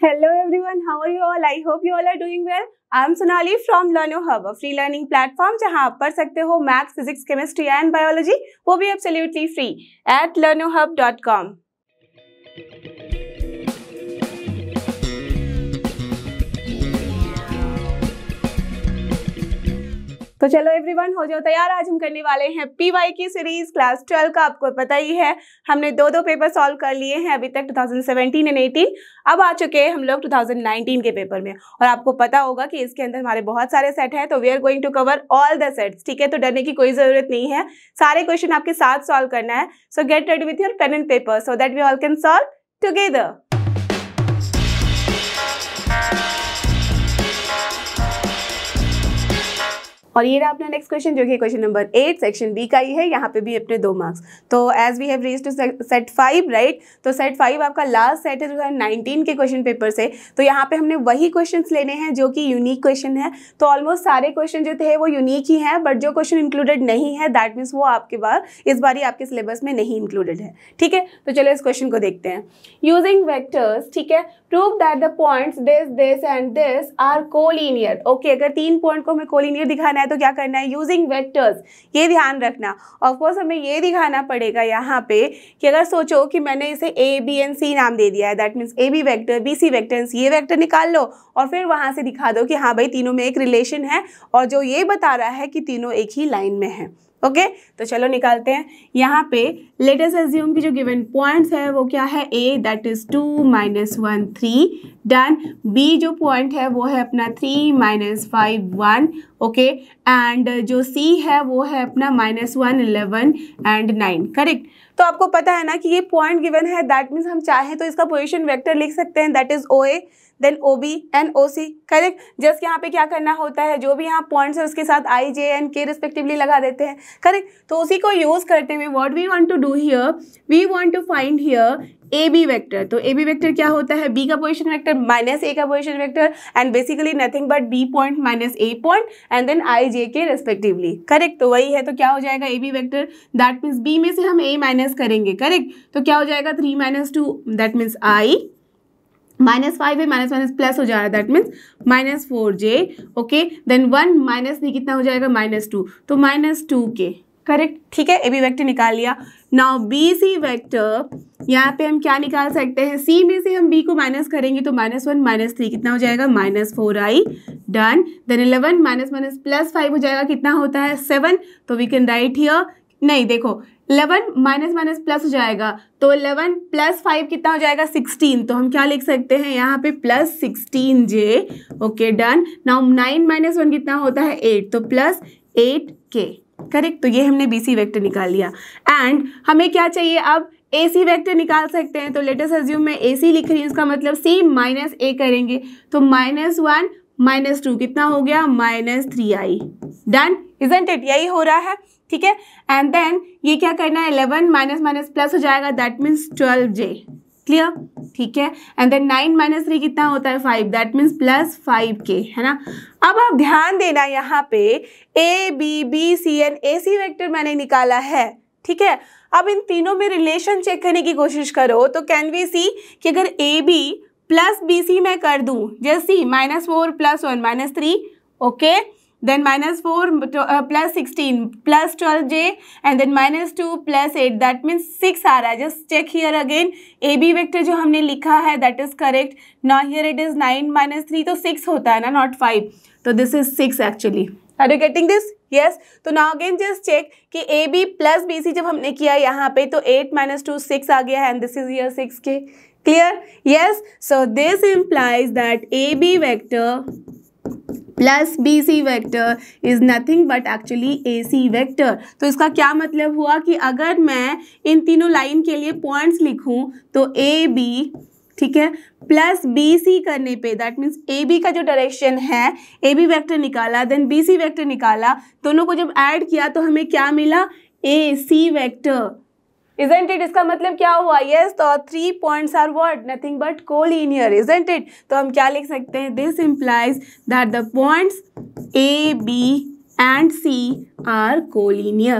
Hello everyone, how are you all? I hope you all are doing well. I am Sonali from Learno Hub, a free learning platform जहां आप पढ़ सकते हो maths, physics, chemistry and biology, वो भी absolutely free at learnohub.com। तो चलो everyone हो जाओ तैयार। आज हम करने वाले हैं पीवाई की सीरीज क्लास 12 का। आपको पता ही है हमने दो पेपर सॉल्व कर लिए हैं अभी तक, 2017 एंड 18। अब आ चुके हैं हम लोग 2019 के पेपर में, और आपको पता होगा कि इसके अंदर हमारे बहुत सारे सेट हैं, तो we are going to cover all the sets. ठीक है, तो डरने की कोई जरूरत नहीं है, सारे क्वेश्चन आपके साथ सॉल्व करना है। So get ready with your pen and paper so that we all can solve together. और ये रहा अपना नेक्स्ट क्वेश्चन, जो कि क्वेश्चन नंबर 8 सेक्शन बी का ही है। यहाँ पे भी अपने 2 मार्क्स। तो as we have reached to set 5 right, तो सेट 5 आपका लास्ट सेट है 2019 के क्वेश्चन पेपर से। तो यहाँ पे हमने वही क्वेश्चंस लेने हैं जो कि यूनिक क्वेश्चन है। तो ऑलमोस्ट सारे क्वेश्चन जो थे वो यूनिक ही हैं, बट जो क्वेश्चन इंक्लूडेड नहीं है दैट मीन्स वो आपके बार इस बार आपके सिलेबस में नहीं इंक्लूडेड है। ठीक है, तो चलो इस क्वेश्चन को देखते हैं। यूजिंग वेक्टर्स, ठीक है, prove that the points this this and this are collinear. Okay, अगर 3 पॉइंट को हमें कोलिनियर दिखाना है तो क्या करना है? यूजिंग वेक्टर्स, ये ध्यान रखना। ऑफ कोर्स हमें ये दिखाना पड़ेगा यहाँ पे कि अगर सोचो कि मैंने इसे ए बी एंड सी नाम दे दिया है, that means A B vector, B C vector, C A vector निकाल लो और फिर वहां से दिखा दो कि हाँ भाई तीनों में एक रिलेशन है और जो ये बता रहा है कि तीनों एक ही लाइन में है। ओके, तो चलो निकालते हैं। यहाँ पे लेट अस अज्यूम कि जो गिवन पॉइंट्स है वो क्या है? ए दैट इज 2 - 1 3 डन। बी जो पॉइंट है वो है अपना 3 - 5 1। ओके, एंड जो सी है वो है अपना -1 11 एंड 9। करेक्ट। तो आपको पता है ना कि ये पॉइंट गिवन है, दैट मीन्स हम चाहें तो इसका पोजीशन वेक्टर लिख सकते हैं, that is O A then O B and O C. Correct. Just यहाँ पे क्या करना होता है, जो भी यहाँ पॉइंट्स है उसके साथ आई जे एंड के रिस्पेक्टिवली लगा देते हैं। करेक्ट। तो उसी को यूज करते हुए what we want to do here, we want to find here A B vector. तो ए बी वेक्टर क्या होता है? बी का पोजीशन वेक्टर माइनस ए का position vector and basically nothing but B point minus A point and then I J K respectively. Correct. तो वही है, तो क्या हो जाएगा A B vector, that means B में से हम ए माइनस करेंगे। करेक्ट। तो क्या हो जाएगा 3 - 2 दैट मीन्स आई, -5 है, माइनस प्लस हो जा रहा है, that means -4j। Okay, then 1 minus नहीं कितना हो जाएगा? -2, तो -2k। करेक्ट। ठीक है, ए बी वेक्टर निकाल लिया। नाउ बी सी वेक्टर, यहाँ पे हम क्या निकाल सकते हैं? सी में से हम बी को माइनस करेंगे तो -1 - 3 कितना हो जाएगा? -4i। डन। देन 11 माइनस +5 हो जाएगा, कितना होता है? 7। तो वी कैन राइट हियर, नहीं देखो 11 माइनस प्लस हो जाएगा, तो 11 + 5 कितना हो जाएगा? 16। तो हम क्या लिख सकते हैं यहाँ पे? +16j। Okay, done. नाउ 9 - 1 कितना होता है? 8, तो +8k। करेक्ट। तो ये हमने बी सी वेक्टर निकाल लिया। एंड हमें क्या चाहिए अब? ए सी वेक्टर निकाल सकते हैं। तो लेट अस अज्यूम मैं ए सी लिख रही हूँ, इसका मतलब सी माइनस ए करेंगे, तो -1 - 2 कितना हो गया? -3i। Done, isn't it? यही हो रहा है। ठीक है, एंड देन ये क्या करना है? 11 माइनस प्लस हो जाएगा, दैट मीन्स 12j। क्लियर? ठीक है, एंड देन 9 - 3 कितना होता है? 5, दैट मीन्स +5k, है ना। अब आप ध्यान देना, यहाँ पे A B B C and A C vector मैंने निकाला है। ठीक है, अब इन तीनों में रिलेशन चेक करने की कोशिश करो, तो कैन वी सी कि अगर A B plus B C मैं कर दूं, जैसे -4 + 1 -3, okay, then -4 + 16 + 12j and then -2 + 8, that means 6 आ रहा है। just check here again, A B vector जो हमने लिखा है that is correct। now here it is 9 - 3, तो 6 होता है ना, not 5, तो this is 6 actually। are you getting this? yes। तो now again just check कि A B plus B C जब हमने किया यहाँ पे, तो 8 - 2 6 आ गया है and this is here 6k। clear? yes। so this implies that A B vector plus B C vector is nothing but actually A C vector. तो इसका क्या मतलब हुआ कि अगर मैं इन तीनों लाइन के लिए पॉइंट्स लिखूं तो ए बी, ठीक है, प्लस बी सी करने पे, दैट मीन्स ए बी का जो डायरेक्शन है, ए बी वेक्टर निकाला देन बी सी वेक्टर निकाला, दोनों को जब ऐड किया तो हमें क्या मिला? ए सी वेक्टर। Isn't it? इसका मतलब क्या हुआ? yes, तो 3 points are what? nothing but collinear, isn't it? तो हम क्या लिख सकते हैं? this implies that the points A, B and C are collinear.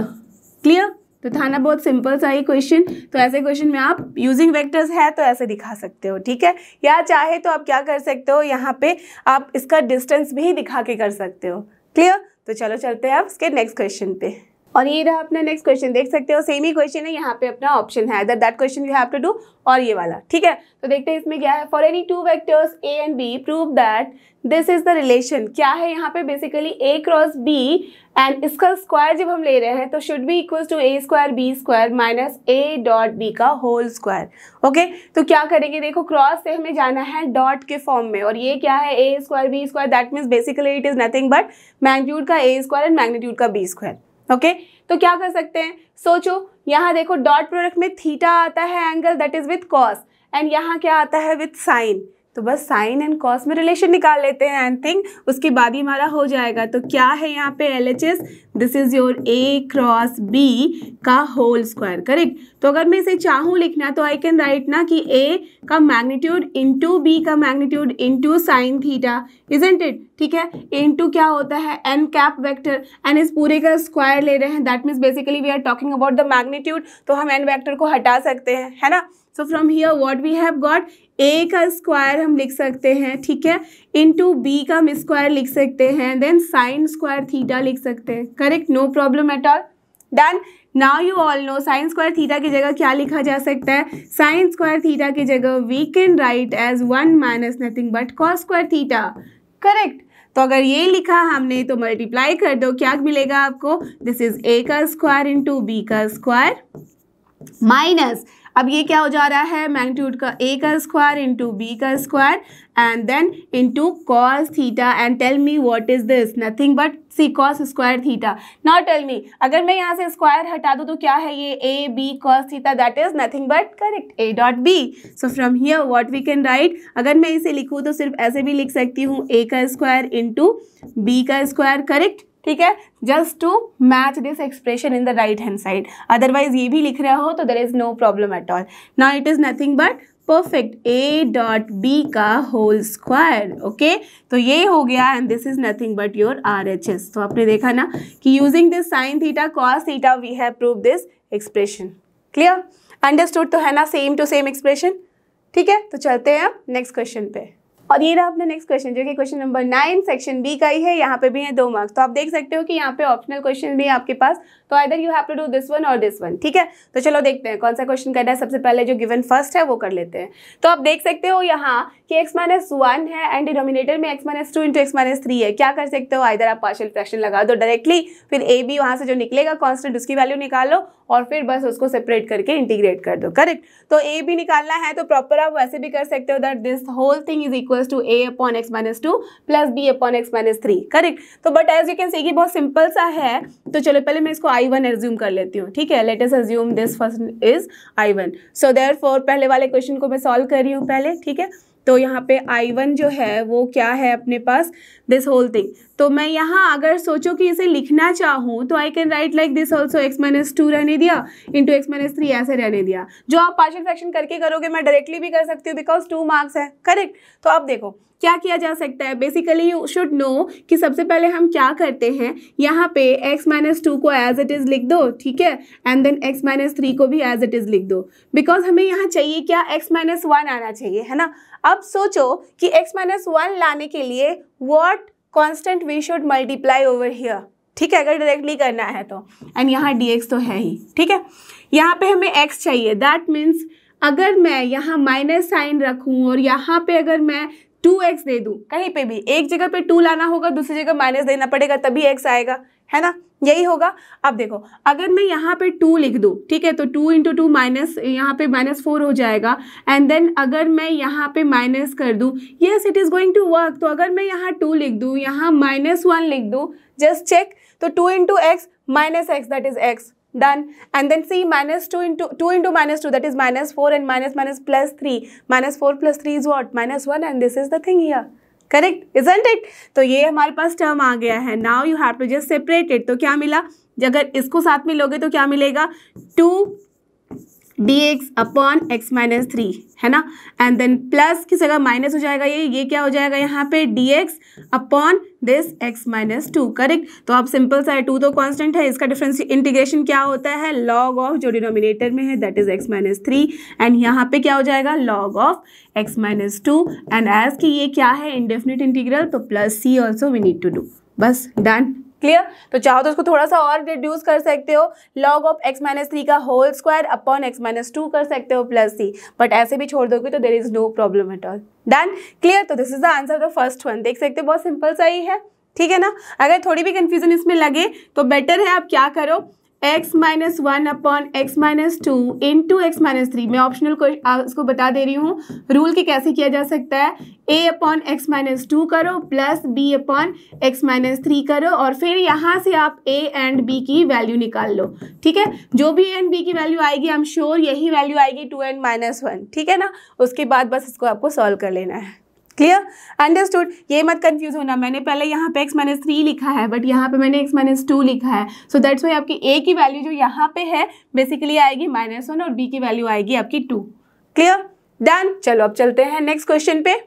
Clear? तो था ना बहुत सिंपल सा ही क्वेश्चन। तो ऐसे क्वेश्चन में आप यूजिंग वेक्टर्स है तो ऐसे दिखा सकते हो, ठीक है। या चाहे तो आप क्या कर सकते हो, यहाँ पे आप इसका डिस्टेंस भी दिखा के कर सकते हो। क्लियर? तो चलो चलते हैं आप इसके नेक्स्ट क्वेश्चन पे। और ये रहा अपना नेक्स्ट क्वेश्चन, देख सकते हो सेम ही क्वेश्चन है, यहाँ पे अपना ऑप्शन है that question you have to do और ये वाला, ठीक है। तो देखते हैं इसमें क्या है। For any two vectors A and B prove that this is the relation. क्या है यहाँ पे basically A cross B and इसका स्क्वायर जब हम ले रहे हैं तो should be equal to A square B square minus A dot B का होल स्क्वायर। ओके, तो क्या करेंगे, देखो क्रॉस से हमें जाना है डॉट के फॉर्म में, और ये क्या है A square B square, that means basically it is nothing but magnitude का ए स्क्वायर एंड मैग्नीट्यूड का बी स्क्वायर। ओके, तो क्या कर सकते हैं, सोचो यहाँ देखो डॉट प्रोडक्ट में थीटा आता है angle that is with cos, and यहाँ क्या आता है विथ साइन। तो बस साइन एंड कॉस में रिलेशन निकाल लेते हैं एंड थिंक उसके बाद ही हमारा हो जाएगा। तो क्या है यहाँ पे LHS, this is your A cross B का होल स्क्वायर, करेक्ट। तो अगर मैं इसे चाहूँ लिखना तो आई कैन राइट ना कि ए का मैग्नीट्यूड इंटू बी का magnitude into sine theta, isn't it, ठीक है। इंटू क्या होता है एन कैप वेक्टर, एंड इस पूरे का स्क्वायर ले रहे हैं, that means basically we are talking about the magnitude, तो हम एन वेक्टर को हटा सकते हैं, है ना। So from here what we have got, A का स्क्वायर हम लिख सकते हैं, ठीक है, इंटू बी का हम स्क्वायर लिख सकते हैं, देन साइन स्क्वायर थीटा लिख सकते हैं, correct, no problem at all, done. Now you all know sine square theta की जगह क्या लिखा जा सकता है, साइन स्क्वायर थीटा की जगह we can write as 1 minus nothing but cos square theta, correct. तो अगर ये लिखा हमने तो मल्टीप्लाई कर दो, क्या मिलेगा आपको, दिस इज ए का स्क्वायर इंटू बी का स्क्वायर माइनस, अब ये क्या हो जा रहा है, मैग्नीट्यूड का ए का स्क्वायर इंटू बी का square and then into cos theta, and tell me what is this, nothing but C cos square theta. Now tell me, अगर मैं यहाँ से स्क्वायर हटा दूँ तो क्या है ये A B cos theta, that is nothing but correct A dot B. So from here what we can write, अगर मैं इसे लिखूँ तो सिर्फ ऐसे भी लिख सकती हूँ, ए का स्क्वायर इंटू बी का स्क्वायर, करेक्ट, ठीक है, just to match this expression in the right hand side. Otherwise ये भी लिख रहा हो तो there is no problem at all. Now it is nothing but perfect A dot B का होल स्क्वायर। ओके, तो ये हो गया and this is nothing but your RHS। तो आपने देखा ना कि using this sine theta cos theta we have prove this expression. Clear, understood तो है ना, सेम टू सेम एक्सप्रेशन, ठीक है। तो चलते हैं अब नेक्स्ट क्वेश्चन पे। और ये रहा अपना नेक्स्ट क्वेश्चन जो कि क्वेश्चन नंबर 9 सेक्शन बी का ही है, यहाँ पे भी है 2 मार्क्स। तो आप देख सकते हो कि यहाँ पे ऑप्शनल क्वेश्चन भी है आपके पास, तो either you have to do this one और दिस वन, ठीक है। तो चलो देखते हैं कौन सा क्वेश्चन करना है। सबसे पहले जो गिवन फर्स्ट है वो कर लेते हैं। तो आप देख सकते हो यहाँ कि x-1 है एंड डिनोमिनेटर में x-2 इंटू x-3 है। क्या कर सकते हो, आइदर आप पार्शियल फ्रैक्शन लगा दो डायरेक्टली, फिर ए बी वहाँ से जो निकलेगा कॉन्स्टेंट उसकी वैल्यू निकाल लो और फिर बस उसको सेपरेट करके इंटीग्रेट कर दो, करेक्ट। तो ए बी निकालना है तो प्रॉपर आप वैसे भी कर सकते हो, that this whole thing is equals to a upon x-2 plus b upon x-3, correct. तो but as you can see कि बहुत सिंपल सा है, तो चलो पहले मैं इसको I1 एज्यूम कर लेती हूँ, ठीक है। Let us assume this first is I1। So therefore पहले वाले क्वेश्चन को मैं सॉल्व कर रही हूँ पहले, ठीक है। तो यहाँ पे I1 जो है वो क्या है अपने पास, दिस होल थिंग। तो मैं यहाँ अगर सोचो कि इसे लिखना चाहूँ तो आई can right like this also, x-2 रहने दिया इंटू x-3 ऐसे रहने दिया। जो आप पार्शियल फ्रैक्शन करके करोगे मैं डायरेक्टली भी कर सकती हूँ बिकॉज 2 मार्क्स है, करेक्ट। तो अब देखो क्या किया जा सकता है, बेसिकली यू शुड नो कि सबसे पहले हम क्या करते हैं, यहाँ पे x-2 को एज इट इज लिख दो, ठीक है, एंड देन x-3 को भी एज इट इज लिख दो, बिकॉज हमें यहाँ चाहिए क्या, x-1 आना चाहिए, है ना। अब सोचो कि x-1 लाने के लिए what constant we should multiply over here, ठीक है, अगर डायरेक्टली करना है तो, एंड यहाँ dx तो है ही, ठीक है। यहाँ पे हमें x चाहिए, दैट मीन्स अगर मैं यहाँ माइनस साइन रखूँ और यहाँ पे अगर मैं 2x दे दूँ, कहीं पे भी एक जगह पे 2 लाना होगा, दूसरी जगह माइनस देना पड़ेगा, तभी x आएगा, है ना, यही होगा। अब देखो अगर मैं यहाँ पे 2 लिख दूँ, ठीक है, तो 2 इंटू 2 माइनस, यहाँ पे -4 हो जाएगा, एंड देन अगर मैं यहाँ पे माइनस कर दूँ, yes it is going to work. तो अगर मैं यहाँ 2 लिख दूँ, यहाँ -1 लिख दूँ, जस्ट चेक, तो 2 into x minus x that is x, done, and then see -2 into 2 into -2 that is -4 and minus plus 3, -4 plus 3 is what, -1, and this is the thing here, correct, isn't it। तो ये हमारे पास term आ गया है। now you have to just separate it। तो क्या मिला, अगर इसको साथ में लोगे तो क्या मिलेगा, 2 dx अपॉन x माइनस 3, है ना, एंड देन प्लस की जगह माइनस हो जाएगा, ये क्या हो जाएगा यहाँ पे dx upon this x minus 2, correct. तो अब सिंपल सा है, 2 तो कांस्टेंट है, इसका डिफरेंस इंटीग्रेशन क्या होता है, log ऑफ जो डिनोमिनेटर में है that is x minus 3, and यहाँ पे क्या हो जाएगा log of x minus 2, and as कि ये क्या है इंडेफिनिट इंटीग्रल, तो plus c also we need to do, बस डन, क्लियर। तो चाहो तो उसको थोड़ा सा और रिड्यूस कर सकते हो, log ऑफ x माइनस 3 का whole square upon x minus 2 कर सकते हो प्लस c, बट ऐसे भी छोड़ दोगे तो there is no problem at all, done, clear. तो this is the answer the first one, देख सकते हो बहुत सिंपल सा ही है, ठीक है ना। अगर थोड़ी भी कंफ्यूजन इसमें लगे तो बेटर है आप क्या करो, x minus 1 upon x minus 2 into x minus 3, मैं ऑप्शनल को इसको बता दे रही हूँ रूल की कैसे किया जा सकता है, a अपॉन एक्स माइनस 2 करो plus b upon x minus 3 करो, और फिर यहाँ से आप a एंड b की वैल्यू निकाल लो, ठीक है। जो भी a एंड b की वैल्यू आएगी आई एम श्योर यही वैल्यू आएगी 2n माइनस 1, ठीक है ना। उसके बाद बस इसको आपको सॉल्व कर लेना है, क्लियर, अंडरस्टूड। ये मत कंफ्यूज होना, मैंने पहले यहाँ पे x माइनस 3 लिखा है बट यहाँ पे मैंने x माइनस 2 लिखा है, सो दैट्स वाई आपकी a की वैल्यू जो यहाँ पे है बेसिकली आएगी -1 और b की वैल्यू आएगी आपकी 2, क्लियर, डन। चलो अब चलते हैं नेक्स्ट क्वेश्चन पे।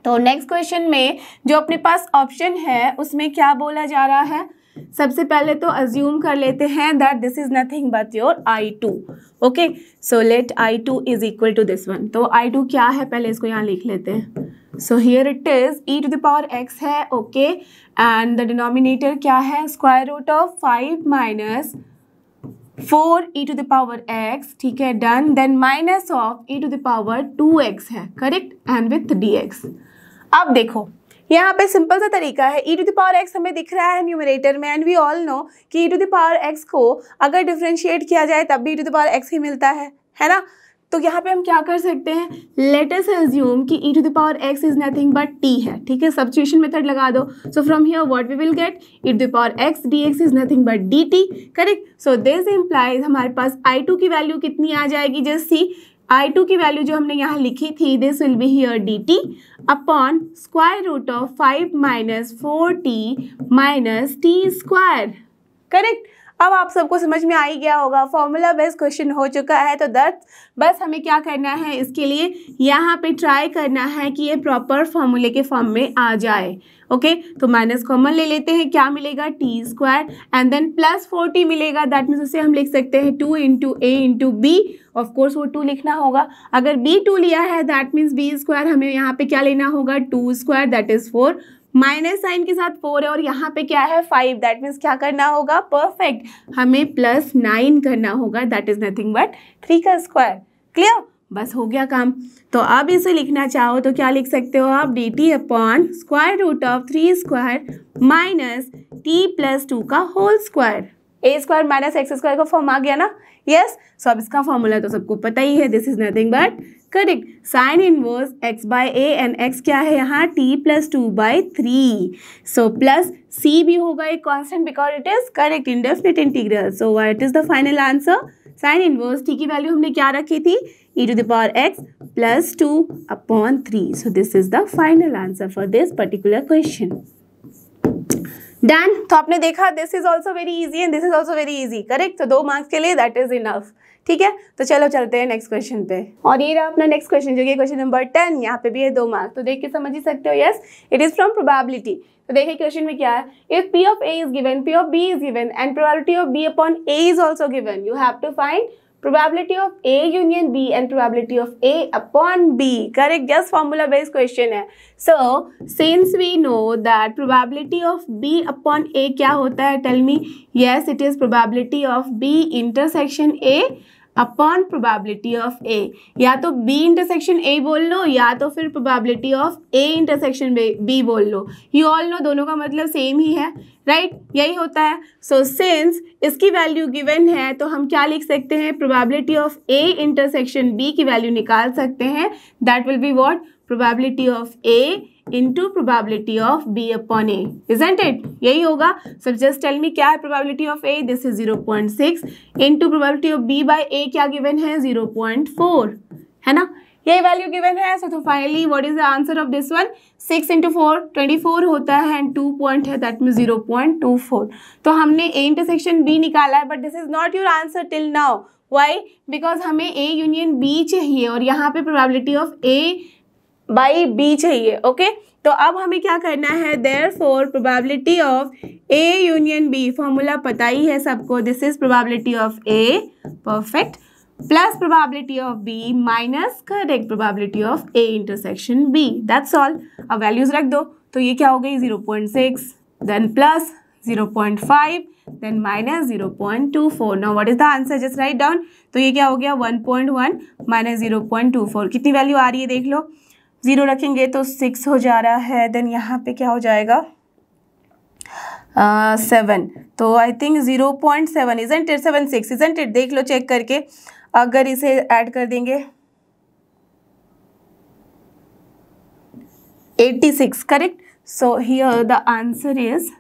तो नेक्स्ट क्वेश्चन में जो अपने पास ऑप्शन है उसमें क्या बोला जा रहा है, सबसे पहले तो अज्यूम कर लेते हैं that this is nothing but your I2, okay, so let I2 is equal to this one. तो I2 क्या है पहले इसको यहाँ लिख लेते हैं, so here it is e to the power x है, ओके, एंड द डिनोमिनेटर क्या है square root of 5 minus 4 e to the power x, ठीक है, done, then minus of e to the power 2x है, correct, and with dx। अब देखो यहाँ पे सिंपल सा तरीका है, e to the power x हमें दिख रहा है न्यूमरेटर में, एंड वी ऑल नो कि e to the power x को अगर डिफरेंशिएट किया जाए तब भी e to the power x ही मिलता है ना। तो यहाँ पे हम क्या कर सकते हैं, लेट अस अज्यूम कि e to the power x is nothing but t है, ठीक है, सब्स्टिट्यूशन मेथड लगा दो, so from here what we will get, e to the power x dx is nothing but dt, correct. So this implies हमारे पास I2 की value कितनी आ जाएगी, जस्ट सी, I2 की वैल्यू जो हमने यहाँ लिखी थी this will be here dt upon square root of 5 minus 4t minus t square, correct. अब आप सबको समझ में आ ही गया होगा, फॉर्मूला बेस्ड क्वेश्चन हो चुका है, तो बस हमें क्या करना है, इसके लिए यहाँ पे ट्राई करना है कि ये प्रॉपर फॉर्मूले के फॉर्म में आ जाए, ओके। तो माइनस कॉमन ले लेते हैं, क्या मिलेगा T square, and then plus 4t मिलेगा, दैट मीन्स उसे हम लिख सकते हैं 2 इंटू ए इंटू बी, ऑफकोर्स वो 2 लिखना होगा, अगर b 2 लिया है दैट मीन्स b स्क्वायर हमें यहाँ पे क्या लेना होगा 2 square that is 4, minus sign के साथ 4 है और यहाँ पे क्या है 5, दैट मीन्स क्या करना होगा, परफेक्ट, हमें प्लस 9 करना होगा, दैट इज नथिंग बट 3 का स्क्वायर, क्लियर, बस हो गया काम। तो अब इसे लिखना चाहो तो क्या लिख सकते हो आप, dt upon square root of 3 square minus t plus 2 का whole square, A square minus x square का फॉर्म आ गया ना, यस। सो अब इसका फॉर्मूला तो सबको पता ही है, this is nothing but, correct, sine inverse x by a and x क्या है यहाँ t plus 2 by 3, so plus c भी होगा एक constant because it is correct indefinite integral, so what is the final answer, sine inverse t की value हमने क्या रखी थी, e to the power x plus 2 upon 3, so this is the final answer for this particular question, done. तो आपने देखा this is also very easy and this is also very easy, correct, तो 2 marks के लिए that is enough, ठीक है। तो चलो चलते हैं नेक्स्ट क्वेश्चन पे, और ये रहा अपना नेक्स्ट क्वेश्चन जो कि क्वेश्चन नंबर 10, यहाँ पे भी है 2 मार्क्स, तो देख के समझ ही सकते हो, yes, it is from probability. तो देखिए क्वेश्चन में क्या है, if p of a is given, p of b is given and probability of b upon a is also given, you have to find probability of A union B and probability of A upon B, correct, just formula based question है। So since we know that probability of B upon A क्या होता है, tell me, yes it is probability of B intersection A upon probability of A, या तो B intersection A बोल लो या तो फिर probability of A intersection B बोल लो, यू ऑल नो दोनों का मतलब सेम ही है, राइट, यही होता है। सो सिंस इसकी वैल्यू गिवन है तो हम क्या लिख सकते हैं, probability of A intersection B की वैल्यू निकाल सकते हैं, that will be what, probability of A into probability of B upon A, isn't it, यही होगा। सो जस्ट टेल मी क्या है probability of A, this is 0.6 into probability of B by A क्या given है 0.4, है ना, यही value given है। So finally what is the answer of this one, 6 into 4 24 होता है एंड 2 पॉइंट है, दैट मीन 0.24। तो हमने ए इंटरसेक्शन बी निकाला है, but this is not your answer till now, why? Because हमें ए यूनियन बी चाहिए और यहाँ पे probability of A by B चाहिए। ओके, तो अब हमें क्या करना है, therefore probability of A union B, formula पता ही है सबको, this is probability of A perfect plus probability of B minus correct probability of A intersection B, that's all. अब वैल्यूज रख दो, तो ये क्या हो गई 0.6, then plus 0.5, then minus 0.24। Now what is the answer, just write down. तो ये क्या हो गया 1.1 माइनस 0.24, कितनी वैल्यू आ रही है देख लो, 0 रखेंगे तो 6 हो जा रहा है, देन यहाँ पे क्या हो जाएगा 7, तो I think 0.7 isn't it, 76 isn't it, देख लो चेक करके, अगर इसे ऐड कर देंगे 86, correct. So here the answer is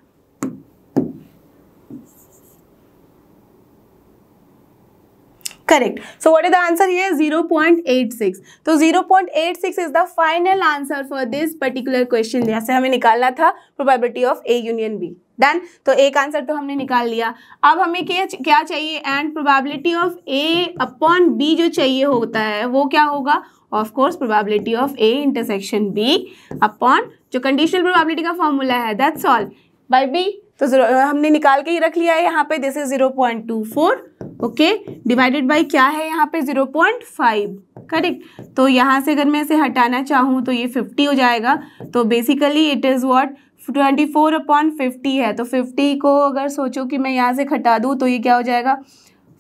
correct. So what is the answer here? 0.86. तो 0.86 is the final answer for this particular question. जैसे हमें निकालना था probability of A union B. Done, तो एक आंसर तो हमने निकाल लिया। अब हमें क्या चाहिए, and probability of A upon B जो चाहिए होता है वो क्या होगा, of course probability of A intersection B upon जो कंडीशनल प्रोबेबिलिटी का फॉर्मूला है, दैट्स ऑल, बाय बी। तो हमने निकाल के ही रख लिया है यहाँ पे, this is 0.24, okay, divided by क्या है यहाँ पे 0.5, करेक्ट। तो यहाँ से अगर मैं इसे हटाना चाहूँ तो ये 50 हो जाएगा, तो बेसिकली इट इज़ व्हाट 24/50 है, तो 50 को अगर सोचो कि मैं यहाँ से घटा दूँ तो ये क्या हो जाएगा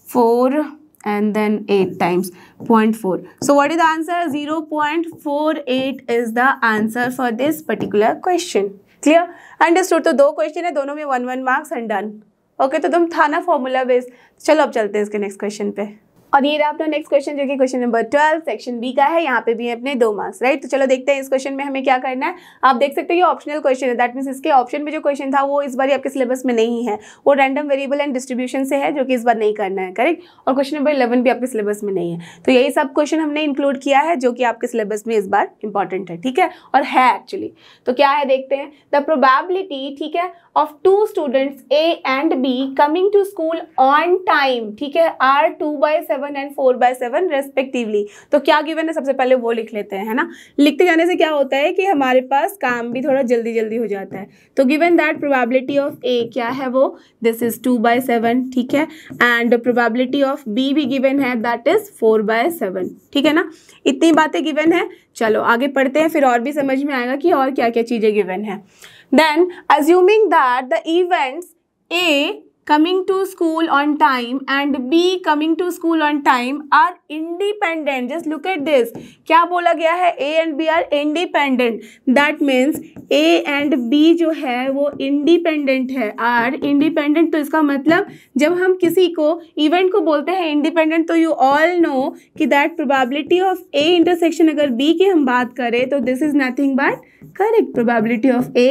4 and then 8 times 0.4. So what is the answer? 0.48 is the answer for this particular question. Clear? Understood? तो 2 क्वेश्चन है, दोनों में 1-1 मार्क्स एंड डन। ओके, तो तुम था ना फॉर्मूला बेस्ड। चलो अब चलते हैं इसके नेक्स्ट क्वेश्चन पे। और ये रहा अपना नेक्स्ट क्वेश्चन जो कि क्वेश्चन नंबर 12 सेक्शन बी का है, यहाँ पे भी है अपने 2 मार्क्स, राइट। तो चलो देखते हैं इस क्वेश्चन में हमें क्या करना है। आप देख सकते हो ये ऑप्शनल क्वेश्चन है, दैट मीन्स इसके ऑप्शन में जो क्वेश्चन था वो इस बार आपके सिलेबस में नहीं है, वो रैंडम वेरिएबल एंड डिस्ट्रीब्यूशन से है, जो कि इस बार नहीं करना है, करेक्ट। और क्वेश्चन नंबर 11 भी आपके सिलेबस में नहीं है, तो यही सब क्वेश्चन हमने इंक्लूड किया है जो कि आपके सिलेबस में इस बार इंपॉर्टेंट है, ठीक है, और है एक्चुअली। तो क्या है देखते हैं, द प्रोबेबिलिटी, ठीक है, of 2 students A and B coming to school on time, ठीक है, आर 2/7 एंड 4/7 रेस्पेक्टिवली। तो क्या गिवन है, सबसे पहले वो लिख लेते हैं, है ना। लिखते जाने से क्या होता है कि हमारे पास काम भी थोड़ा जल्दी जल्दी हो जाता है। तो गिवन दैट प्रोबेबिलिटी ऑफ ए क्या है वो, दिस इज 2/7, ठीक है, एंड प्रोबेबिलिटी ऑफ बी भी गिवन है, दैट इज 4/7, ठीक है ना। इतनी बातें गिवन है, चलो आगे पढ़ते हैं, फिर और भी समझ में आएगा कि और क्या क्या चीजें गिवन है। Then assuming that the events A coming to school on time and B coming to school on time are independent, just look at this, क्या बोला गया है, A and B are independent, that means A and B जो है वो independent है, are independent। तो इसका मतलब जब हम किसी को इवेंट को बोलते हैं independent, तो you all know कि that probability of A intersection अगर B की हम बात करें तो this is nothing but correct probability of A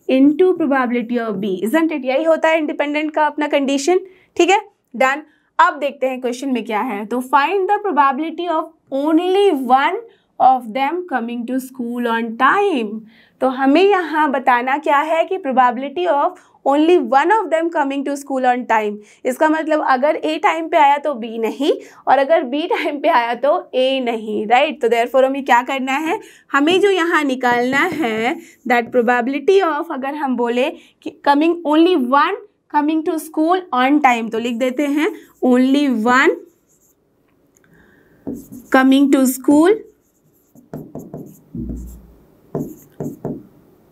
into probability of B, isn't it? यही होता है इंडिपेंडेंट का अपना कंडीशन, ठीक है, डन। अब देखते हैं क्वेश्चन में क्या है, तो find the probability of only one of them coming to school on time. तो हमें यहाँ बताना क्या है कि probability of only one of them coming to school on time, इसका मतलब अगर ए टाइम पे आया तो बी नहीं, और अगर बी टाइम पे आया तो ए नहीं, राइट। तो देयरफॉर हमें क्या करना है, हमें जो यहाँ निकालना है दैट प्रोबेबिलिटी ऑफ, अगर हम बोले कि coming only one coming to school on time, तो लिख देते हैं only one coming to school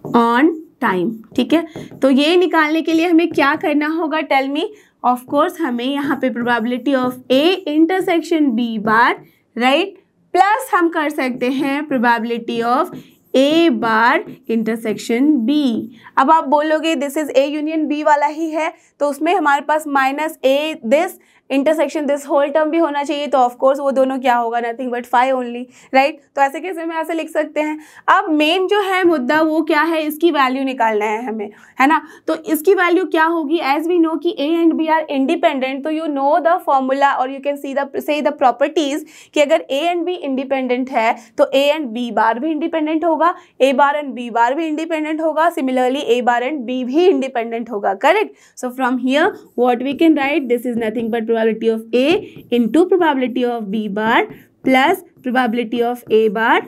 on time, ठीक है। तो ये निकालने के लिए हमें क्या करना होगा, टेल मी। ऑफ कोर्स हमें यहाँ पे probability of A intersection B bar, right, plus हम कर सकते हैं probability of A bar intersection B. अब आप बोलोगे this is A union B वाला ही है, तो उसमें हमारे पास minus A this intersection this whole term भी होना चाहिए, तो ऑफ कोर्स वो दोनों क्या होगा, नथिंग बट 5 ओनली, राइट। तो ऐसे कैसे में ऐसे लिख सकते हैं। अब मेन जो है मुद्दा वो क्या है, इसकी वैल्यू निकालना है हमें, है ना। तो इसकी वैल्यू क्या होगी, एज वी नो कि A and B are independent, तो यू नो द फॉर्मूला और you can say the properties कि अगर ए एंड बी इंडिपेंडेंट है तो ए एंड बी बार भी इंडिपेंडेंट होगा, ए बार एंड बी बार भी इंडिपेंडेंट होगा, similarly A bar and B भी इंडिपेंडेंट होगा, correct. So from here what we can write, this is nothing but probability of A into probability of B bar plus probability of A bar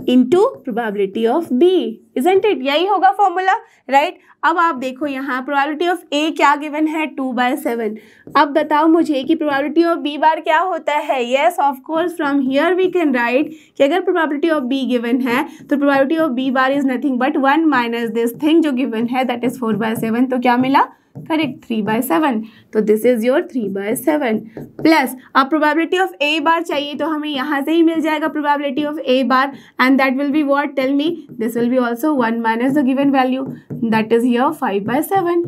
into probability of B, isn't it? यही होगा formula, right? अब आप देखो यहाँ probability of ए क्या given है 2/7। अब बताओ मुझे कि प्रोबेबिलिटी ऑफ बी बार क्या होता है? Yes of course, from here we can write कि अगर प्रोबेबिलिटी ऑफ बी गिवन है तो probability of B bar is nothing but 1 minus this thing जो गिवन है दैट इज 4/7। तो क्या मिला? करेक्ट, 3/7। तो दिस इज योर 3/7 प्लस अब प्रोबेबिलिटी ऑफ ए बार चाहिए तो हमें यहाँ से ही मिल जाएगा probability of A bar and that will be what? Tell me. This will be also 1 minus the given value that is here 5/7,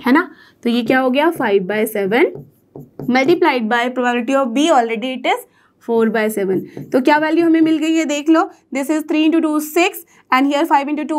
है ना? तो ये क्या हो गया? 5/7 multiplied by probability of B, already it is 4/7। तो क्या वैल्यू हमें मिल गई है? देख लो, this is 3 into 2 6 and here 5 into 2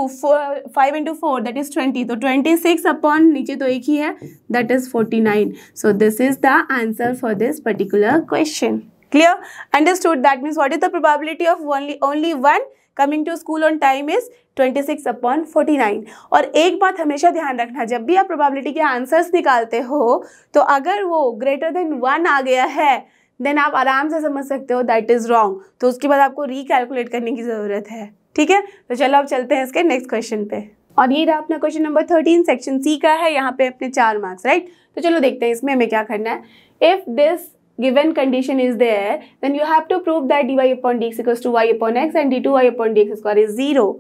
5 into 4 that is 20। तो 26 अपॉन नीचे तो एक ही है that is 49। So this is the answer for this particular question. Clear? Understood? That means what is the probability of only one coming to school on time is 26/49। और एक बात हमेशा ध्यान रखना, जब भी आप प्रोबेबिलिटी के आंसर्स निकालते हो तो अगर वो ग्रेटर देन 1 आ गया है देन आप आराम से समझ सकते हो दैट इज रॉन्ग। तो उसके बाद आपको रिकैलकुलेट करने की ज़रूरत है, ठीक है? तो चलो अब चलते हैं इसके नेक्स्ट क्वेश्चन पे। और ये रहा अपना क्वेश्चन नंबर 13 सेक्शन सी का है, यहाँ पे अपने 4 मार्क्स, राइट? तो चलो देखते हैं इसमें हमें क्या करना है। If this given condition is there then you have to prove that dy upon dx equals to y upon x and d2y upon dx square is 0।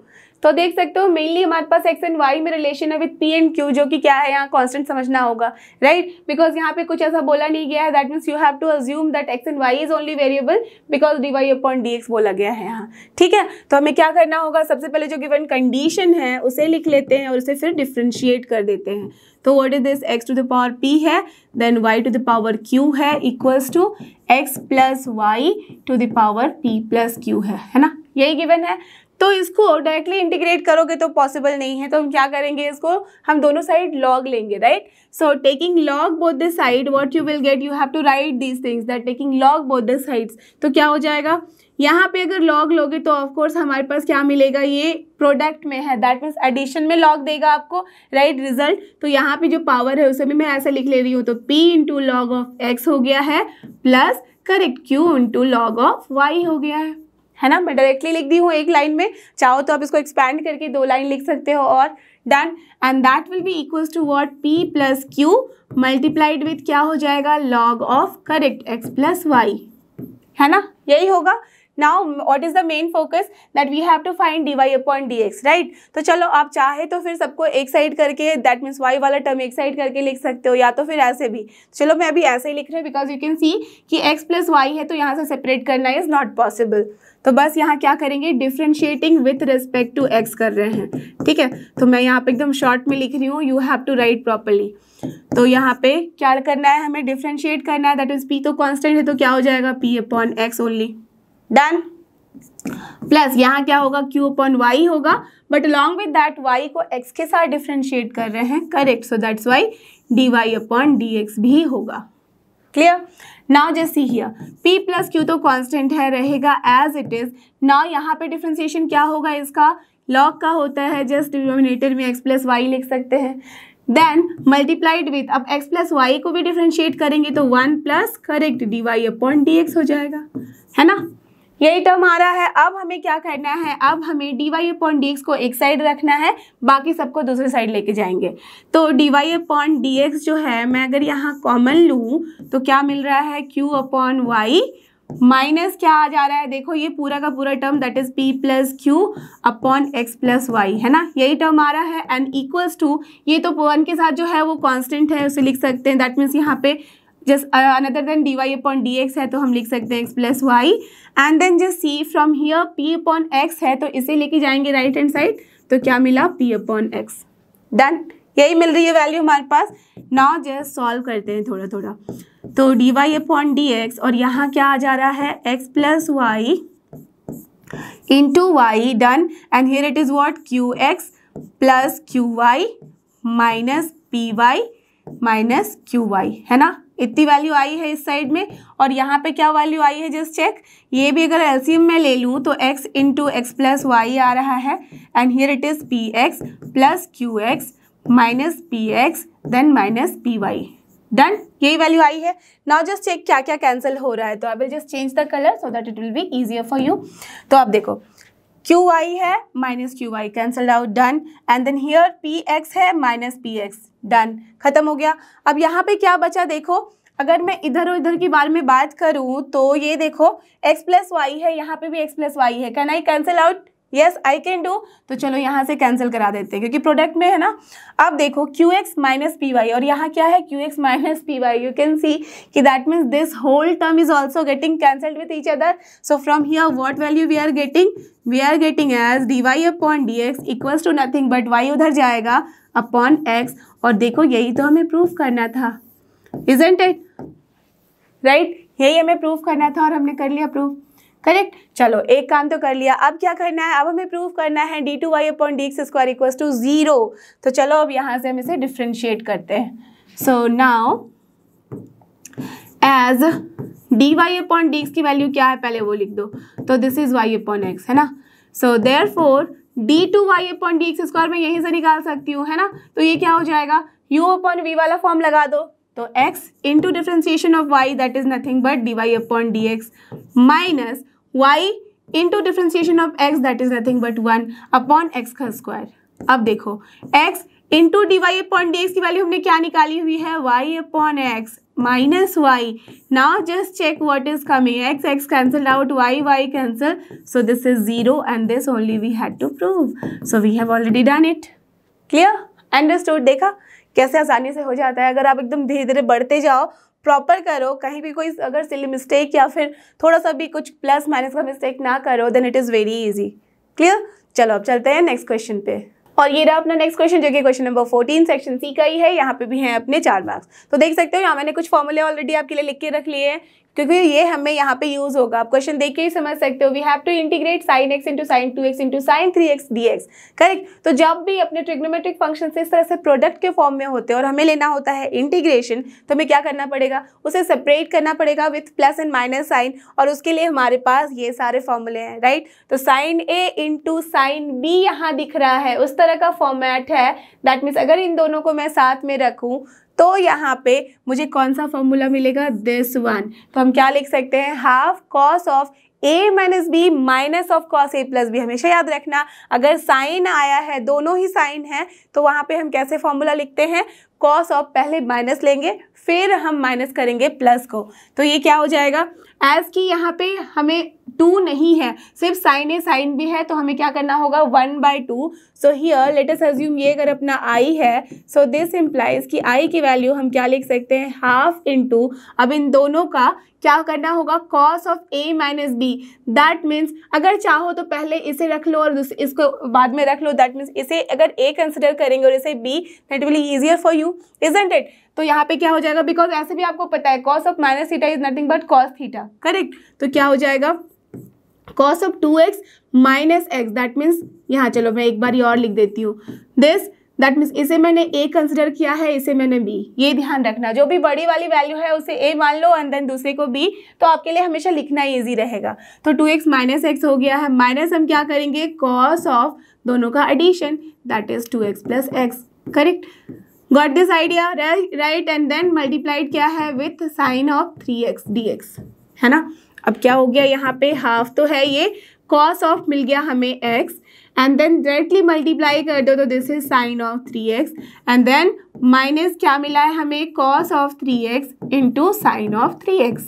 तो देख सकते हो मेनली हमारे पास x एंड y में रिलेशन है with p and q, जो कि क्या है यहाँ कांस्टेंट समझना होगा, राइट? बिकॉज यहाँ पे कुछ ऐसा बोला नहीं गया है, that means you have to assume that x and y is only variable because dy upon dx बोला गया है यहाँ, ठीक है? तो हमें क्या करना होगा? सबसे पहले जो गिवन कंडीशन है उसे लिख लेते हैं और उसे फिर डिफ्रेंशिएट कर देते हैं। तो what is this? x to the power p है, then y to the power q है, equals to x plus y to the power p plus q है ना? यही गिवन है। तो इसको डायरेक्टली इंटीग्रेट करोगे तो पॉसिबल नहीं है, तो हम क्या करेंगे? इसको हम दोनों साइड लॉग लेंगे, right? So taking log both the side what you will get, you have to write these things that taking log both the sides. तो क्या हो जाएगा? यहाँ पे अगर लॉग लोगे तो ऑफ कोर्स हमारे पास क्या मिलेगा? ये प्रोडक्ट में है, दैट मीन्स एडिशन में लॉग देगा आपको, राइट? रिजल्ट। तो यहाँ पे जो पावर है उसे भी मैं ऐसे लिख ले रही हूँ, तो p into log of x हो गया है plus correct q into log of y हो गया है ना? मैं डायरेक्टली लिख दी हूँ एक लाइन में, चाहो तो आप इसको एक्सपैंड करके 2 लाइन लिख सकते हो और done. And that will be equals to what? p plus q multiplied with क्या हो जाएगा? Log of correct x plus y, है ना? यही होगा। Now what is the main focus? That we have to find dy upon dx, right? तो चलो आप चाहे तो फिर सबको एक साइड करके दैट मीन्स y वाला टर्म एक साइड करके लिख सकते हो, या तो फिर ऐसे भी। चलो मैं अभी ऐसे ही लिख रही हूँ बिकॉज यू कैन सी कि x प्लस y है तो यहाँ से सेपरेट करना इज नॉट पॉसिबल। तो बस यहाँ क्या करेंगे? Differentiating with respect to x कर रहे हैं, ठीक है? तो मैं यहाँ पे एकदम शॉर्ट में लिख रही हूँ, you have to write properly. तो यहाँ पे क्या करना है? हमें डिफ्रेंशिएट करना है, दैट इज p तो कांस्टेंट है तो क्या हो जाएगा? p upon x only, done. Plus यहाँ क्या होगा? q अपॉन y होगा, but along with that y को x के साथ डिफ्रेंशिएट कर रहे हैं, correct? So that's why dy upon dx भी होगा। Clear? Now just see here, p plus q तो कांस्टेंट है, रहेगा एज इट इज। नाउ यहाँ पे डिफ्रेंशिएशन क्या होगा इसका? लॉग का होता है, जस्ट डिनोमिनेटर में x प्लस y लिख सकते हैं, देन मल्टीप्लाइड विथ, अब x प्लस y को भी डिफ्रेंशिएट करेंगे तो 1 plus correct dy upon dx हो जाएगा, है ना? यही टर्म आ रहा है। अब हमें क्या करना है? अब हमें dy अपॉन dx को एक साइड रखना है, बाकी सबको दूसरे साइड लेके जाएंगे। तो dy अपॉन dx जो है, मैं अगर यहाँ कॉमन लूँ तो क्या मिल रहा है? q अपॉन y माइनस क्या आ जा रहा है? देखो ये पूरा का पूरा term that is p plus Q upon x plus y, है ना? यही टर्म आ रहा है एंड इक्वल्स टू, ये तो 1 के साथ जो है वो कांस्टेंट है उसे लिख सकते हैं, दैट मीन्स यहाँ पे just another then dy upon dx है तो हम लिख सकते हैं x plus Y, and then just see from here p upon x है तो इसे लेके जाएंगे राइट हैंड साइड, तो क्या मिला? p upon x, done. यही मिल रही है वैल्यू हमारे पास। नाउ जस्ट सॉल्व करते हैं थोड़ा थोड़ा। तो dy अपॉन dx और यहाँ क्या आ जा रहा है? x plus Y into Y, done. And here it is what? qx plus qy minus py minus qy, है ना? इतनी वैल्यू आई है इस साइड में, और यहाँ पे क्या वैल्यू आई है? Just check. ये भी अगर एलसीएम में ले लूँ तो x into x plus y आ रहा है, and here it is px plus qx minus px then minus py, done, यही वैल्यू आई है। नाउ जस्ट चेक क्या क्या कैंसिल हो रहा है, तो I will just change the colour so that it will be easier for you. तो आप देखो क्यू आई है minus Q I cancel out, done. And then here P X है माइनस पी एक्स, डन, खत्म हो गया। अब यहाँ पे क्या बचा देखो, अगर मैं इधर और इधर के बारे में बात करूँ तो ये देखो x प्लस वाई है, यहाँ पे भी x प्लस वाई है, can I cancel out? Yes I can do. तो चलो यहाँ से कैंसिल करा देते हैं क्योंकि प्रोडक्ट में है ना। अब देखो q x minus p y और यहाँ क्या है q x minus p y, you can see कि that means this whole term is also getting cancelled with each other. So from here what value we are getting as D Y upon D x equals to nothing but y उधर जाएगा upon x. और देखो यही तो हमें proof करना था, isn't it right? यही हमें प्रूफ करना था और हमने कर लिया प्रूफ, करेक्ट। चलो एक काम तो कर लिया, अब क्या करना है, अब हमें प्रूफ करना है D two Y upon D X square equals to 0। तो चलो अब यहाँ से हम इसे डिफ्रेंशिएट करते हैं। So now as D Y upon D x की वैल्यू क्या है पहले वो लिख दो, तो this is Y upon X है ना। So therefore D two Y upon D X square मैं यहीं से निकाल सकती हूँ है ना। तो ये क्या हो जाएगा, यू अपॉन वी वाला फॉर्म लगा दो, तो x into differentiation of y that is nothing but dy upon dx minus y into differentiation of x that is nothing but 1 upon x का स्क्वायर। अब देखो x into dy upon dx की value हमने क्या निकाली हुई है, y upon x minus y। Now just check what is coming, x cancel out, y cancel, so this is 0 and this only we had to prove. So we have already done it. Clear, understood? देखा कैसे आसानी से हो जाता है। अगर आप एकदम धीरे धीरे बढ़ते जाओ, प्रॉपर करो, कहीं भी कोई अगर सिली मिस्टेक या फिर थोड़ा सा भी कुछ प्लस माइनस का मिस्टेक ना करो, then it is very easy. Clear? चलो अब चलते हैं नेक्स्ट क्वेश्चन पे। और ये रहा अपना नेक्स्ट क्वेश्चन जो कि क्वेश्चन नंबर 14 सेक्शन सी का ही है। यहाँ पे भी हैं अपने 4 मार्क्स। तो देख सकते हो यहाँ मैंने कुछ फॉर्मूले ऑलरेडी आपके लिए लिख के रख लिए हैं क्योंकि ये हमें यहाँ पे यूज होगा। आप क्वेश्चन देख के ही समझ सकते हो। We have to integrate sine X into sine 2x into sine 3x dx, correct. तो जब भी अपने ट्रिग्नोमेट्रिक फंक्शन इस तरह से प्रोडक्ट के फॉर्म में होते हैं और हमें लेना होता है इंटीग्रेशन, तो हमें क्या करना पड़ेगा, उसे सेपरेट करना पड़ेगा with plus and minus sine, और उसके लिए हमारे पास ये सारे फॉर्मूले हैं, राइट। तो sine A into sine B यहाँ दिख रहा है, उस तरह का फॉर्मेट है। दैट मीन्स अगर इन दोनों को मैं साथ में रखूँ तो यहाँ पे मुझे कौन सा फॉर्मूला मिलेगा, दिस वन। तो हम क्या लिख सकते हैं, half cos of a minus B minus of cos a plus B. हमेशा याद रखना अगर साइन आया है, दोनों ही साइन है, तो वहाँ पे हम कैसे फॉर्मूला लिखते हैं, कॉस ऑफ पहले माइनस लेंगे फिर हम माइनस करेंगे प्लस को। तो ये क्या हो जाएगा, एज कि यहाँ पे हमें 2 नहीं है, सिर्फ साइन ए साइन बी है, तो हमें क्या करना होगा 1/2। So here let us assume ये अगर अपना i है, सो दिस इम्प्लाइज कि i की वैल्यू हम क्या लिख सकते हैं, हाफ इंटू, अब इन दोनों का क्या करना होगा, cos of a minus B. That means अगर चाहो तो पहले इसे रख लो और इसको बाद में रख लो। दैट मीन्स इसे अगर a कंसिडर करेंगे और इसे b, that will be easier for you, isn't it. तो यहाँ पे क्या हो जाएगा, बिकॉज ऐसे भी आपको पता है cos of minus theta is nothing but cos theta, correct. तो क्या हो जाएगा, cos of 2x minus x. That means यहाँ चलो मैं एक बार और लिख देती हूँ, दिस दैट मीन्स इसे मैंने a कंसिडर किया है, इसे मैंने b। ये ध्यान रखना, जो भी बड़ी वाली वैल्यू है उसे a मान लो एंड देन दूसरे को b, तो आपके लिए हमेशा लिखना ईजी रहेगा। तो 2x माइनस एक्स हो गया है, माइनस हम क्या करेंगे, कॉस ऑफ दोनों का addition, that is 2x plus X, correct. Got this idea, right. And then multiplied क्या है with sign of 3x dx, है ना। अब क्या हो गया, यहाँ पे हाफ तो है, ये कॉस ऑफ मिल गया हमें x, and then directly multiply कर दो तो this is sine of 3x, and then minus क्या मिला है हमें, cos of 3x into sine of 3x,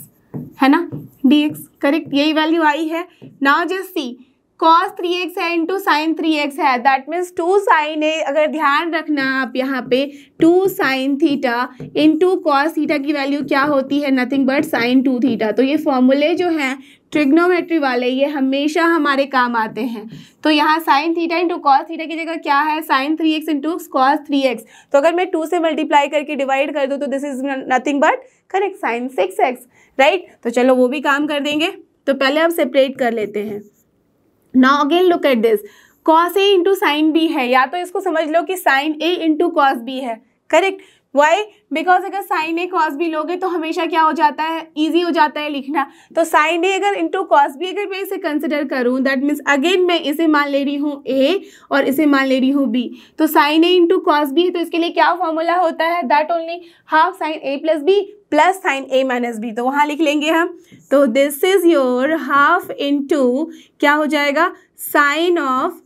है ना, dx, करेक्ट। यही वैल्यू आई है। नाउ जस्ट सी, cos 3x है इंटू साइन 3x है, दैट मीन्स 2 साइन ए। अगर ध्यान रखना आप यहाँ पे 2 sine theta into cos theta की वैल्यू क्या होती है, नथिंग बट साइन 2 थीटा। तो ये फॉर्मूले जो हैं ट्रिग्नोमेट्री वाले, ये हमेशा हमारे काम आते हैं। तो यहाँ sine theta into cos theta की जगह क्या है, sign 3x into cos 3x। तो अगर मैं 2 से मल्टीप्लाई करके डिवाइड कर दूँ तो this is nothing but correct sine 6x, right. तो चलो वो भी काम कर देंगे। तो पहले हम सेपरेट कर लेते हैं। Now again look at this, cos A into sine B है, या तो इसको समझ लो कि sine A into cos B है, करेक्ट। वाई? बिकॉज अगर साइन ए कॉस बी लोगे तो हमेशा क्या हो जाता है, ईजी हो जाता है लिखना। तो साइन ए अगर इंटू कॉस बी अगर मैं इसे कंसिडर करूँ, दैट मीन्स अगेन मैं इसे मान ले रही हूँ ए और इसे मान ले रही हूँ बी। तो sine A into cos B, तो इसके लिए क्या फॉर्मूला होता है, that only half sine A plus B plus sine A minus B. तो वहाँ लिख लेंगे हम। तो this is your half into क्या हो जाएगा, sine of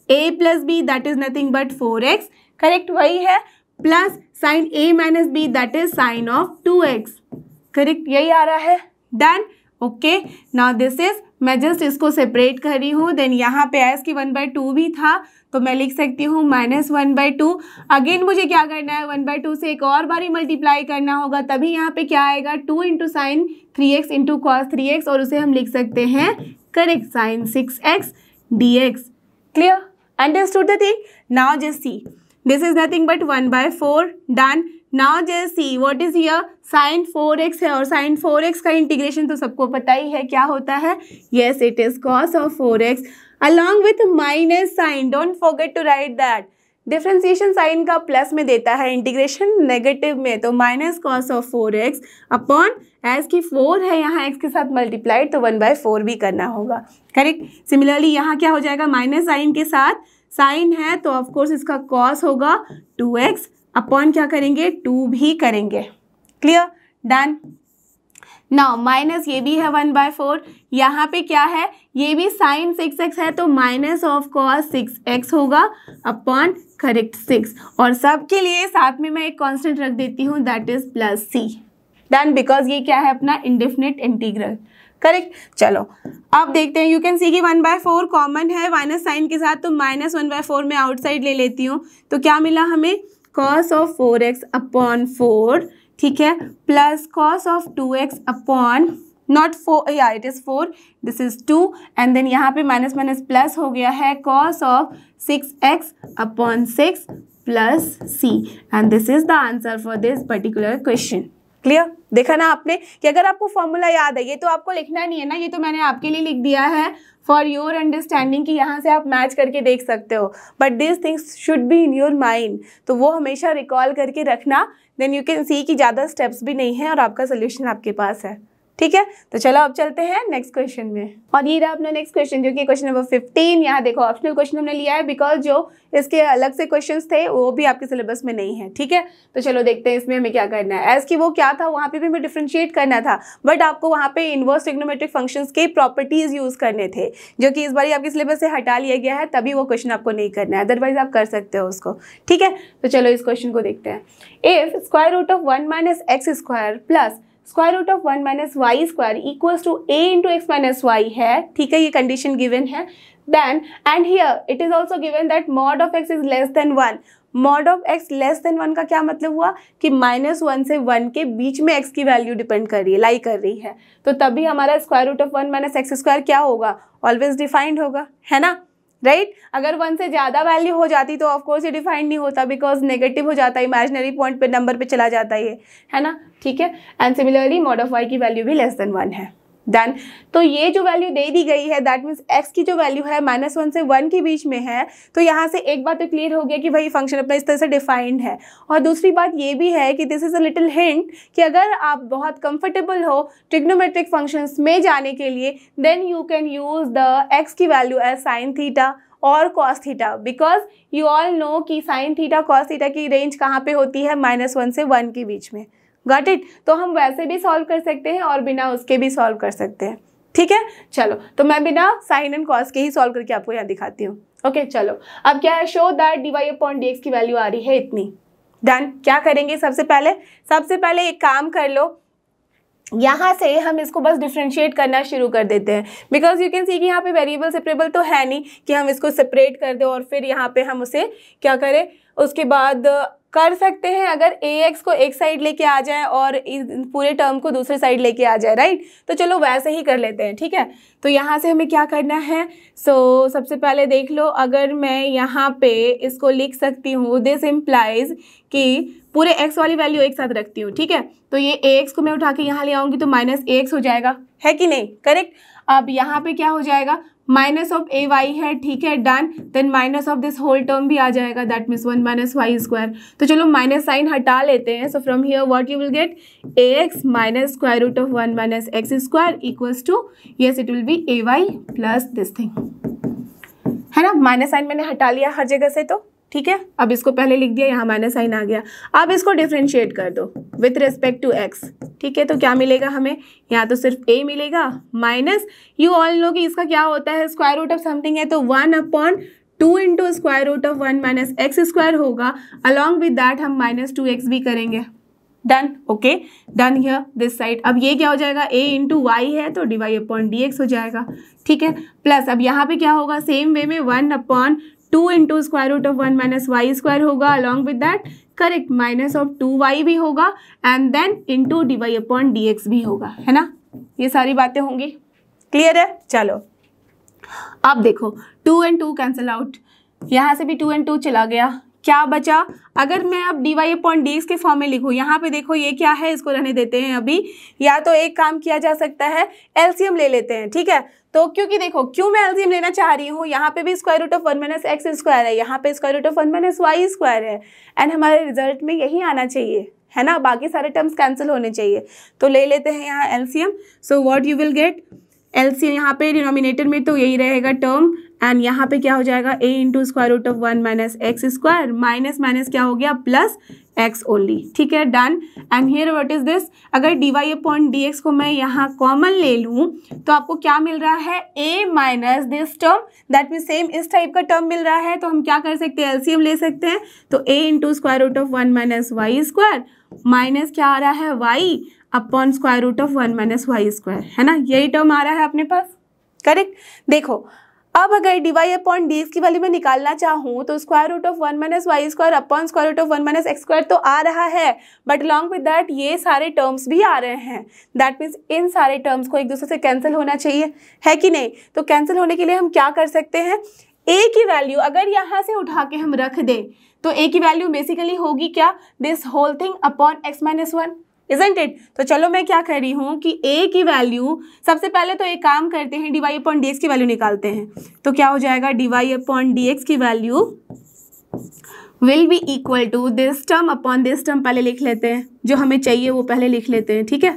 A plus B, that is nothing but 4x, correct वही है, plus sine A minus B, that is sine of 2x, correct यही आ रहा है। Done, okay. Now this is, मैं जस्ट इसको सेपरेट कर रही हूँ। देन यहाँ पे एस की 1/2 भी था तो मैं लिख सकती हूँ -1/2। अगेन मुझे क्या करना है, 1/2 से एक और बारी मल्टीप्लाई करना होगा, तभी यहाँ पे क्या आएगा, 2 into sine 3x into cos 3x, और उसे हम लिख सकते हैं correct sine 6x dx। Clear, understood the thing? Now just see, this is nothing but 1/4, done। now just see what is here, sin 4x है और sin 4x का integration तो सबको पता ही है क्या होता है, yes it is cos of 4x along with minus sign, don't forget to write that। Differentiation sine का प्लस में देता है, इंटीग्रेशन नेगेटिव में, तो minus cos of 4x upon as की 4 है यहाँ x के साथ मल्टीप्लाइड, तो 1/4 भी करना होगा, करेक्ट। सिमिलरली यहाँ क्या हो जाएगा, माइनस साइन के साथ साइन है तो ऑफकोर्स इसका कॉस होगा 2x अपॉन क्या करेंगे, 2 भी करेंगे। Clear, done. नाउ माइनस ये भी है 1/4, यहाँ पे क्या है, ये भी साइन 6x है तो माइनस ऑफ कॉस 6x होगा अपॉन करेक्ट 6, और सबके लिए साथ में मैं एक कांस्टेंट रख देती हूँ, that is +c। Done, because ये क्या है अपना इंडेफिनिट इंटीग्रल, करेक्ट। चलो अब देखते हैं, यू कैन सी कि 1/4 कॉमन है माइनस साइन के साथ, तो -1/4 में आउटसाइड ले लेती हूँ, तो क्या मिला हमें, cos ऑफ 4x अपॉन 4, ठीक है, plus cos of 2x upon not 4, या it is 4, this is 2, and then यहाँ पे माइनस माइनस प्लस हो गया है, cos of 6x upon 6 plus c, and this is the answer for this particular question. Clear, देखा ना आपने कि अगर आपको फॉर्मूला याद है, ये तो आपको लिखना नहीं है ना, ये तो मैंने आपके लिए लिख दिया है फॉर योर अंडरस्टैंडिंग कि यहाँ से आप मैच करके देख सकते हो, but this things should be in your mind, तो वो हमेशा रिकॉल करके रखना, देन यू कैन सी कि ज़्यादा स्टेप्स भी नहीं है और आपका सोल्यूशन आपके पास है। ठीक है, तो चलो अब चलते हैं नेक्स्ट क्वेश्चन में, और ये रहा अपना नेक्स्ट क्वेश्चन जो कि क्वेश्चन नंबर 15। यहाँ देखो ऑप्शनल क्वेश्चन हमने लिया है बिकॉज जो इसके अलग से क्वेश्चंस थे वो भी आपके सिलेबस में नहीं है। ठीक है, तो चलो देखते हैं इसमें हमें क्या करना है। एज की वो क्या था, वहाँ पे भी हमें डिफ्रेंशिएट करना था, बट आपको वहाँ पे इनवर्स ट्रिग्नोमेट्रिक फंक्शंस के प्रॉपर्टीज यूज करने थे, जो कि इस बार आपके सिलेबस से हटा लिया गया है, तभी वो क्वेश्चन आपको नहीं करना है, अदरवाइज आप कर सकते हो उसको। ठीक है, तो चलो इस क्वेश्चन को देखते हैं। If square root of 1 minus x square plus square root of 1 minus y square equals to a into x minus y है, ठीक है, ये कंडीशन गिवन है। Then and here it is also given that mod of x is less than 1। Mod of x less than 1 का क्या मतलब हुआ कि -1 से 1 के बीच में x की वैल्यू डिपेंड कर रही है, लाई कर रही है, तो तभी हमारा square root of 1 minus x square क्या होगा, ऑलवेज डिफाइंड होगा, है ना, राइट। अगर 1 से ज़्यादा वैल्यू हो जाती तो ऑफकोर्स ये डिफाइंड नहीं होता, बिकॉज नेगेटिव हो जाता है, इमेजिनरी पॉइंट पे नंबर पे चला जाता है ना। ठीक है, and similarly mod of y की वैल्यू भी लेस देन 1 है। डन, तो ये जो वैल्यू दे दी गई है दैट मीन्स एक्स की जो वैल्यू है -1 से 1 के बीच में है, तो यहाँ से एक बात तो क्लियर हो गया कि भाई फंक्शन अपना इस तरह से डिफाइंड है। और दूसरी बात ये भी है कि this is a little hint कि अगर आप बहुत कंफर्टेबल हो ट्रिग्नोमेट्रिक फंक्शंस में जाने के लिए, then you can use the x की वैल्यू एज साइन थीटा और cos theta, because you all know कि साइन थीटा कॉस थीटा की रेंज कहाँ पे होती है, -1 से 1 के बीच में। गॉट इट, तो हम वैसे भी सॉल्व कर सकते हैं और बिना उसके भी सॉल्व कर सकते हैं। ठीक है, चलो तो मैं बिना साइन एंड कॉस के ही सॉल्व करके आपको यहाँ दिखाती हूँ। ओके, चलो अब क्या है, show that dy upon dx की वैल्यू आ रही है इतनी। डन, क्या करेंगे, सबसे पहले एक काम कर लो, यहाँ से हम इसको बस डिफ्रेंशिएट करना शुरू कर देते हैं, बिकॉज यू कैन सी कि यहाँ पे वेरिएबल सेपरेबल तो है नहीं कि हम इसको सेपरेट कर दें और फिर यहाँ पे हम उसे क्या करें, उसके बाद कर सकते हैं अगर ax को एक साइड लेके आ जाए और इस पूरे टर्म को दूसरे साइड लेके आ जाए, राइट। तो चलो वैसे ही कर लेते हैं। ठीक है, तो यहाँ से हमें क्या करना है, सबसे पहले देख लो, अगर मैं यहाँ पे इसको लिख सकती हूँ, दिस इम्प्लाइज कि पूरे x वाली वैल्यू एक साथ रखती हूँ। ठीक है, तो ये ax को मैं उठा के यहाँ ले आऊँगी तो -ax हो जाएगा, है कि नहीं, करेक्ट। अब यहाँ पे क्या हो जाएगा, माइनस ऑफ ए वाई है, ठीक है, done. Then minus of this whole term भी आ जाएगा, that means 1 minus y square. तो चलो माइनस साइन हटा लेते हैं। So from here what you will get, a x minus square root of 1 minus x square equals to, yes it will be a y plus this thing, है ना। Minus sign मैंने हटा लिया हर जगह से, तो ठीक है। अब इसको पहले लिख दिया, यहाँ माइनस साइन आ गया। अब इसको डिफ्रेंशिएट कर दो विथ रिस्पेक्ट टू एक्स, ठीक है। तो क्या मिलेगा हमें, यहाँ तो सिर्फ ए मिलेगा माइनस, यू ऑल नो कि इसका क्या होता है, स्क्वायर रूट ऑफ समथिंग है तो 1/2 into square root of 1 minus x square होगा। अलॉन्ग विद दैट हम -2x भी करेंगे। Done, okay, done here this side. अब ये क्या हो जाएगा, a इंटू वाई है तो dy/dx हो जाएगा, ठीक है। प्लस अब यहाँ पे क्या होगा, सेम वे में 1/2 into square root of 1 minus y square होगा। Along with that correct minus of 2y भी होगा एंड देन इंटू dy/dx भी होगा, है ना। ये सारी बातें होंगी, क्लियर है। चलो अब देखो 2 and 2 कैंसिल आउट, यहाँ से भी 2 and 2 चला गया, क्या बचा। अगर मैं अब dy/dx के फॉर्म में लिखूँ, यहाँ पे देखो ये क्या है, इसको रहने देते हैं अभी। या तो एक काम किया जा सकता है, एलसीएम ले लेते हैं, ठीक है। तो क्योंकि देखो क्यों मैं एलसीएम लेना चाह रही हूँ, यहाँ पे भी square root of 1 minus x square है, यहाँ पे square root of 1 minus y square है, एंड हमारे रिजल्ट में यही आना चाहिए, है ना। बाकी सारे टर्म्स कैंसिल होने चाहिए, तो ले लेते हैं यहाँ LCM. So what you will gate, LCM यहाँ पे डिनोमिनेटर में तो यही रहेगा टर्म, एंड यहाँ पे क्या हो जाएगा, a into square root of 1 minus x square minus minus क्या हो गया, प्लस x ओनली, ठीक है, done. And here what is this, अगर dy/dx को मैं यहाँ कॉमन ले लूँ तो आपको क्या मिल रहा है, a minus this term, that mean same इस टाइप का टर्म मिल रहा है। तो हम क्या कर सकते हैं, एलसीएम ले सकते हैं। तो a into square root of 1 minus y square minus क्या आ रहा है, y upon square root of 1 minus y square, है ना। यही टर्म आ रहा है अपने पास, करेक्ट। देखो अब अगर dy/dx की वैल्यू में निकालना चाहूँ तो square root of 1 minus y square upon square root of 1 minus x square तो आ रहा है, बट अलॉन्ग विद दैट ये सारे टर्म्स भी आ रहे हैं। दैट मीन्स इन सारे टर्म्स को एक दूसरे से कैंसिल होना चाहिए, है कि नहीं। तो कैंसिल होने के लिए हम क्या कर सकते हैं, a की वैल्यू अगर यहाँ से उठा के हम रख दें तो a की वैल्यू बेसिकली होगी क्या, this whole thing upon x minus 1, isn't it. तो चलो मैं क्या कर रही हूँ कि a की वैल्यू, सबसे पहले तो एक काम करते हैं, dy/dx की वैल्यू निकालते हैं। तो क्या हो जाएगा, dy/dx की value will be equal to this term upon this term, पहले लिख लेते हैं, जो हमें चाहिए वो पहले लिख लेते हैं, ठीक है,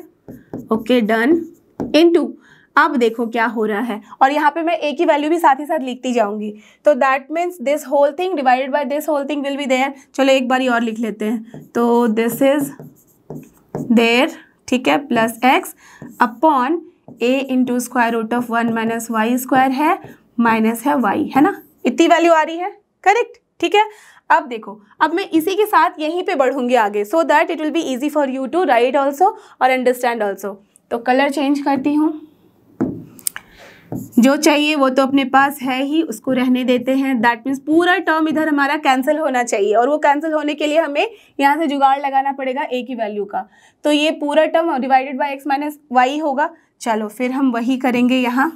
ओके डन। इनटू अब देखो क्या हो रहा है, और यहाँ पे मैं a की वैल्यू भी साथ ही साथ लिखती जाऊंगी। तो that means this whole thing divided by this whole thing will be there. चलो एक बार और लिख लेते हैं, तो दिस इज देयर, ठीक है, plus x upon a into square root of 1 minus y square है, माइनस है y, है ना। इतनी वैल्यू आ रही है, करेक्ट, ठीक है। अब देखो, अब मैं इसी के साथ यहीं पे बढ़ूंगी आगे, so that it will be easy for you to write also और अंडरस्टैंड ऑल्सो। तो कलर चेंज करती हूँ, जो चाहिए वो तो अपने पास है ही, उसको रहने देते हैं। दैट मीन्स पूरा टर्म इधर हमारा कैंसिल होना चाहिए, और वो कैंसिल होने के लिए हमें यहाँ से जुगाड़ लगाना पड़ेगा a की वैल्यू का। तो ये पूरा term divided by x minus y होगा। चलो फिर हम वही करेंगे यहाँ।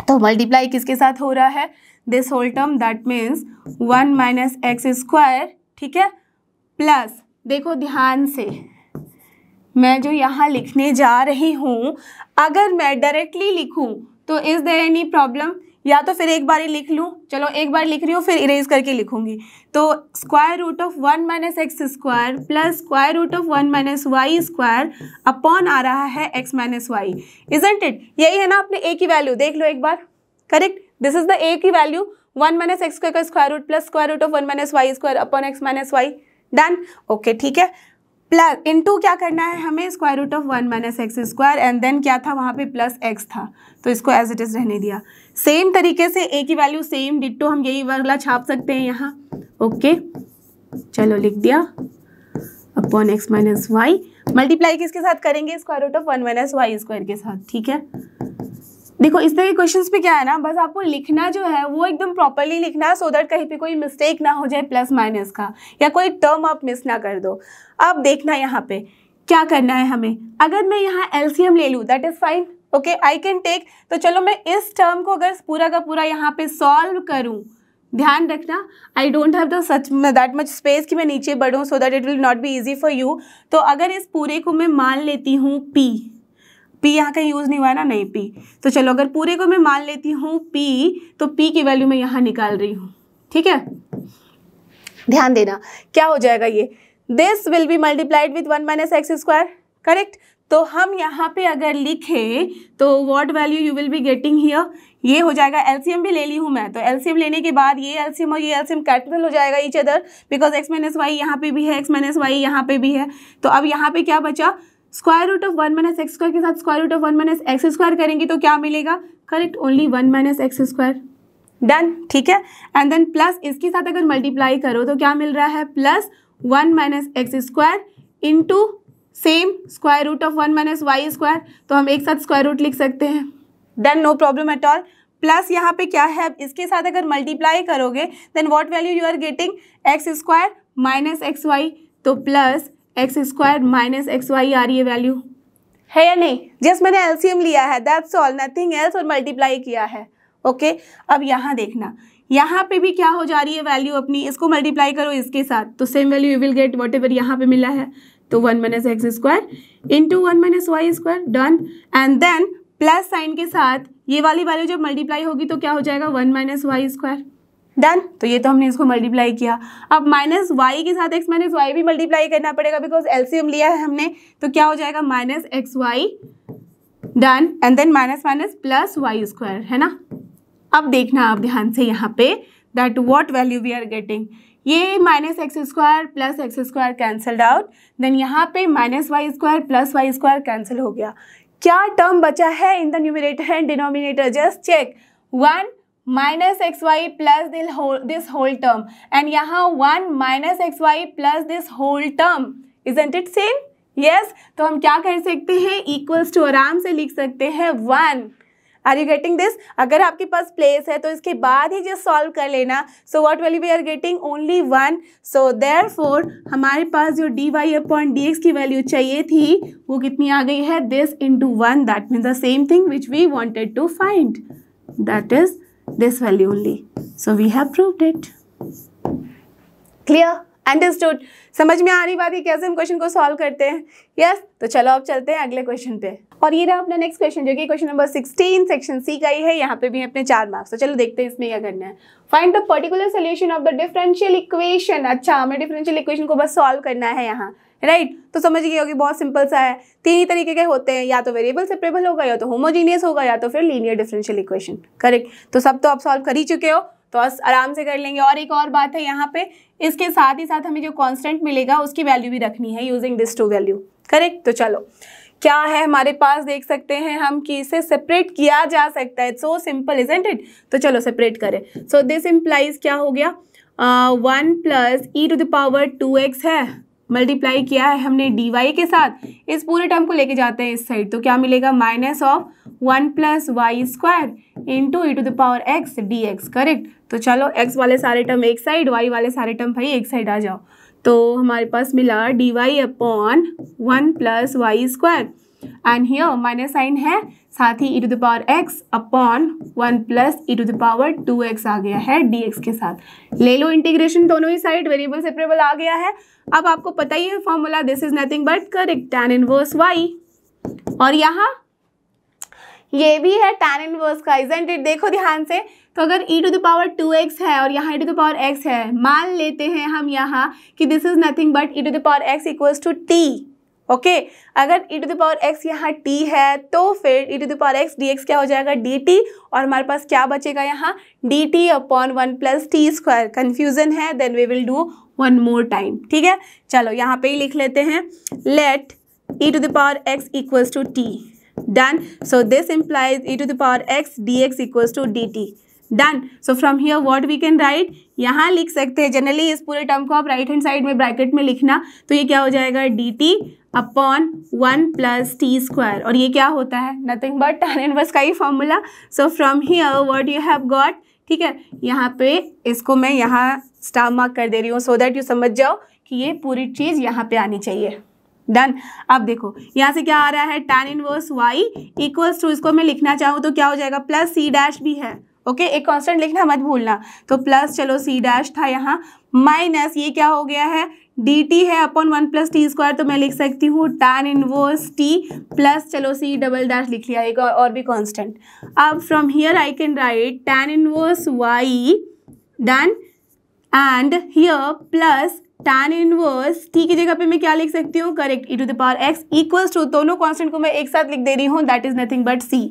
तो मल्टीप्लाई किसके साथ हो रहा है, this whole term, that means 1 minus x square, ठीक है, प्लस देखो ध्यान से मैं जो यहाँ लिखने जा रही हूँ, अगर मैं डायरेक्टली लिखूँ तो इज देयर एनी प्रॉब्लम, या तो फिर एक बार ही लिख लूँ। चलो एक बार लिख रही हूँ, फिर इरेज करके लिखूंगी। तो square root of 1 minus x square plus square root of 1 minus y square upon आ रहा है x minus y, isn't it. यही है ना अपने a की वैल्यू, देख लो एक बार, correct. This is the a की वैल्यू, 1 माइनस एक्स स्क्वायर का square root plus square root of 1 minus y square upon x minus y, done, okay, ठीक है। प्लस इनटू क्या करना है हमें, square root of 1 minus x square, and then क्या था वहाँ पे प्लस x था, तो इसको एज इट इज रहने दिया। सेम तरीके से a की वैल्यू सेम डिट्टो हम यही वाला छाप सकते हैं यहाँ, ओके, चलो लिख दिया upon x minus y. Multiply किसके साथ करेंगे, square root of 1 minus y square के साथ, ठीक है। देखो इस तरह के क्वेश्चंस पे क्या है ना, बस आपको लिखना जो है वो एकदम प्रॉपरली लिखना है, सो दैट कहीं पे कोई मिस्टेक ना हो जाए प्लस माइनस का, या कोई टर्म आप मिस ना कर दो। अब देखना यहाँ पे क्या करना है हमें, अगर मैं यहाँ एलसीएम ले लूँ that is fine, okay, I can take. तो चलो मैं इस टर्म को अगर पूरा का पूरा यहाँ पे सॉल्व करूँ, ध्यान रखना I don't have the such that much space कि मैं नीचे बढ़ूँ, सो that it will not be easy for you. तो अगर इस पूरे को मैं मान लेती हूँ p पी यहाँ कहीं यूज़ नहीं हुआ है ना, नहीं पी। तो चलो अगर पूरे को मैं मान लेती हूँ पी, तो पी की वैल्यू मैं यहाँ निकाल रही हूँ, ठीक है। ध्यान देना क्या हो जाएगा ये, this will B multiplied with 1 minus x square, correct. तो हम यहाँ पे अगर लिखें तो what value you will be getting here, ये हो जाएगा, एलसीएम भी ले ली हूँ मैं, तो एलसीएम लेने के बाद ये एलसीएम और ये एलसीएम कैंसिल हो जाएगा each other, because x minus y यहाँ पे भी है, एक्स माइनस वाई यहाँ पे भी है। तो अब यहाँ पे क्या बचा, square root of 1 minus x square के साथ square root of 1 minus x square करेंगे तो क्या मिलेगा, correct, only 1 minus x square, done, ठीक है। एंड देन प्लस इसके साथ अगर मल्टीप्लाई करो तो क्या मिल रहा है, plus 1 minus x square into same square root of 1 minus y square, तो हम एक साथ स्क्वायर रूट लिख सकते हैं, done, no problem at all. Plus यहाँ पे क्या है, इसके साथ अगर मल्टीप्लाई करोगे then what value you are getting, x square minus x y, तो plus x square minus x y आ रही है वैल्यू, है या नहीं। जस्ट मैंने एलसीएम लिया है, दैट्स ऑल, नथिंग एल्स, और मल्टीप्लाई किया है, ओके। अब यहाँ देखना, यहाँ पे भी क्या हो जा रही है वैल्यू अपनी, इसको मल्टीप्लाई करो इसके साथ, तो same value you will get whatever यहाँ पे मिला है, तो 1 minus x square into 1 minus y square, done. And then plus sine के साथ ये वाली वैल्यू जब मल्टीप्लाई होगी तो क्या हो जाएगा, 1 माइनस वाई स्क्वायर, डन। तो ये तो हमने इसको मल्टीप्लाई किया। अब माइनस वाई के साथ एक्स माइनस वाई भी मल्टीप्लाई करना पड़ेगा, बिकॉज एलसीएम लिया है हमने, तो क्या हो जाएगा, minus x y, done. And then minus minus plus y square, है ना। अब देखना आप ध्यान से यहाँ पे, that what value we are getting, ये minus x square plus x square cancelled out, then यहाँ पे minus y square plus y square cancel हो गया। क्या टर्म बचा है in the numerator and denominator, just check, 1 minus x y plus this whole term, and यहाँ 1 minus x y plus this whole term, isn't it same, yes. तो हम क्या कर सकते हैं, इक्वल्स टू आराम से लिख सकते हैं 1, आर यू गेटिंग दिस। अगर आपके पास प्लेस है तो इसके बाद ही जस्ट सॉल्व कर लेना, so what value we are getting, only 1। So therefore हमारे पास जो d Y upon D x की वैल्यू चाहिए थी वो कितनी आ गई है, this into 1, that means the same thing which we wanted to find, that is this value only. So we have proved it, clear, understood, समझ में आ रही बात है कैसे हम क्वेश्चन को सॉल्व करते हैं, यस। तो चलो अब चलते हैं अगले क्वेश्चन पे, और ये रहा अपना नेक्स्ट क्वेश्चन जो कि क्वेश्चन नंबर 16 सेक्शन सी का ही है, यहाँ पे भी अपने 4 मार्क्स। तो चलो देखते हैं इसमें क्या करना है, find the particular solution of the differential equation. अच्छा, हमें डिफरेंशियल इक्वेशन को बस सॉल्व करना है यहाँ, राइट। तो समझ गए होगी, बहुत सिंपल सा है, 3 ही तरीके के होते हैं, या तो वेरिएबल सेपरेबल होगा, या तो होमोजीनियस होगा, या तो फिर लीनियर डिफरेंशियल इक्वेशन, करेक्ट। तो सब तो आप सॉल्व कर ही चुके हो, तो आराम से कर लेंगे। और एक और बात है यहाँ पे, इसके साथ ही साथ हमें जो कांस्टेंट मिलेगा उसकी वैल्यू भी रखनी है यूजिंग दिस 2 वैल्यू, करेक्ट। तो चलो क्या है हमारे पास, देख सकते हैं हम कि इसे सेपरेट किया जा सकता है, सो सिंपल इजंट इट। तो चलो सेपरेट करें, सो दिस इम्प्लाइज क्या हो गया, 1 plus e to the power 2x है, मल्टीप्लाई किया है हमने डी वाई के साथ, इस पूरे टर्म को लेके जाते हैं इस साइड, तो क्या मिलेगा, minus of 1 plus y square into e to the power x d x, correct. तो चलो एक्स वाले सारे टर्म एक साइड, वाई वाले सारे टर्म भाई एक साइड आ जाओ, तो हमारे पास मिला d Y upon 1 plus y square, and here minus sign है, साथ ही e to the power x upon 1 plus e to the power 2x आ गया है dx के साथ। ले लो इंटीग्रेशन, दोनों ही साइड वेरिएबल सेपरेबल आ गया है। अब आपको पता ही है formula, this is nothing but correct tan inverse y, और यहाँ ये भी है tan इनवर्स का, इजंट इट। देखो ध्यान से, तो अगर e to the power 2x है और यहाँ e to the power x है, मान लेते हैं हम यहाँ कि this is nothing but e to the power x equals to t, okay. अगर e to the power x यहाँ t है तो फिर e to the power x dx क्या हो जाएगा, dt, और हमारे पास क्या बचेगा यहाँ, dt upon 1 plus t square. Confusion है, then we will do one more time, ठीक है। चलो यहाँ पे ही लिख लेते हैं, let e to the power x equals to t, done. So this implies e to the power x dx equals to dt, done. So from here what we can write, यहाँ लिख सकते हैं जनरली इस पूरे term को आप right hand side में bracket में लिखना, तो ये क्या हो जाएगा, dt upon 1 plus t square, और ये क्या होता है, नथिंग बट tan इनवर्स का ही formula. So from here what you have got, ठीक है। यहाँ पे इसको मैं यहाँ स्टार मार्क कर दे रही हूँ सो दैट यू समझ जाओ कि ये पूरी चीज़ यहाँ पे आनी चाहिए, डन। अब देखो यहाँ से क्या आ रहा है, tan inverse y equals to, इसको मैं लिखना चाहूँ तो क्या हो जाएगा, प्लस c डैश भी है, ओके। एक कांस्टेंट लिखना मत भूलना, तो प्लस चलो c डैश था यहाँ, माइनस ये क्या हो गया है, डी टी है अपॉन 1 प्लस टी स्क्वायर, तो मैं लिख सकती हूँ tan इनवर्स टी प्लस, चलो सी डबल डैश लिख लिया, एक और भी कांस्टेंट। अब from here I can write tan inverse y done, and here plus tan inverse t की जगह पे मैं क्या लिख सकती हूँ, correct, e to the power x equals to, दोनों कांस्टेंट को मैं एक साथ लिख दे रही हूँ, that is nothing but c।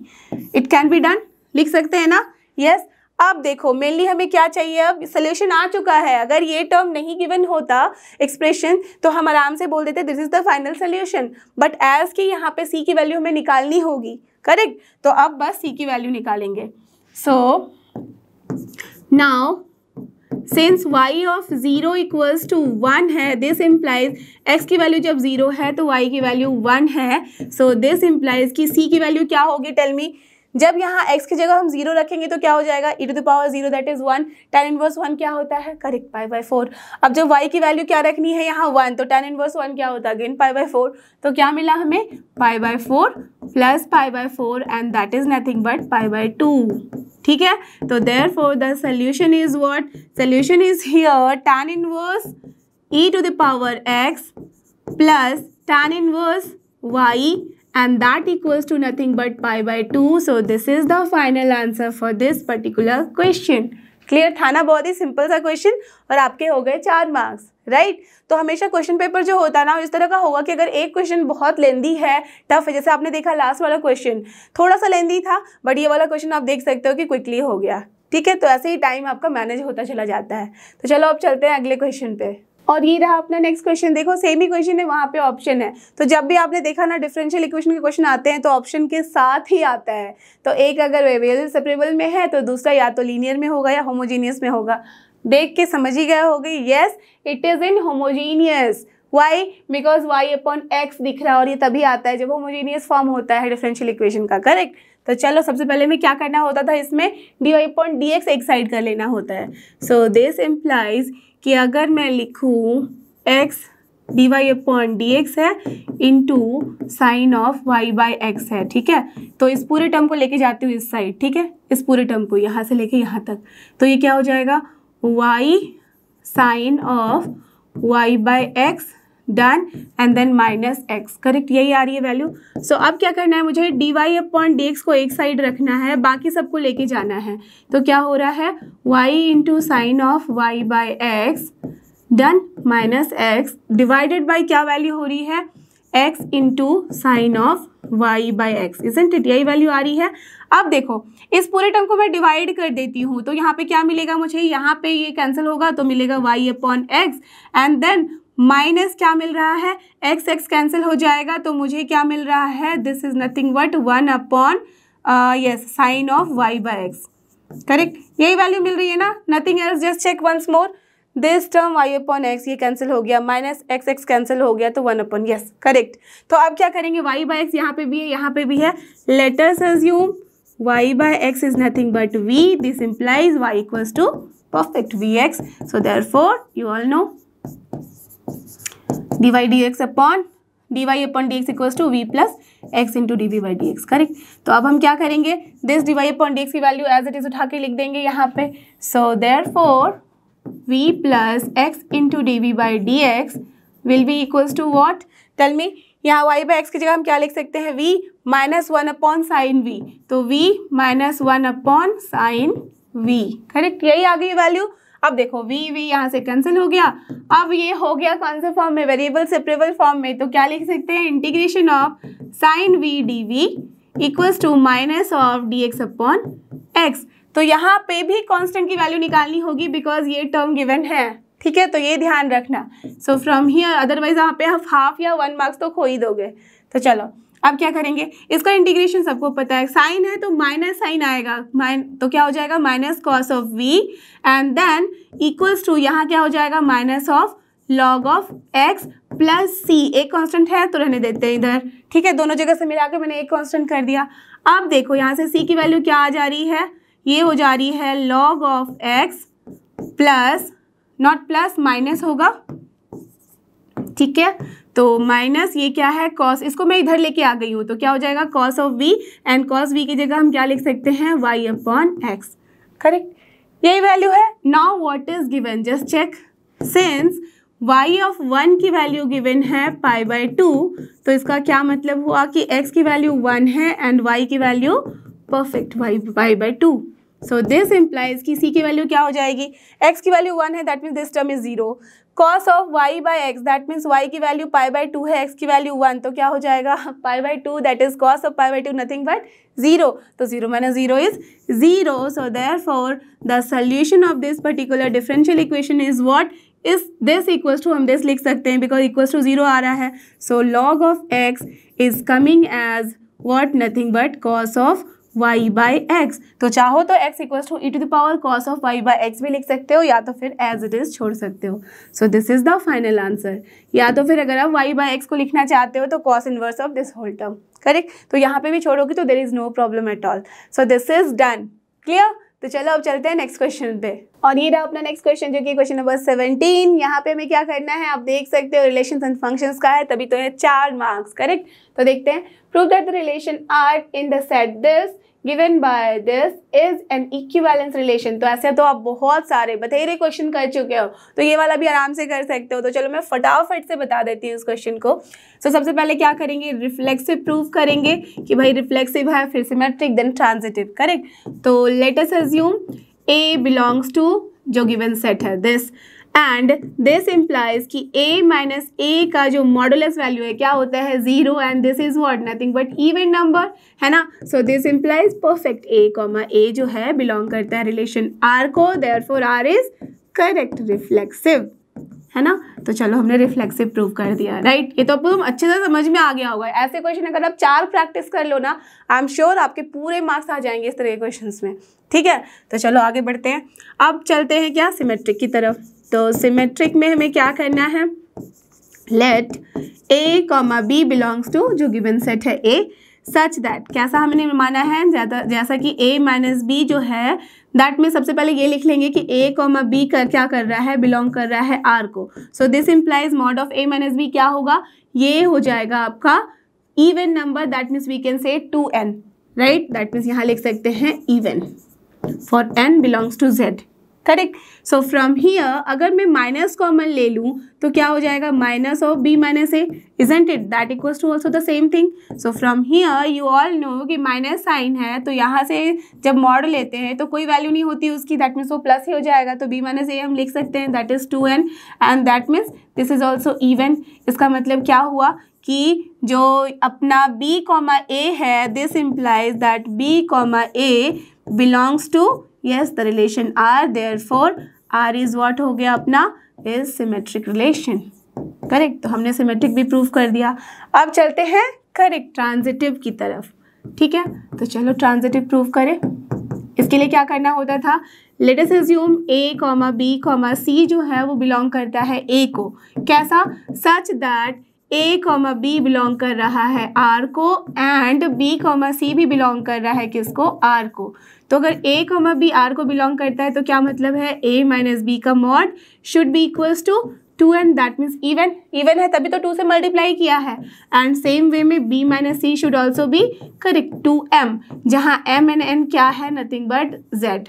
It can be done, लिख सकते हैं ना, यस। अब देखो मेनली हमें क्या चाहिए, अब सोल्यूशन आ चुका है, अगर ये टर्म नहीं गिवन होता एक्सप्रेशन तो हम आराम से बोल देते this is the final solution, but as कि यहाँ पे c की वैल्यू हमें निकालनी होगी, करेक्ट, तो अब बस c की वैल्यू निकालेंगे। So now since y of 0 equals to 1 है, दिस इम्प्लाइज x की वैल्यू जब 0 है तो y की वैल्यू 1 है, सो दिस इम्प्लाइज कि c की वैल्यू क्या होगी, टेल मी। जब यहाँ x की जगह हम 0 रखेंगे तो क्या हो जाएगा, e to the power 0 that is 1, tan inverse 1 क्या होता है, करेक्ट, पाई बाय 4। अब जब y की वैल्यू क्या रखनी है यहाँ 1, तो tan इनवर्स 1 क्या होता है, अगेन पाई बाय 4, तो क्या मिला हमें, pi by 4 plus pi by 4 and that is nothing but pi by 2, ठीक है। तो therefore the solution is what, solution is here tan inverse e to the power x plus tan inverse y and that equals to nothing but pi by 2. So this is the final answer for this particular question. Clear था ना, बहुत ही simple सा question और आपके हो गए 4 marks, right. तो हमेशा क्वेश्चन पेपर जो होता है ना इस तरह का होगा कि अगर एक क्वेश्चन बहुत लेंदी है, टफ है, जैसे आपने देखा लास्ट वाला क्वेश्चन थोड़ा सा लेंदी था, बट ये वाला क्वेश्चन आप देख सकते हो कि क्विकली हो गया, ठीक है। तो ऐसे ही टाइम आपका मैनेज होता चला जाता है। तो चलो अब चलते हैं अगले क्वेश्चन पे, और ये रहा अपना नेक्स्ट क्वेश्चन। देखो सेम ही क्वेश्चन है, वहाँ पे ऑप्शन है, तो जब भी आपने देखा ना डिफरेंशियल इक्वेशन के क्वेश्चन आते हैं तो ऑप्शन के साथ ही आता है, तो एक अगर वेरिएबल सेपरेबल में है तो दूसरा या तो लीनियर में होगा या होमोजीनियस में होगा। देख के समझ ही गए होगे, yes it is in homogeneous. Y, because y upon x दिख रहा है और ये तभी आता है जब होमोजीनियस फॉर्म होता है डिफरेंशियल इक्वेशन का, करेक्ट। तो चलो सबसे पहले में क्या करना होता था, इसमें dy अपॉन dx एक साइड कर लेना होता है। सो दिस इम्प्लाइज कि अगर मैं लिखूँ x dy अपॉन dx है into sine of y by x है, ठीक है। तो इस पूरे टर्म को लेके जाती हूँ इस साइड, ठीक है, इस पूरे टर्म को यहाँ से लेके यहाँ तक, तो ये क्या हो जाएगा, y sine of y by x done and then minus x, correct, यही आ रही है वैल्यू। सो अब क्या करना है मुझे, d Y upon D x को एक साइड रखना है, बाकी सबको लेके जाना है। तो क्या हो रहा है, y into sine of y by x done minus x divided by क्या वैल्यू हो रही है, x into sine of y by x, isn't it, यही वैल्यू आ रही है। अब देखो इस पूरे टर्म को मैं डिवाइड कर देती हूँ तो यहाँ पे क्या मिलेगा मुझे, यहाँ पे ये कैंसिल होगा तो मिलेगा y upon x and then minus क्या मिल रहा है, एक्स एक्स कैंसिल हो जाएगा तो मुझे क्या मिल रहा है, this is nothing but 1 upon yes sine of y by x, correct, यही वैल्यू मिल रही है ना, nothing else, just check once more, this term y upon x ये कैंसिल हो गया, माइनस एक्स एक्स कैंसिल हो गया तो 1 अपॉन, यस करेक्ट। तो अब क्या करेंगे, y बाई एक्स यहाँ पे भी है यहाँ पे भी है, let us assume y by x is nothing but v, this implies y equals to perfect vx, so therefore you all know dy dx upon dx equals to v plus x into d v by d x, correct. तो अब हम क्या करेंगे, this dy upon dx की value as it is उठा के लिख देंगे यहाँ पे, so therefore v plus x into d v by d x will be equals to what, tell me. यहाँ y बाई एक्स की जगह हम क्या लिख सकते हैं, v minus 1 upon sine v, तो v minus 1 upon sine v, correct, यही आ गई वैल्यू। अब देखो v यहाँ से कैंसिल हो गया, अब ये हो गया कौन से फॉर्म में, वेरिएबल सेपरेबल फॉर्म में, तो क्या लिख सकते हैं, integration of sine v d v equals to minus of d x upon x. तो यहाँ पे भी कांस्टेंट की वैल्यू निकालनी होगी बिकॉज ये टर्म गिवन है, ठीक है, तो ये ध्यान रखना। सो फ्रॉम हियर अदरवाइज यहाँ पे आप हाफ या 1 मार्क्स तो खो ही दोगे। तो चलो अब क्या करेंगे, इसका इंटीग्रेशन सबको पता है, साइन है तो माइनस साइन आएगा, तो क्या हो जाएगा minus cos of v and then equals to यहाँ क्या हो जाएगा minus of log of x plus c, एक कांस्टेंट है तो रहने देते हैं इधर, ठीक है, दोनों जगह से मिला के मैंने एक कांस्टेंट कर दिया। अब देखो यहाँ से c की वैल्यू क्या आ जा रही है, ये हो जा रही है log of x plus not plus minus होगा, ठीक है, तो माइनस ये क्या है कॉस, इसको मैं इधर लेके आ गई हूँ तो क्या हो जाएगा cos of v and cos v की जगह हम क्या लिख सकते हैं y अपॉन एक्स, करेक्ट, यही वैल्यू है। Now what is given, just check, since y of 1 की वैल्यू गिवन है π/2, तो इसका क्या मतलब हुआ कि x की वैल्यू 1 है एंड y की value perfect π/2. So this implies कि c की वैल्यू क्या हो जाएगी, x की वैल्यू 1 है, that means this term is 0. cos of y by x, that means y की वैल्यू π/2 है, x की वैल्यू 1, तो क्या हो जाएगा π/2, that is cos of π/2 nothing but 0. तो 0 minus 0 is 0. So therefore the solution of this particular differential equation is what, is this equals to, हम this लिख सकते हैं बिकॉज इक्वल्स टू 0 आ रहा है. So log of x is coming as what, nothing but cos of y by x. तो चाहो तो x equals to e to the power cos of y by x भी लिख सकते हो, या तो फिर एज इट इज छोड़ सकते हो. सो this is the final answer. या तो फिर अगर आप y बाई एक्स को लिखना चाहते हो तो cos inverse of this whole term, correct. तो यहाँ पे भी छोड़ोगी तो there is no problem at all. So this is done. Clear. तो चलो अब चलते हैं नेक्स्ट क्वेश्चन पे. और ये रहा अपना नेक्स्ट क्वेश्चन जो कि क्वेश्चन नंबर 17. यहाँ पे हमें क्या करना है, आप देख सकते हो रिलेशंस एंड फंक्शंस का है, तभी तो है 4 मार्क्स, करेक्ट. तो देखते हैं. Prove that the relation R in the set this given by this is an equivalence relation. तो ऐसे तो आप बहुत सारे बथेरे क्वेश्चन कर चुके हो, तो ये वाला भी आराम से कर सकते हो. तो चलो मैं फटाफट से बता देती हूँ इस क्वेश्चन को. तो सबसे पहले क्या करेंगे, रिफ्लेक्सिव प्रूव करेंगे कि भाई रिफ्लेक्सिव है, फिर सिमेट्रिक, देन ट्रांजिटिव, करेक्ट. तो let us assume A belongs to जो गिवन सेट है दिस, एंड दिस इम्प्लाइज कि a माइनस ए का जो मॉडुलस वैल्यू है क्या होता है 0, and this is what, nothing but even number, है ना. So this implies perfect a comma a जो है बिलोंग करता है रिलेशन r को, therefore r is correct reflexive, है ना. तो चलो हमने रिफ्लेक्सिव प्रूव कर दिया, राइट. ये तो आपको अच्छे से समझ में आ गया होगा. ऐसे क्वेश्चन अगर आप 4 प्रैक्टिस कर लो ना, आई एम श्योर आपके पूरे मार्क्स आ जाएंगे इस तरह के क्वेश्चंस में, ठीक है. तो चलो आगे बढ़ते हैं. अब चलते हैं क्या, सिमेट्रिक की तरफ. तो सिमेट्रिक में हमें क्या करना है, let a comma b belongs to जो गिवन सेट है a, सच दैट, कैसा हमने माना है, जैसा कि a माइनस बी जो है, दैट में सबसे पहले ये लिख लेंगे कि a कॉमा b का क्या कर रहा है, बिलोंग कर रहा है r को. So this implies mod of a minus b क्या होगा, ये हो जाएगा आपका even number, that means we can say 2n, right. That means यहाँ लिख सकते हैं even for n belongs to z, correct. So from here अगर मैं माइनस कॉमन ले लूँ तो क्या हो जाएगा, minus of b minus a, isn't it, that equals to also the same thing. So from here you all know कि minus sign है, तो यहाँ से जब मॉड लेते हैं तो कोई वैल्यू नहीं होती उसकी, दैट मीन्स वो प्लस ही हो जाएगा. तो b माइनस ए हम लिख सकते हैं, that is 2n, and that means this is also even. इसका मतलब क्या हुआ कि जो अपना b कॉमा a है, this implies that b comma a belongs to yes the relation r, therefore r is what हो गया अपना, is symmetric relation, करेक्ट. तो हमने सिमेट्रिक भी प्रूव कर दिया. अब चलते हैं करेक्ट ट्रांजिटिव की तरफ, ठीक है. तो चलो ट्रांजिटिव प्रूव करें. इसके लिए क्या करना होता था, late us assume a comma b comma c जो है वो बिलोंग करता है a को, कैसा, such that a comma b belong कर रहा है r को, एंड b कॉमा c भी बिलोंग कर रहा है किसको, r को. तो अगर a कॉमा b r को बिलोंग करता है तो क्या मतलब है, a माइनस b का mod should be equals to 2n, that means even, even है तभी तो 2 से मल्टीप्लाई किया है. एंड सेम वे में b minus c should also be correct 2m, जहाँ m एंड n क्या है, nothing but z,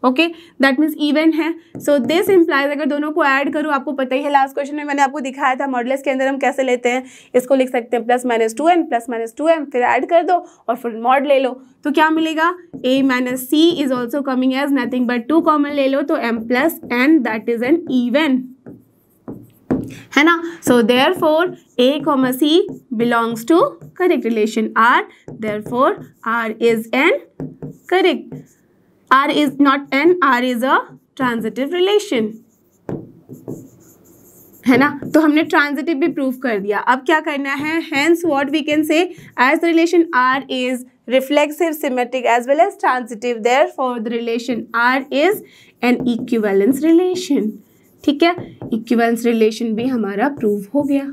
okay. That means even है. सो दिस इम्प्लाइज अगर दोनों को ऐड करूँ, आपको पता ही है लास्ट क्वेश्चन में मैंने आपको दिखाया था मॉडुलस के अंदर हम कैसे लेते हैं, इसको लिख सकते हैं plus minus 2n plus minus 2m, फिर ऐड कर दो और फिर मॉड ले लो, तो क्या मिलेगा, a minus c is also coming as nothing but 2 common ले लो तो m plus n, that is an even, है ना. So therefore a comma c belongs to correct relation r, therefore r is an correct, R is not n, R is a transitive relation, है ना. तो हमने transitive भी prove कर दिया. अब क्या करना है, hence what we can say, as the relation R is reflexive, symmetric as well as transitive, therefore the relation R is an equivalence relation, ठीक है. इक्विवेलेंस रिलेशन भी हमारा प्रूव हो गया,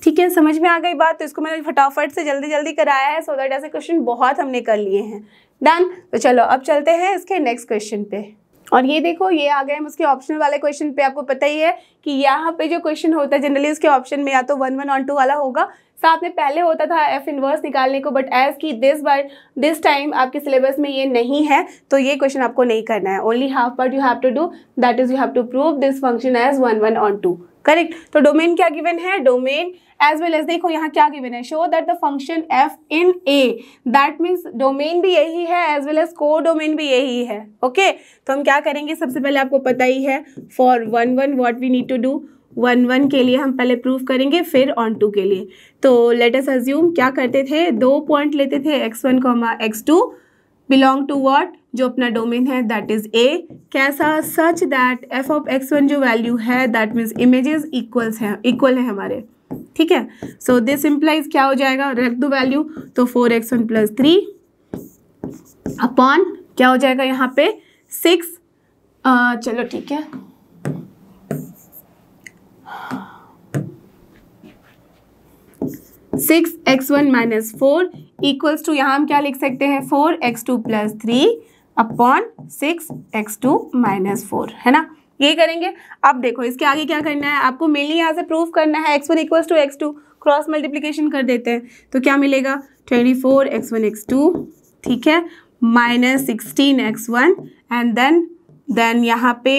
ठीक है. समझ में आ गई बात. तो इसको मैंने फटाफट से जल्दी जल्दी कराया है, सो दैट ऐसे क्वेश्चन बहुत हमने कर लिए हैं. डन. तो चलो अब चलते हैं इसके नेक्स्ट क्वेश्चन पे. और ये देखो, ये आ गए हम उसके ऑप्शनल वाले क्वेश्चन पे. आपको पता ही है कि यहाँ पे जो क्वेश्चन होता है जनरली उसके ऑप्शन में या तो 1 1 और 2 वाला होगा, साथ में पहले होता था एफ इनवर्स निकालने को, बट एज की दिस टाइम आपके सिलेबस में ये नहीं है, तो ये क्वेश्चन आपको नहीं करना है. Only half part you have to do, that is you have to prove this function as 1 1 और 2, करेक्ट। तो डोमेन क्या गिवन है, डोमेन एज वेल एज, देखो यहाँ क्या गिवन है, show that the function F in A, that means domain भी यही है एज वेल एज को डोमेन भी यही है। ओके, तो हम क्या करेंगे, सबसे पहले आपको पता ही है for 1 1 what we need to do, 1 1 के लिए हम पहले प्रूफ करेंगे, फिर ऑन टू के लिए। तो लेट अस अज्यूम क्या करते थे, 2 पॉइंट लेते थे x1, x2 belong to what, जो अपना डोमेन है दैट इज ए, कैसा, such that F of x1 जो वैल्यू है दैट मीन्स इमेजेस इक्वल है हमारे, ठीक है। सो दिस इम्प्लाइज क्या हो जाएगा, रख दो वैल्यू, तो 4x1 + 3 अपॉन क्या हो जाएगा यहाँ पे 6, चलो ठीक है, 6x1 - 4 इक्वल्स टू, यहाँ हम क्या लिख सकते हैं, 4x2 + 3 अपॉन 6x2 - 4, है ना। ये करेंगे। अब देखो इसके आगे क्या करना है, आपको मेनली यहाँ से प्रूफ करना है x1 = x2, क्रॉस मल्टीप्लिकेशन कर देते हैं, तो क्या मिलेगा 24x1 x2, ठीक है, -16x1 एंड देन यहाँ पे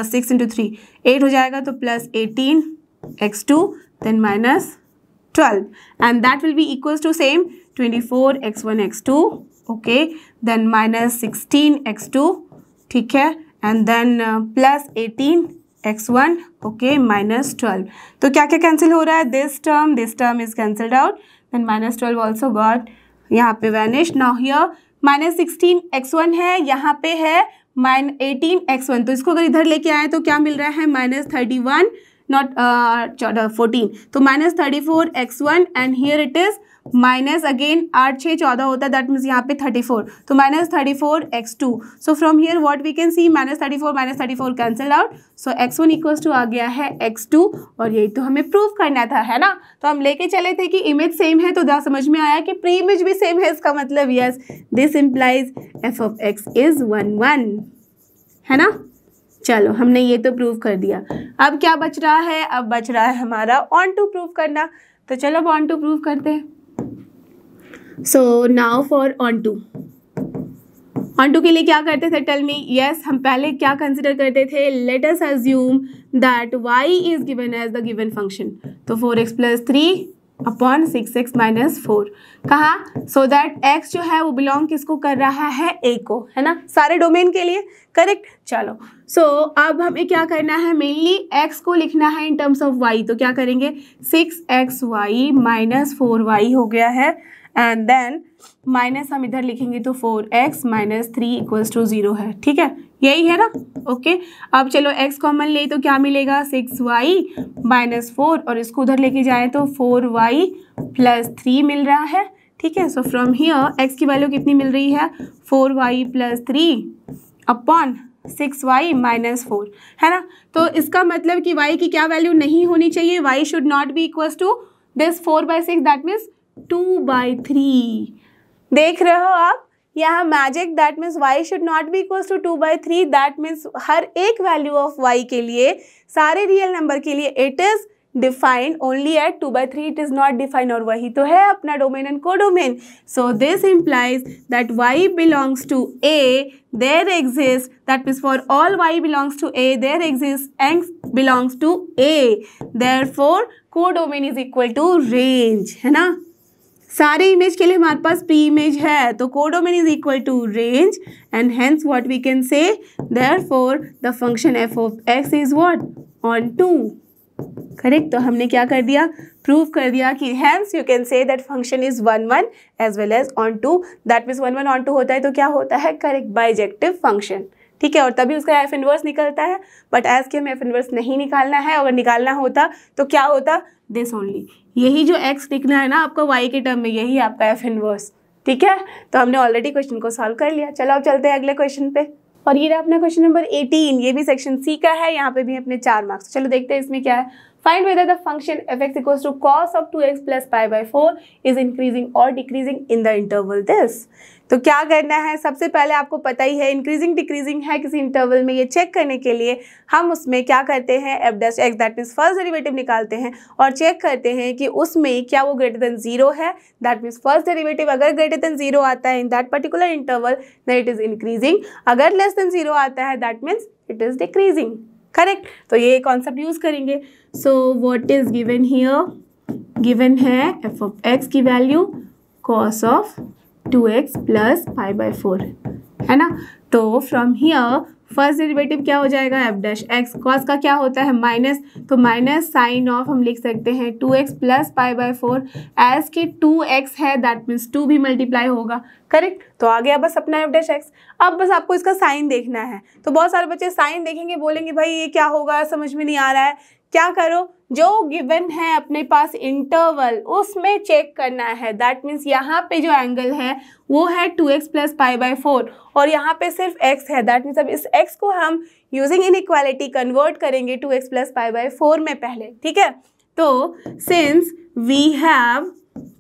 6 × 3 8 हो जाएगा, तो +18x2 then -12 and that will be equals to same 24x1 x2, okay, then -16x2, ठीक है, and then +18x1, okay, -12। तो क्या क्या कैंसिल हो रहा है, this term is cancelled out, then -12 also got यहाँ पे vanished। now here -16x1 है, यहाँ पे है -18x1, तो इसको अगर इधर लेके आए तो क्या मिल रहा है, -31 not 14, तो -34x1 and here it is minus again 8 6 14 होता है, that means यहाँ पे 34, तो -34x2। so from here what we can see, -34 cancel out, so x1 equals to आ गया है x2, और यही तो हमें प्रूफ करना था, है ना। तो हम लेके चले थे कि इमेज सेम है, तो जहाँ समझ में आया कि प्री इमेज भी सेम है, इसका मतलब yes this implies f of x is 1 1, है ना। चलो हमने ये तो प्रूव कर दिया, अब क्या बच रहा है, अब बच रहा है हमारा ऑन टू प्रूव करना, तो चलो अब ऑन टू प्रूव करते हैं। So now for onto के लिए क्या करते थे, टेल मी, यस हम पहले क्या कंसिडर करते थे, let us assume that y is given as the given function, तो 4x + 3 अपॉन 6x - 4, कहा, सो दैट x जो है वो बिलोंग किसको कर रहा है, a को, है ना, सारे डोमेन के लिए, करेक्ट। चलो सो अब हमें क्या करना है, मेनली x को लिखना है इन टर्म्स ऑफ y, तो क्या करेंगे, 6xy - 4y हो गया है, एंड देन माइनस हम इधर लिखेंगे तो 4x - 3 = 0 है, ठीक है, यही है ना। ओके, अब चलो x कॉमन ले तो क्या मिलेगा, 6y - 4, और इसको उधर लेके जाए तो 4y + 3 मिल रहा है, ठीक है। सो फ्रॉम हियर x की वैल्यू कितनी मिल रही है, 4y + 3 अपॉन 6y - 4, है ना। तो इसका मतलब कि y की क्या वैल्यू नहीं होनी चाहिए, y should not be equals to this 4/6, that means 2/3। देख रहे हो आप यहाँ magic, that means y should not be equals to 2/3, that means हर एक वैल्यू ऑफ y के लिए, सारे रियल नंबर के लिए it is defined only at 2/3, it is not defined, और वही तो है अपना domain and codomain. So this implies that y belongs to a, there exist, that means for all y belongs to a, there exist x belongs to a, therefore codomain is equal to range, है ना। सारे image के लिए हमारे पास pre image है, तो codomain is equal to range, and hence what we can say, therefore the function f of x is what, onto, correct. तो हमने क्या कर दिया, प्रूव कर दिया कि hence you can say that function is 1 1 as well as onto, that means 1 1 onto होता है तो क्या होता है, करेक्ट बाइजेक्टिव फंक्शन, ठीक है, और तभी उसका एफ इनवर्स निकलता है, बट एज कि हमें एफ इनवर्स नहीं निकालना है, अगर निकालना होता तो क्या होता, दिस ओनली, यही जो x लिखना है ना आपका y के टर्म में, यही आपका एफ इनवर्स, ठीक है। तो हमने ऑलरेडी क्वेश्चन को सॉल्व कर लिया। चलो अब चलते हैं अगले क्वेश्चन पे, और ये रहा अपना क्वेश्चन नंबर 18, ये भी सेक्शन सी का है, यहाँ पे भी अपने 4 मार्क्स। चलो देखते हैं इसमें क्या है, find whether the function f(x) = cos of 2x + π/4 is increasing और decreasing in the interval this. तो क्या करना है, सबसे पहले आपको पता ही है इंक्रीजिंग डिक्रीजिंग है किसी इंटरवल में, ये चेक करने के लिए हम उसमें क्या करते हैं, f'(x) that means first derivative निकालते हैं और चेक करते हैं कि उसमें क्या वो ग्रेटर देन 0 है, दैट मीन्स फर्स्ट डेरिवेटिव अगर ग्रेटर देन 0 आता है in that particular interval then it is increasing, अगर लेस देन 0 आता है that means it is decreasing, correct. तो ये कॉन्सेप्ट यूज करेंगे। So what is given here, given है एफ ऑफ एक्स की value cos of 2x plus pi by 4 है ना। तो फ्रॉम हियर फर्स्ट डेरिवेटिव क्या हो जाएगा, एफ डैश एक्स, कॉस का क्या होता है माइनस, तो माइनस साइन ऑफ हम लिख सकते हैं 2x plus pi by 4 as के 2x है, दैट मीन्स 2 भी मल्टीप्लाई होगा, करेक्ट। तो आ गया बस अपना एफ डैश एक्स। अब बस आपको इसका साइन देखना है। तो बहुत सारे बच्चे साइन देखेंगे, बोलेंगे भाई ये क्या होगा, समझ में नहीं आ रहा है। क्या करो, जो गिवन है अपने पास इंटरवल उसमें चेक करना है। दैट मीन्स यहाँ पे जो एंगल है वो है 2x प्लस पाई बाय 4 और यहाँ पे सिर्फ x है। दैट मीन्स अब इस x को हम यूजिंग इनइक्वालिटी कन्वर्ट करेंगे 2x प्लस पाई बाय 4 में पहले, ठीक है। तो सिंस वी हैव,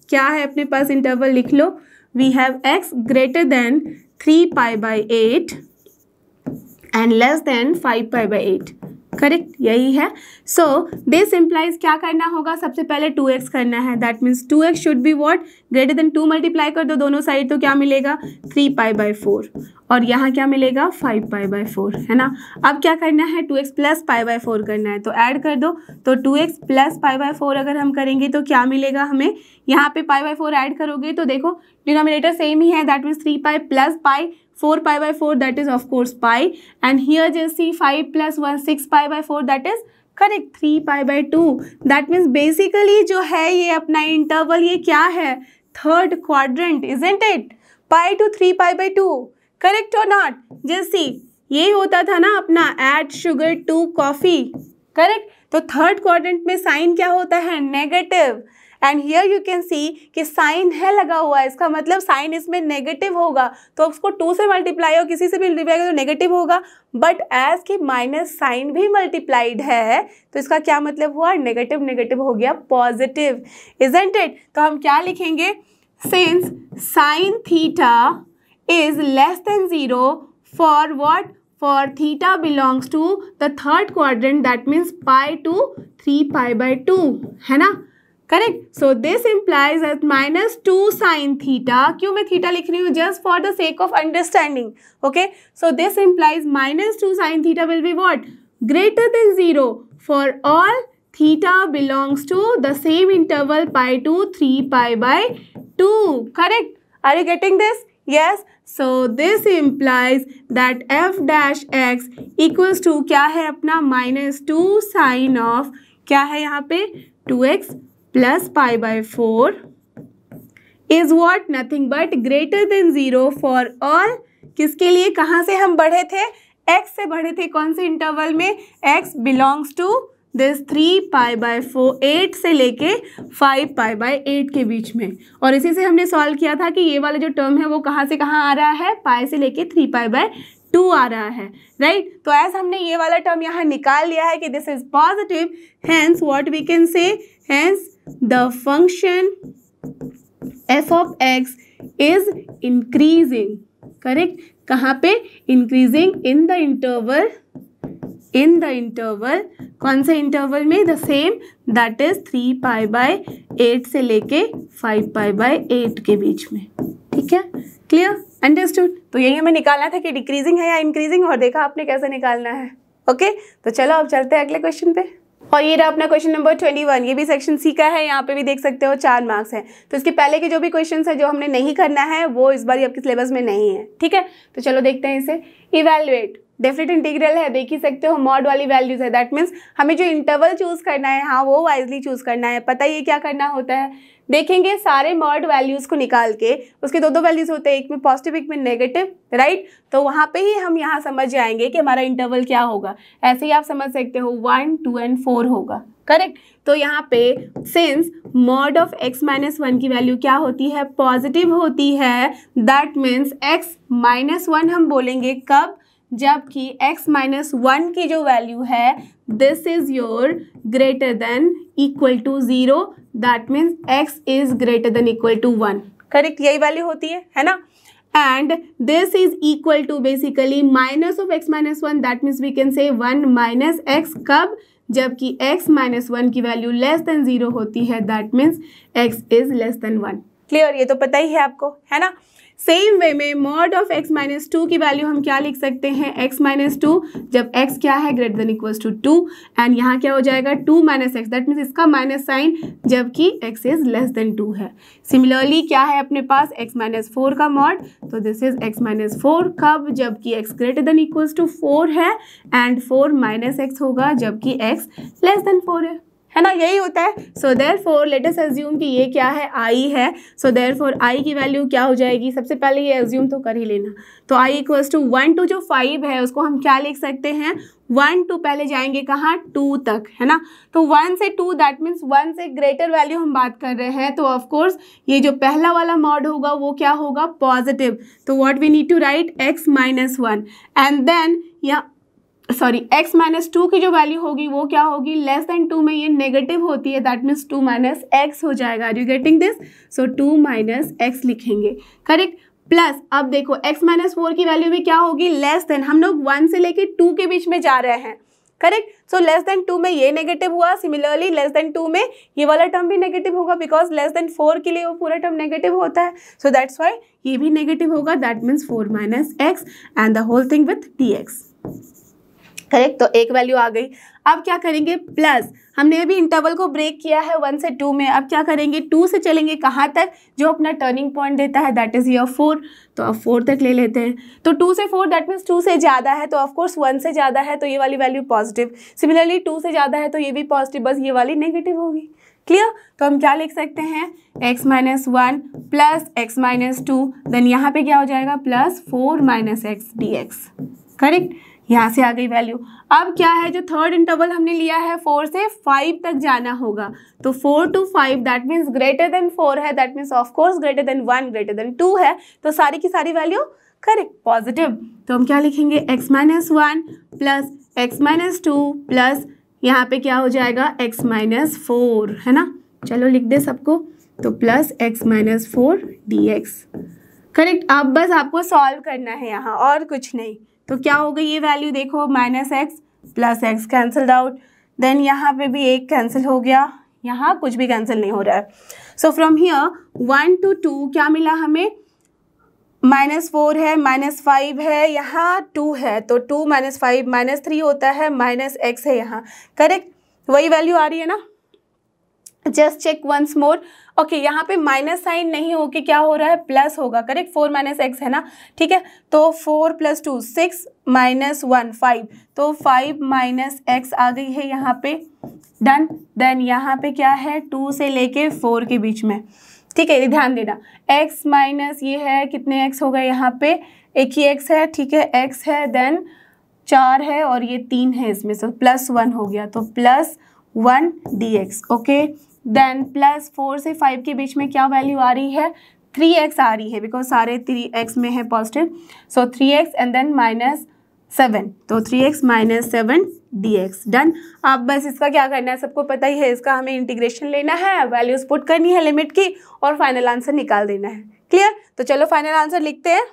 क्या है अपने पास इंटरवल लिख लो, we have x greater than 3 pi by 8 and less than 5 pi by 8, correct, यही है। सो दिस इम्प्लाइज क्या करना होगा, सबसे पहले 2x करना है। That means 2x should be what, greater then 2 multiply कर दो दोनों साइड, तो क्या मिलेगा 3 पाई बाय 4 और यहाँ क्या मिलेगा 5 पाई बाय 4 है ना। अब क्या करना है, 2x प्लस पाई बाय 4 करना है, तो ऐड कर दो। तो 2x प्लस पाई बाय 4 अगर हम करेंगे तो क्या मिलेगा हमें, यहाँ पे पाई बाय 4 ऐड करोगे तो देखो डिनोमिनेटर सेम ही है। That means 3 pi plus pi 4 pi by 4 that is of course pi and here just see 5 plus 1 6 pi by 4 that is correct 3 pi by 2। that means basically जो है ये अपना interval ये क्या है, third quadrant, isn't it, pi to 3 pi by 2, correct or not। just see ये होता था ना अपना add sugar to coffee, correct। तो थर्ड क्वाड्रेंट में साइन क्या होता है, negative. And here you can see कि साइन है लगा हुआ है, इसका मतलब साइन इसमें नेगेटिव होगा। तो उसको 2 से मल्टीप्लाई हो, किसी से भी मल्टीप्लाई करो तो नेगेटिव होगा। बट एज की माइनस साइन भी मल्टीप्लाइड है तो इसका क्या मतलब हुआ, नेगेटिव नेगेटिव हो गया पॉजिटिव, इजंट इट। तो हम क्या लिखेंगे, since sine theta is less than 0 for what, for theta belongs to the third quadrant, that means pi to 3 pi by 2 है ना, correct. So this implies at minus 2 sine theta, क्यों मैं theta लिख रही हूँ, just for the sake of understanding, okay. So this implies minus 2 sine theta will be what, greater than 0 for all theta belongs to the same interval pi to 3 pi by 2, correct। Are you getting this? Yes। So this implies that f dash x equals to क्या है अपना minus 2 sign of क्या है यहाँ पे 2x plus pi by 4 is what, nothing but greater than 0 for all, किसके लिए, कहाँ से हम बढ़े थे, x से बढ़े थे, कौन से इंटरवल में, x belongs to this 3 pi by 4 8 से लेके 5 पाई बाय 8 के बीच में। और इसी से हमने सॉल्व किया था कि ये वाला जो टर्म है वो कहाँ से कहाँ आ रहा है, पाई से लेके 3 पाई बाय 2 आ रहा है, राइट। तो एज हमने ये वाला टर्म यहाँ निकाल लिया है कि this is positive, hence what we can say, hence the function f of x is increasing, correct. कहाँ पे, increasing in the interval, in the interval, कौन से इंटरवल में, the same, that is 3 pi by 8 से लेके 5 pi by 8 के बीच में, ठीक है, क्लियर, अंडरस्टूड। तो यही हमें निकालना था कि डिक्रीजिंग है या इंक्रीजिंग, और देखा आपने कैसे निकालना है, ओके। तो चलो अब चलते हैं अगले क्वेश्चन पे। और ये रहा अपना क्वेश्चन नंबर 21, ये भी सेक्शन सी का है, यहाँ पे भी देख सकते हो 4 मार्क्स हैं। तो इसके पहले के जो भी क्वेश्चंस है जो हमने नहीं करना है वो इस बार आपके सिलेबस में नहीं है, ठीक है। तो चलो देखते हैं इसे। इवैल्यूएट, डेफिनेट इंटीग्रल है, देख ही सकते हो, मॉड वाली वैल्यूज है। दैट मीन्स हमें जो इंटरवल चूज करना है, हाँ वो वाइजली चूज करना है। पता ही क्या करना होता है, देखेंगे सारे मॉड वैल्यूज को निकाल के, उसके दो वैल्यूज होते हैं, एक में पॉजिटिव एक में नेगेटिव, राइट। तो वहाँ पे ही हम यहाँ समझ जाएंगे कि हमारा इंटरवल क्या होगा। ऐसे ही आप समझ सकते हो 1 2 एंड 4 होगा, करेक्ट। तो यहाँ पे since mod of x minus 1 की वैल्यू क्या होती है, पॉजिटिव होती है, दैट मीन्स x माइनस 1 हम बोलेंगे कब, जबकि x माइनस 1 की जो वैल्यू है this is your greater than equal to 0, that means x is greater than equal to 1, correct, यही वैल्यू होती है ना। And this is equal to basically minus of x minus 1, that means we can say 1 minus x, कब, जबकि x minus 1 की value less than 0 होती है, that means x is less than 1, clear, ये तो पता ही है आपको, है ना। सेम वे में मॉड ऑफ x माइनस 2 की वैल्यू हम क्या लिख सकते हैं, x माइनस 2 जब x क्या है greater than equals to 2 and यहाँ क्या हो जाएगा 2 माइनस एक्स, दैट मीन्स इसका माइनस साइन जबकि x इज लेस देन 2 है। सिमिलरली क्या है अपने पास x माइनस 4 का मॉड, तो दिस इज x माइनस 4 कब, जबकि x greater than equals to 4 है एंड 4 माइनस एक्स होगा जबकि x लेस देन 4 है ना, यही होता है। So therefore late us assume कि ये क्या है, i है। सो देयरफॉर i की वैल्यू क्या हो जाएगी, सबसे पहले ये अज्यूम तो कर ही लेना, तो i इक्वल्स टू 1 to जो 5 है उसको हम क्या लिख सकते हैं, 1 to पहले जाएंगे कहाँ 2 तक, है ना। तो 1 से 2 दैट मीन्स 1 से ग्रेटर वैल्यू हम बात कर रहे हैं, तो ऑफकोर्स ये जो पहला वाला मॉड होगा वो क्या होगा, पॉजिटिव। तो what we need to write x minus 1 and then या x माइनस 2 की जो वैल्यू होगी वो क्या होगी, लेस देन 2 में ये नेगेटिव होती है, दैट मीन्स 2 माइनस एक्स हो जाएगा। Are you getting this, so 2 minus x लिखेंगे, करेक्ट। प्लस अब देखो x माइनस 4 की वैल्यू भी क्या होगी, लेस देन, हम लोग 1 से लेके 2 के बीच में जा रहे हैं, करेक्ट। सो लेस देन 2 में ये नेगेटिव हुआ, सिमिलरली लेस देन 2 में ये वाला टर्म भी नेगेटिव होगा बिकॉज लेस देन 4 के लिए वो पूरा टर्म नेगेटिव होता है, सो दैट्स वाई ये भी नेगेटिव होगा, that means 4 minus x and the whole thing with dx, correct. तो एक वैल्यू आ गई। अब क्या करेंगे, प्लस हमने अभी इंटरवल को ब्रेक किया है 1 से 2 में, अब क्या करेंगे 2 से चलेंगे कहाँ तक, जो अपना टर्निंग पॉइंट देता है दैट इज ईयर 4, तो अब 4 तक ले लेते हैं। तो 2 से 4 दैट मीन्स 2 से ज़्यादा है, तो ऑफकोर्स 1 से ज़्यादा है तो ये वाली वैल्यू पॉजिटिव, सिमिलरली 2 से ज़्यादा है तो ये भी पॉजिटिव, बस ये वाली नेगेटिव होगी, क्लियर। तो हम क्या लिख सकते हैं, x minus 1 plus x minus 2, then यहाँ पे क्या हो जाएगा plus 4 minus x dx, correct. यहाँ से आ गई वैल्यू। अब क्या है, जो थर्ड इंटरवल हमने लिया है 4 से 5 तक जाना होगा, तो 4 to 5 that means greater than 4 है, that means of course greater than 1 greater than 2 है, तो सारी की सारी वैल्यू करेक्ट पॉजिटिव। तो हम क्या लिखेंगे, x minus 1 plus x minus 2 plus यहाँ पे क्या हो जाएगा x माइनस 4, है ना। चलो लिख दे सबको, तो plus x minus 4 dx, correct. अब बस आपको सॉल्व करना है यहाँ, और कुछ नहीं। तो क्या हो गई ये वैल्यू, देखो minus x plus x cancelled out, then यहाँ पे भी एक कैंसिल हो गया, यहाँ कुछ भी कैंसिल नहीं हो रहा है। सो फ्रॉम हियर 1 to 2 क्या मिला हमें, माइनस 4 है, माइनस 5 है, यहाँ 2 है, तो 2 माइनस 5 माइनस 3 होता है, माइनस एक्स है यहाँ, करेक्ट। वही वैल्यू आ रही है ना, just check once more. Okay, यहाँ पे माइनस साइन नहीं होके क्या हो रहा है, प्लस होगा, करेक्ट। 4 माइनस एक्स है ना, ठीक है। तो 4 प्लस 2 6 माइनस 1 5, तो 5 माइनस एक्स आ गई है यहाँ पे, डन। देन यहाँ पे क्या है, 2 से लेके 4 के बीच में, ठीक है। ध्यान देना, x माइनस ये है, कितने x हो गए यहाँ पे, एक ही x है, ठीक है, x है, देन 4 है और ये 3 है इसमें से, प्लस 1 हो गया, तो plus 1 dx, okay. Then plus 4 से 5 के बीच में क्या वैल्यू आ रही है, 3x आ रही है, बिकॉज सारे 3x में है positive, so 3x and then minus 7, तो 3x माइनस 7 dx, डन। अब बस इसका क्या करना है, सबको पता ही है, इसका हमें इंटीग्रेशन लेना है, वैल्यूज पुट करनी है लिमिट की, और फाइनल आंसर निकाल देना है, क्लियर। तो चलो फाइनल आंसर लिखते हैं।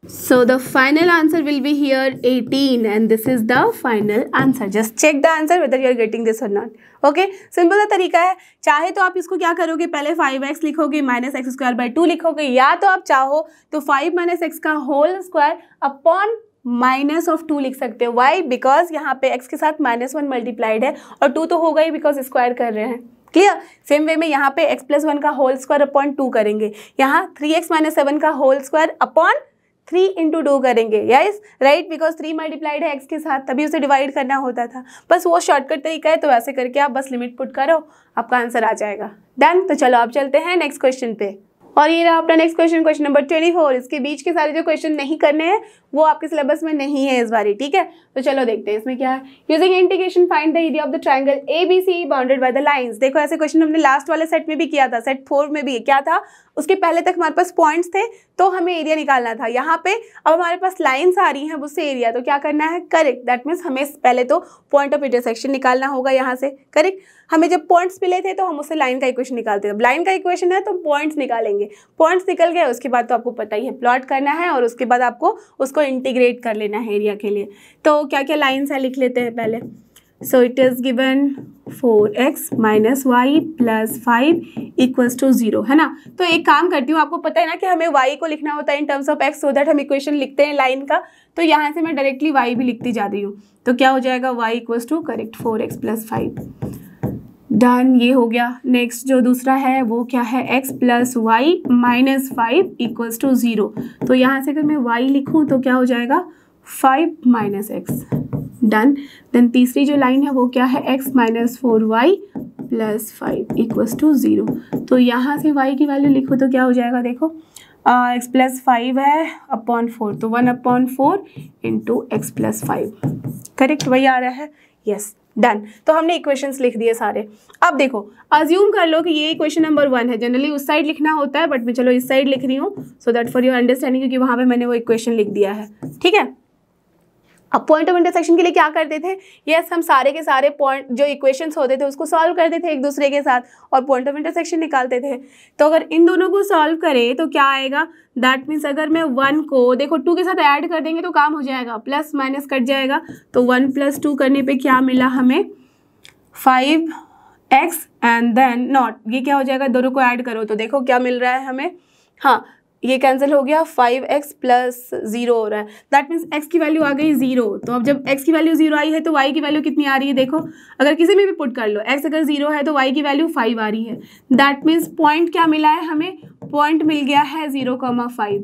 So the final answer will be here 18 and this is the final answer. Just check the answer whether you are getting this or not. Okay, simple सा तरीका है। चाहे तो आप इसको क्या करोगे, पहले 5x लिखोगे माइनस एक्स स्क्वायर बाई 2 लिखोगे, या तो आप चाहो तो 5 माइनस एक्स का whole square upon minus of 2 लिख सकते हो। वाई, बिकॉज यहाँ पे x के साथ -1 मल्टीप्लाइड है और 2 तो होगा ही बिकॉज स्क्वायर कर रहे हैं, क्लियर। सेम वे में यहाँ पे x प्लस 1 का होल स्क्वायर अपॉन 2 करेंगे, यहाँ 3x माइनस 7 का होल स्क्वायर अपॉन 3 इंटू 2 करेंगे, यस राइट, बिकॉज 3 मल्टीप्लाइड है x के साथ, तभी उसे डिवाइड करना होता था, बस वो शॉर्टकट तरीका है। तो वैसे करके आप बस लिमिट पुट करो, आपका आंसर आ जाएगा, डन। तो चलो आप चलते हैं नेक्स्ट क्वेश्चन पे, और ये रहा अपना नेक्स्ट क्वेश्चन, क्वेश्चन नंबर 24। इसके बीच के सारे जो क्वेश्चन नहीं करने हैं वो आपके सिलेबस में नहीं है इस बारी, ठीक है। तो चलो देखते हैं इसमें क्या है। Using integration find the area of the triangle ABC bounded by the lines. देखो ऐसे क्वेश्चन हमने लास्ट वाले सेट में भी किया था, सेट 4 में भी क्या था, उसके पहले तक हमारे पास पॉइंट्स थे तो हमें एरिया निकालना था। यहाँ पे अब हमारे पास लाइन्स आ रही हैं, उससे एरिया, तो क्या करना है, करेक्ट, दैट मीन्स हमें पहले तो पॉइंट ऑफ इंटरसेक्शन निकालना होगा यहाँ से, करेक्ट। हमें जब पॉइंट्स मिले थे तो हम उससे लाइन का इक्वेशन निकालते थे, लाइन का इक्वेशन है तो पॉइंट्स निकालेंगे, पॉइंट्स निकल गए, उसके बाद तो आपको पता ही है प्लॉट करना है, और उसके बाद आपको उसको इंटीग्रेट कर लेना है एरिया के लिए। तो क्या क्या लाइन्स है लिख लेते हैं पहले। So it is given 4x minus y plus 5 equals to 0, है ना। तो एक काम करती हूँ, आपको पता है ना कि हमें y को लिखना होता है in terms of x, so that हम इक्वेशन लिखते हैं लाइन का, तो यहाँ से मैं डायरेक्टली y भी लिखती जा रही हूँ। तो क्या हो जाएगा, y equals to correct 4x plus 5। Done, ये हो गया। नेक्स्ट जो दूसरा है वो क्या है, x plus y minus 5 equals to 0। तो यहाँ से अगर मैं y लिखूँ तो क्या हो जाएगा, 5 माइनस एक्स। डन। देन तीसरी जो लाइन है वो क्या है, x minus 4y plus 5 equals to 0। तो यहाँ से y की वैल्यू लिखो तो क्या हो जाएगा, देखो x प्लस 5 है अपॉन 4, तो 1/4 इंटू एक्स प्लस 5। करेक्ट, वही आ रहा है, यस। डन। तो हमने इक्वेशंस लिख दिए सारे। अब देखो, अज्यूम कर लो कि ये इक्वेशन नंबर 1 है। जनरली उस साइड लिखना होता है, बट मैं चलो इस साइड लिख रही हूँ so that for your understanding, क्योंकि वहाँ पे मैंने वो इक्वेशन लिख दिया है, ठीक है। अब पॉइंट ऑफ इंटरसेक्शन के लिए क्या करते थे, यस हम सारे के सारे पॉइंट जो इक्वेशंस होते थे उसको सॉल्व करते थे एक दूसरे के साथ और पॉइंट ऑफ इंटरसेक्शन निकालते थे। तो अगर इन दोनों को सॉल्व करें तो क्या आएगा, दैट मीन्स अगर मैं 1 को देखो 2 के साथ ऐड कर देंगे तो काम हो जाएगा, प्लस माइनस कट जाएगा। तो 1 + 2 करने पे क्या मिला हमें, 5x एंड देन नॉट, ये क्या हो जाएगा, दोनों को ऐड करो तो देखो क्या मिल रहा है हमें, हाँ ये कैंसिल हो गया, 5x प्लस 0 हो रहा है। दैट मीन्स x की वैल्यू आ गई 0। तो अब जब x की वैल्यू 0 आई है तो y की वैल्यू कितनी आ रही है, देखो अगर किसी में भी पुट कर लो, x अगर 0 है तो y की वैल्यू 5 आ रही है। दैट मीन्स पॉइंट क्या मिला है हमें, पॉइंट मिल गया है 0,5।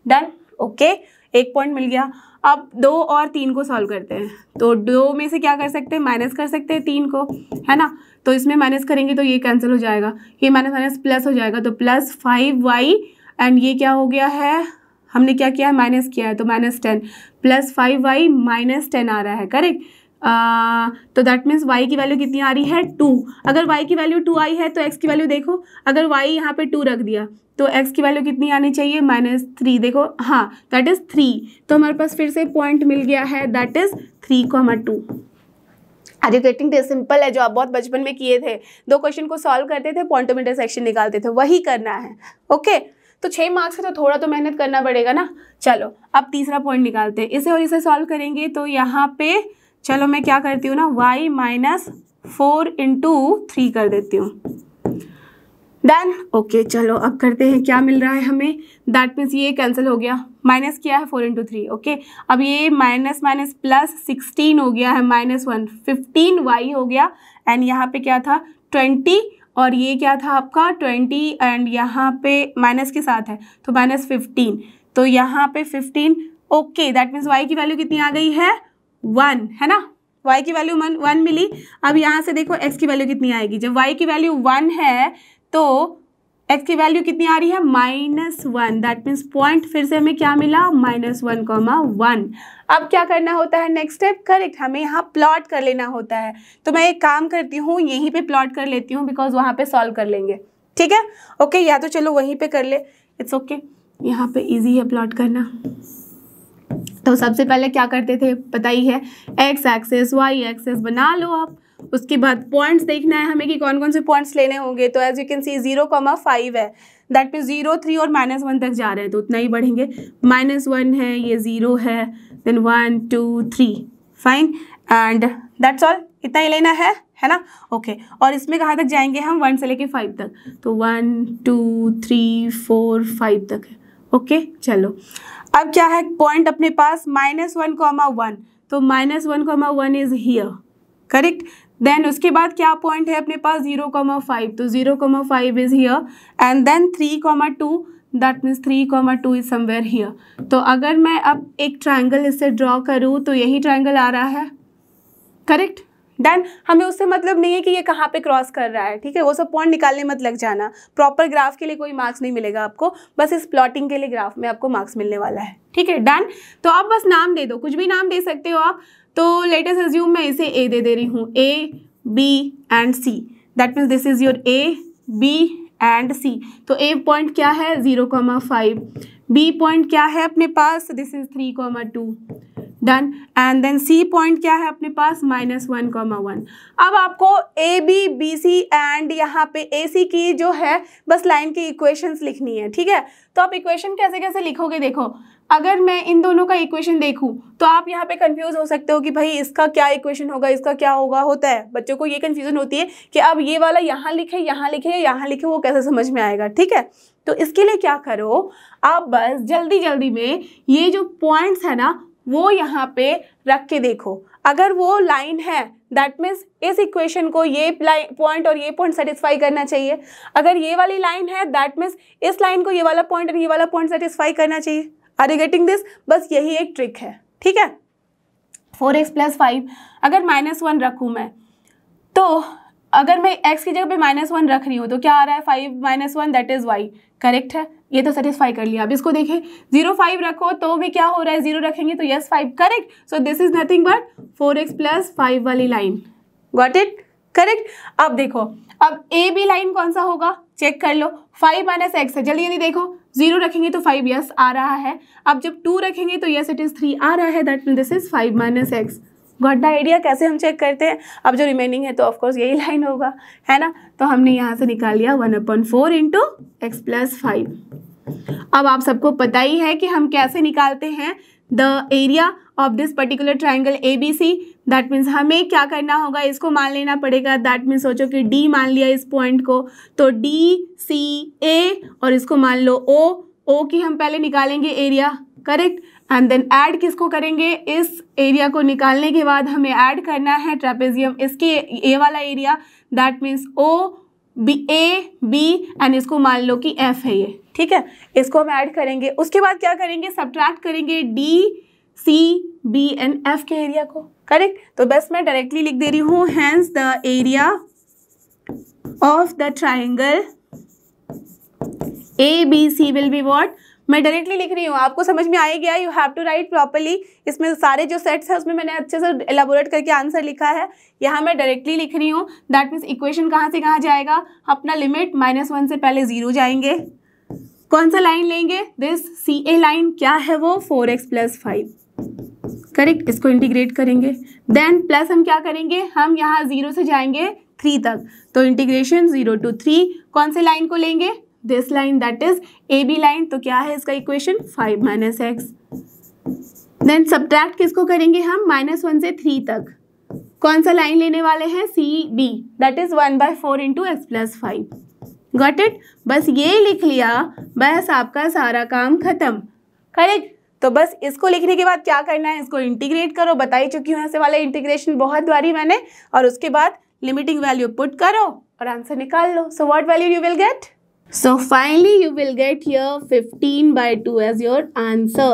डन, ओके, एक पॉइंट मिल गया। अब 2 और 3 को सॉल्व करते हैं। तो 2 में से क्या कर सकते हैं, माइनस कर सकते हैं 3 को, है ना। तो इसमें माइनस करेंगे तो ये कैंसिल हो जाएगा, ये माइनस माइनस प्लस हो जाएगा, तो प्लस 5y एंड ये क्या हो गया है, हमने क्या किया है, माइनस किया है तो -10 प्लस 5y -10 आ रहा है, करेक्ट। तो दैट मीन्स y की वैल्यू कितनी आ रही है, 2। अगर y की वैल्यू 2 आई है तो x की वैल्यू देखो, अगर y यहाँ पे 2 रख दिया तो x की वैल्यू कितनी आनी चाहिए, -3। देखो हाँ दैट इज़ 3। तो हमारे पास फिर से पॉइंट मिल गया है, that is 3,2। Are you getting this? Simple है, जो आप बहुत बचपन में किए थे, 2 क्वेश्चन को सॉल्व करते थे, पॉइंट ऑफ इंटरसेक्शन निकालते थे, वही करना है, ओके। तो 6 मार्क्स है तो थोड़ा तो मेहनत करना पड़ेगा ना। चलो अब तीसरा पॉइंट निकालते हैं, इसे और इसे सॉल्व करेंगे तो यहाँ पे चलो मैं क्या करती हूँ ना, y - 4 × 3 कर देती हूँ। Done, okay. चलो अब करते हैं, क्या मिल रहा है हमें, दैट मीन्स ये कैंसिल हो गया, माइनस किया है 4 × 3, ओके। अब ये माइनस माइनस प्लस 16 हो गया है, -1 15y हो गया एंड यहाँ पे क्या था 20 और ये क्या था आपका 20 एंड यहाँ पे माइनस के साथ है तो -15, तो यहाँ पे 15, ओके। दैट मीन्स y की वैल्यू कितनी आ गई है, 1, है ना। y की वैल्यू 1 मिली। अब यहाँ से देखो x की वैल्यू कितनी आएगी, जब y की वैल्यू 1 है तो x की वैल्यू कितनी आ रही है, -1। दैट मीन्स पॉइंट फिर से हमें क्या मिला, -1,1। अब क्या करना होता है, नेक्स्ट स्टेप, करेक्ट, हमें यहाँ प्लॉट कर लेना होता है। तो मैं एक काम करती हूँ, यहीं पे प्लॉट कर लेती हूँ बिकॉज वहाँ पे सॉल्व कर लेंगे, ठीक है, ओके। या तो चलो वहीं पे कर ले, इट्स ओके, यहाँ पे इजी है प्लॉट करना। तो सबसे पहले क्या करते थे पता ही है, x एक्सेस y एक्सेस बना लो आप। उसके बाद पॉइंट्स देखना है हमें कि कौन कौन से पॉइंट्स लेने होंगे। तो एज यू कैन सी 0,5 है, दैट मीन्स 0 3 और -1 तक जा रहे हैं तो उतना ही बढ़ेंगे। -1 है, ये 0 है, then 1 2 3, fine and that's all, इतना ही लेना है ना, ओके। और इसमें कहाँ तक जाएंगे हम, 1 से लेके 5 तक, तो 1 2 3 4 5 तक है, ओके। चलो अब क्या है, पॉइंट अपने पास -1,1, तो -1,1 इज हियर, करेक्ट। देन उसके बाद क्या पॉइंट है अपने पास, 0,5, तो 0,5 is here and then 3,2, that means 3,2 is somewhere here. तो अगर मैं अब एक ट्राइंगल इससे ड्रॉ करूँ तो यही ट्राइंगल आ रहा है, करेक्ट। डन, हमें उससे मतलब नहीं है कि ये कहाँ पे क्रॉस कर रहा है, ठीक है, वो सब पॉइंट निकालने मत लग जाना। प्रॉपर ग्राफ के लिए कोई मार्क्स नहीं मिलेगा आपको, बस इस प्लॉटिंग के लिए ग्राफ में आपको मार्क्स मिलने वाला है, ठीक है। डन, तो आप बस नाम दे दो, कुछ भी नाम दे सकते हो आप। तो लेट अस अज्यूम मैं इसे ए दे रही हूँ, A B and C, that means this is your A B and C। तो A पॉइंट क्या है, 0,5, B पॉइंट क्या है अपने पास, this is 3,2, done. And then C point क्या है अपने पास, -1,1। अब आपको A B B C and यहाँ पे A C की जो है बस लाइन की इक्वेशंस लिखनी है, ठीक है। तो आप इक्वेशन कैसे कैसे लिखोगे, देखो अगर मैं इन दोनों का इक्वेशन देखूं तो आप यहाँ पे कंफ्यूज हो सकते हो कि भाई इसका क्या इक्वेशन होगा, इसका क्या होगा। होता है बच्चों को ये कंफ्यूजन होती है कि अब ये वाला यहाँ लिखे या यहाँ लिखे, वो कैसे समझ में आएगा। ठीक है, तो इसके लिए क्या करो, आप बस जल्दी जल्दी में ये जो पॉइंट्स है ना वो यहाँ पे रख के देखो। अगर वो लाइन है दैट मीन्स इस इक्वेशन को ये पॉइंट और ये पॉइंट सेटिस्फाई करना चाहिए। अगर ये वाली लाइन है दैट मीन्स इस लाइन को ये वाला पॉइंट और ये वाला पॉइंट सेटिस्फाई करना चाहिए। Are you getting this? बस यही एक ट्रिक है। ठीक है, 4x + 5 अगर -1 रखूँ मैं, तो अगर मैं x की जगह पे -1 रख रही हूँ तो क्या आ रहा है, 5 - 1 दैट इज y। करेक्ट है, ये तो सेटिस्फाई कर लिया। अब इसको देखें, 0 5 रखो तो भी क्या हो रहा है, 0 रखेंगे तो yes 5। Correct, so this is nothing but 4x + 5 वाली लाइन। Got it? करेक्ट। अब देखो, अब ए बी लाइन कौन सा होगा, चेक कर लो। 5 - x है, जल्दी जल्दी देखो, 0 रखेंगे तो 5 यस आ रहा है। अब जब 2 रखेंगे तो यस इट इज 3 आ रहा है, that mean this is 5 - x। Got the idea कैसे हम चेक करते हैं। अब जो रिमेनिंग है तो ऑफकोर्स यही लाइन होगा, है ना। तो हमने यहाँ से निकाल लिया 1/4 इंटू x + 5। अब आप सबको पता ही है कि हम कैसे निकालते हैं the area of this particular triangle ABC। That means हमें क्या करना होगा, इसको मान लेना पड़ेगा। दैट मीन्स सोचो कि D मान लिया इस पॉइंट को, तो DCA और इसको मान लो O की हम पहले निकालेंगे area. Correct, and then add किसको करेंगे, इस एरिया को निकालने के बाद हमें ऐड करना है ट्रेपेजियम, इसके ये वाला area. That means A B and इसको मान लो कि F है ये। ठीक है, इसको हम ऐड करेंगे। उसके बाद क्या करेंगे, सब्ट्रैक्ट करेंगे DCB एंड F के एरिया को। करेक्ट, तो बस मैं डायरेक्टली लिख दे रही हूँ, hence the area of the triangle ABC will be what. मैं डायरेक्टली लिख रही हूँ, आपको समझ में आ ही गया। You have to write properly. इसमें सारे जो सेट्स हैं उसमें मैंने अच्छे से एलाबोरेट करके आंसर लिखा है। यहाँ मैं डायरेक्टली लिख रही हूँ। दैट मीन्स इक्वेशन कहाँ से कहाँ जाएगा, अपना लिमिट -1 से पहले 0 जाएंगे। कौन सा लाइन लेंगे, दिस CA लाइन। क्या है वो, 4x + 5। करेक्ट, इसको इंटीग्रेट करेंगे। देन प्लस हम क्या करेंगे, हम यहाँ 0 से जाएंगे 3 तक, तो इंटीग्रेशन 0 to 3। कौन से लाइन को लेंगे, this line that is AB line. तो क्या है इसका इक्वेशन, 5 - x। देन सब्ट्रैक्ट किसको करेंगे हम, -1 से 3 तक। कौन सा लाइन लेने वाले हैं, CB that is 1/4 into x + 5। Got it? बस ये लिख लिया, बस आपका सारा काम खत्म। करेक्ट, तो बस इसको लिखने के बाद क्या करना है, इसको इंटीग्रेट करो। बता ही चुकी हूँ ऐसे वाला इंटीग्रेशन बहुत बारी मैंने। और उसके बाद लिमिटिंग वैल्यू पुट करो और आंसर निकाल लो। So what value you will get, so finally you will get here 15/2 as your answer।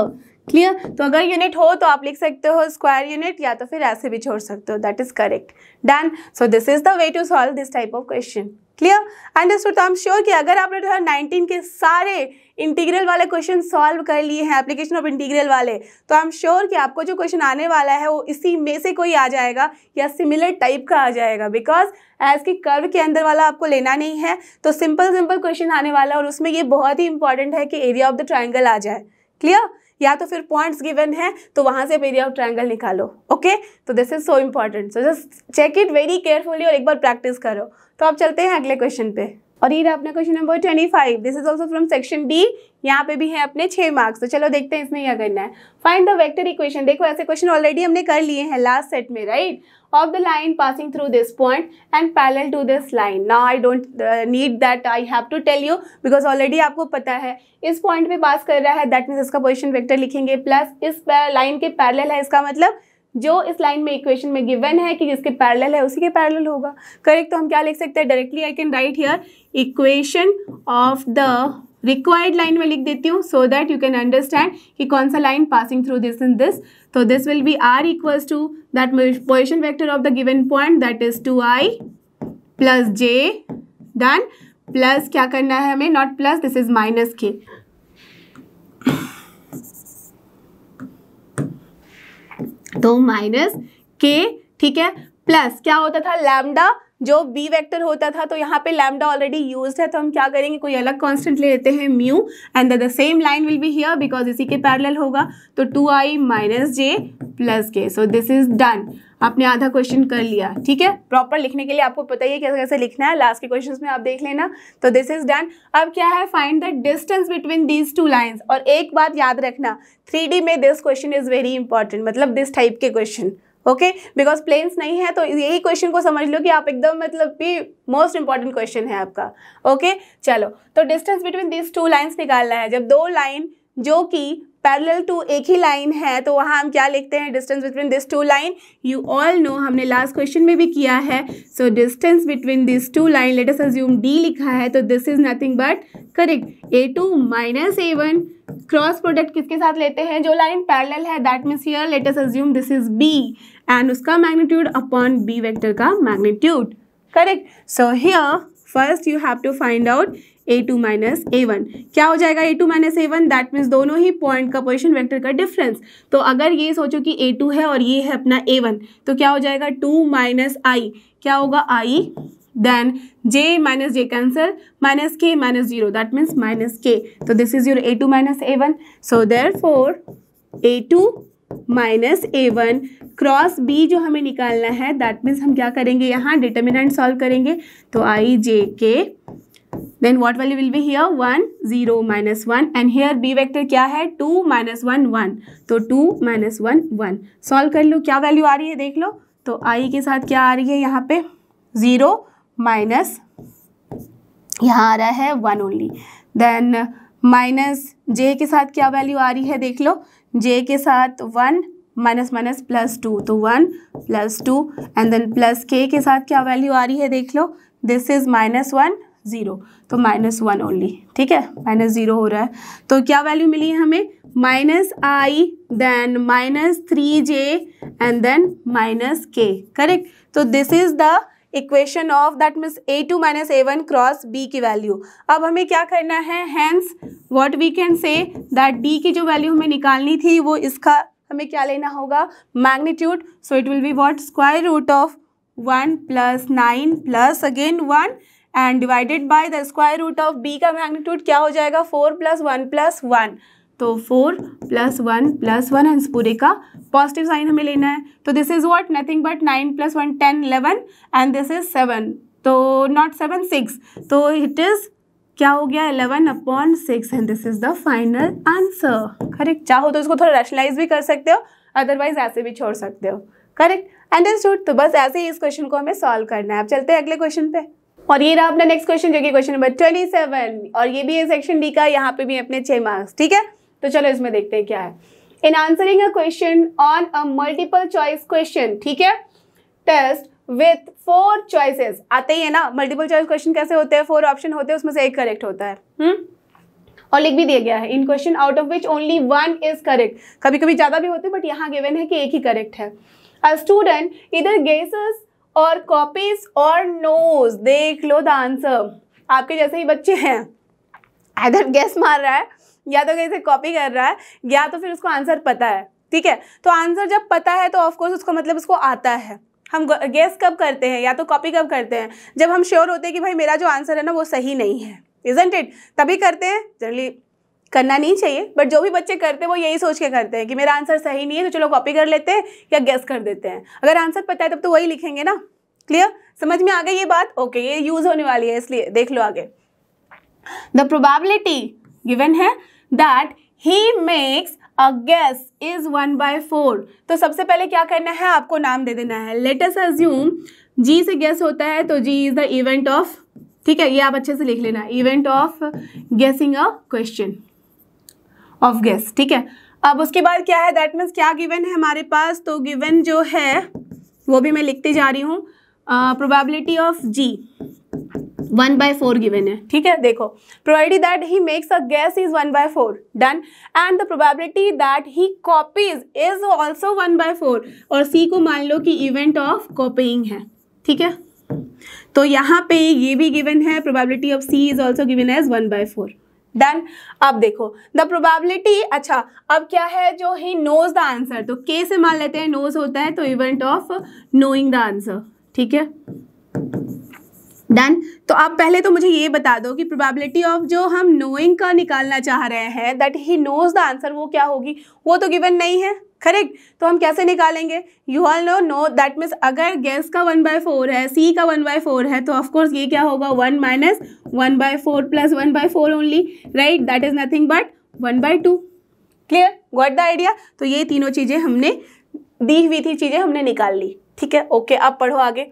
Clear? तो अगर यूनिट हो तो आप लिख सकते हो स्क्वायर यूनिट, या तो फिर ऐसे भी छोड़ सकते हो। That is correct, done. So this is the way to solve this type of question. Clear, understood? तो आई एम श्योर कि अगर आपने 2019 के सारे इंटीग्रल वाले क्वेश्चन सॉल्व कर लिए हैं, एप्लीकेशन ऑफ इंटीग्रल वाले, तो आई एम श्योर कि आपको जो क्वेश्चन आने वाला है वो इसी में से कोई आ जाएगा या सिमिलर टाइप का आ जाएगा। बिकॉज एज की कर्व के अंदर वाला आपको लेना नहीं है, तो सिंपल क्वेश्चन आने वाला है। और उसमें ये बहुत ही इंपॉर्टेंट है कि एरिया ऑफ द ट्राइंगल आ जाए। क्लियर? या तो फिर पॉइंट्स गिवन है तो वहां से एरिया ऑफ ट्राइंगल निकालो। ओके, तो this is so important. So just check it very carefully और एक बार प्रैक्टिस करो। तो आप चलते हैं अगले क्वेश्चन पे। और ये अपना question number 25। This is also from section D। यहाँ पे भी है अपने 6 मार्क्स। तो चलो देखते हैं इसमें क्या करना है। Find the vector equation. देखो ऐसे क्वेश्चन ऑलरेडी हमने कर लिए हैं लास्ट सेट में, right. Of the line passing through this point and parallel to this line. Now I don't need that I have to tell you, because already आपको पता है इस पॉइंट पे पास कर रहा है, दैट मीन्स इसका पोजिशन वेक्टर लिखेंगे, प्लस इस लाइन के पैरेलल है, इसका मतलब जो इस लाइन में इक्वेशन में गिवन है कि जिसके पैरेलल है उसी के पैरेलल होगा। करेक्ट, तो हम क्या लिख सकते हैं, directly I can write here equation of the required line में लिख देती हूँ, so that you can understand कि कौन सा line passing through this and this. तो this will be R equals to that position vector of the given point, that is 2i + j। Done. Plus क्या करना है हमें, not plus, this is -k। तो -k, ठीक है, plus क्या होता था, लैम्डा जो बी वेक्टर होता था, तो यहाँ पे लैम्डा ऑलरेडी यूज्ड है, तो हम क्या करेंगे, कोई अलग कांस्टेंट ले लेते हैं mu, and the same line will be here because इसी के पैरेलल होगा, तो 2i माइनस जे प्लस के। सो दिस इज डन। आपने आधा क्वेश्चन कर लिया, ठीक है। प्रॉपर लिखने के लिए आपको पता ही है कैसे कैसे लिखना है, लास्ट के क्वेश्चंस में आप देख लेना। तो दिस इज डन। अब क्या है, find the distance between these two lines. और एक बात याद रखना, 3D में this question is very important, मतलब दिस टाइप के क्वेश्चन, ओके, बिकॉज प्लेन्स नहीं है, तो यही क्वेश्चन को समझ लो कि आप एकदम मतलब भी मोस्ट इंपॉर्टेंट क्वेश्चन है आपका, ओके। चलो, तो distance between this two lines निकालना है। जब दो लाइन जो कि पैरेलल टू एक ही लाइन है, तो वहाँ हम क्या लिखते हैं, distance between this two line. You all know, हमने लास्ट क्वेश्चन में भी किया है। So distance between this two line, let us assume D लिखा है, तो this is nothing but correct a2 minus a1। Cross product किसके साथ लेते हैं, जो लाइन पैरेलल है, that means here let us assume this is b and उसका मैग्नीट्यूड अपॉन b वेक्टर का magnitude, correct. So here first you have to find out a2 minus a1। क्या हो जाएगा a2 minus a1, that means दोनों ही point का position vector का difference. तो अगर ये सोचो कि a2 है और ये है अपना a1, तो क्या हो जाएगा 2 माइनस i, क्या होगा i, then j minus j cancel, minus k minus 0, that means minus k। तो this is your a2 minus a1। So therefore a2 minus a1 cross b जो हमें निकालना है, दैट मीन्स हम क्या करेंगे, यहाँ डिटर्मिनेंट सॉल्व करेंगे, तो i j k, then what value will be here, 1 0 minus 1, and here b vector क्या है, 2 minus 1 1, तो 2 minus 1 1। सॉल्व कर लो, क्या वैल्यू आ रही है देख लो, तो i के साथ क्या आ रही है यहाँ पे 0 माइनस, यहाँ आ रहा है 1 ओनली, देन माइनस j के साथ क्या वैल्यू आ रही है देख लो, j के साथ 1 माइनस माइनस प्लस 2, तो 1 plus 2, and then plus k के साथ क्या वैल्यू आ रही है देख लो, दिस इज माइनस 1 0, तो माइनस 1 ओनली, ठीक है, माइनस 0 हो रहा है। तो क्या वैल्यू मिली है हमें, minus i, then minus 3j and then minus k, correct. तो this is the equation of that means a2 minus a1 cross b की वैल्यू। अब हमें क्या करना है, hence what we can say that d की जो वैल्यू हमें निकालनी थी, वो इसका हमें क्या लेना होगा, magnitude. So it will be what, square root of 1 plus 9 plus again 1 and divided by the square root of b का मैग्नीट्यूड क्या हो जाएगा, 4 प्लस 1 प्लस 1, तो 4 प्लस 1 प्लस 1, एंड पूरे का पॉजिटिव साइन हमें लेना है। तो this is what, nothing but 9 plus 1 10 11, and this is 7, तो नॉट 7 6, तो इट इज क्या हो गया 11/6, and this is the final answer, correct. चाहो तो इसको थोड़ा रैशनलाइज भी कर सकते हो, अदरवाइज ऐसे भी छोड़ सकते हो, करेक्ट, अंडरस्टूड। तो बस ऐसे ही इस क्वेश्चन को हमें सॉल्व करना है। अब चलते हैं अगले क्वेश्चन पे, और ये रहा अपना नेक्स्ट क्वेश्चन जो कि क्वेश्चन नंबर 27, और ये भी है सेक्शन डी का, यहाँ पे भी अपने 6 मार्क्स, ठीक है। तो चलो इसमें देखते हैं क्या है। In answering a question on a multiple choice question, ठीक है, टेस्ट विथ 4 चॉइसेस, आते ही है ना, मल्टीपल चॉइस क्वेश्चन कैसे होते हैं, 4 ऑप्शन होते हैं, उसमें से एक करेक्ट होता है, और लिख भी दिया गया है in question out of which only 1 is correct. कभी कभी ज्यादा भी होते हैं, बट यहाँ गिवन है कि एक ही करेक्ट है। अ स्टूडेंट इधर गेसेस और कॉपीज और नोज, देख लो द आंसर। आपके जैसे ही बच्चे हैं, इधर गेस मार रहा है, या तो कहीं से कॉपी कर रहा है, या तो फिर उसको आंसर पता है, ठीक है। तो आंसर जब पता है तो ऑफकोर्स उसका मतलब उसको आता है। हम गेस कब करते हैं या तो कॉपी कब करते हैं, जब हम श्योर होते हैं कि भाई मेरा जो आंसर है ना वो सही नहीं है, इजंट इट, तभी करते हैं। जनरली करना नहीं चाहिए, बट जो भी बच्चे करते हैं वो यही सोच के करते हैं कि मेरा आंसर सही नहीं है, तो चलो कॉपी कर लेते हैं या गेस कर देते हैं। अगर आंसर पता है तब तो वही लिखेंगे ना, क्लियर, समझ में आ गई ये बात, ओके। ये यूज होने वाली है, इसलिए देख लो आगे। द प्रोबेबिलिटी गिवन है that he makes a guess is 1/4। तो सबसे पहले क्या करना है, आपको नाम दे देना है। लेट अस अज्यूम जी से गेस होता है, तो जी इज द इवेंट ऑफ, ठीक है, ये आप अच्छे से लिख लेना, इवेंट ऑफ गेसिंग अ क्वेश्चन ऑफ गेस, ठीक है। अब उसके बाद क्या है, दैट मीन्स क्या गिवन है हमारे पास, तो गिवन जो है वो भी मैं लिखती जा रही हूँ, प्रोबेबिलिटी ऑफ जी 1/4 गिवन है, ठीक है। देखो, provided that he makes a guess is 1/4, done, and the probability that he copies is also 1/4, और सी को मान लो कि इवेंट ऑफ कॉपीइंग है, ठीक है। तो यहाँ पे ये भी गिवन है, probability of C is also given as 1/4, done. अब देखो द प्रोबेबिलिटी, अच्छा अब क्या है, जो ही नोज द आंसर, तो के से मान लेते हैं नोज होता है, तो event of knowing the answer, ठीक है डन। तो आप पहले तो मुझे ये बता दो कि प्रोबेबिलिटी ऑफ जो हम नोइंग का निकालना चाह रहे हैं that he knows the answer, वो क्या होगी, वो तो गिवन नहीं है, करेक्ट। तो हम कैसे निकालेंगे, you all know that means अगर गेस का 1/4 है, सी का 1/4 है, तो ऑफकोर्स ये क्या होगा 1 minus 1/4 plus 1/4 only, right, that is nothing but 1/2। Clear, got the idea. तो ये तीनों चीजें हमने दी हुई थी, चीजें हमने निकाल ली, ठीक है ओके। अब पढ़ो आगे।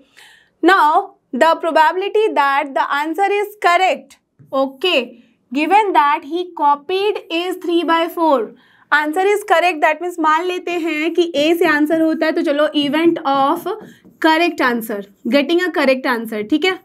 Now the probability that the answer is correct, okay, given that he copied is 3/4, answer is correct, that means मान लेते हैं कि ए से आंसर होता है, तो चलो event of correct answer, getting a correct answer, ठीक है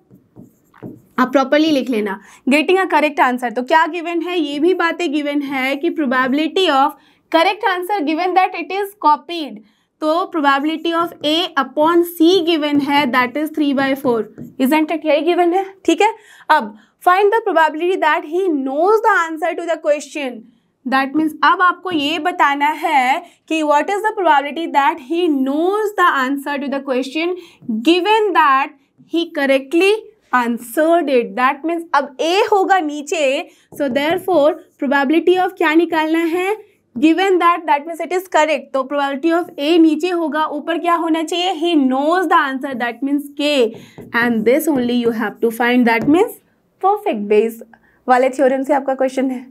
आप प्रॉपरली लिख लेना, गेटिंग अ करेक्ट आंसर। तो क्या गिवन है, ये भी बातें गिवन है कि probability of correct answer given that it is copied, तो probability of A upon C given है दैट इज 3/4, इजंट इट, यही गिवन है, ठीक है। अब find the probability that he knows the answer to the question, that means अब आपको ये बताना है कि what is the probability that he knows the answer to the question given that he correctly answered it, that means अब ए होगा नीचे, so therefore probability of क्या निकालना है, given that means it is correct, तो प्रोबेबिलिटी ऑफ ए नीचे होगा, ऊपर क्या होना चाहिए, he knows the answer, that means K, and this only you have to find, that means perfect Bayes वाले थ्योरम से आपका क्वेश्चन है।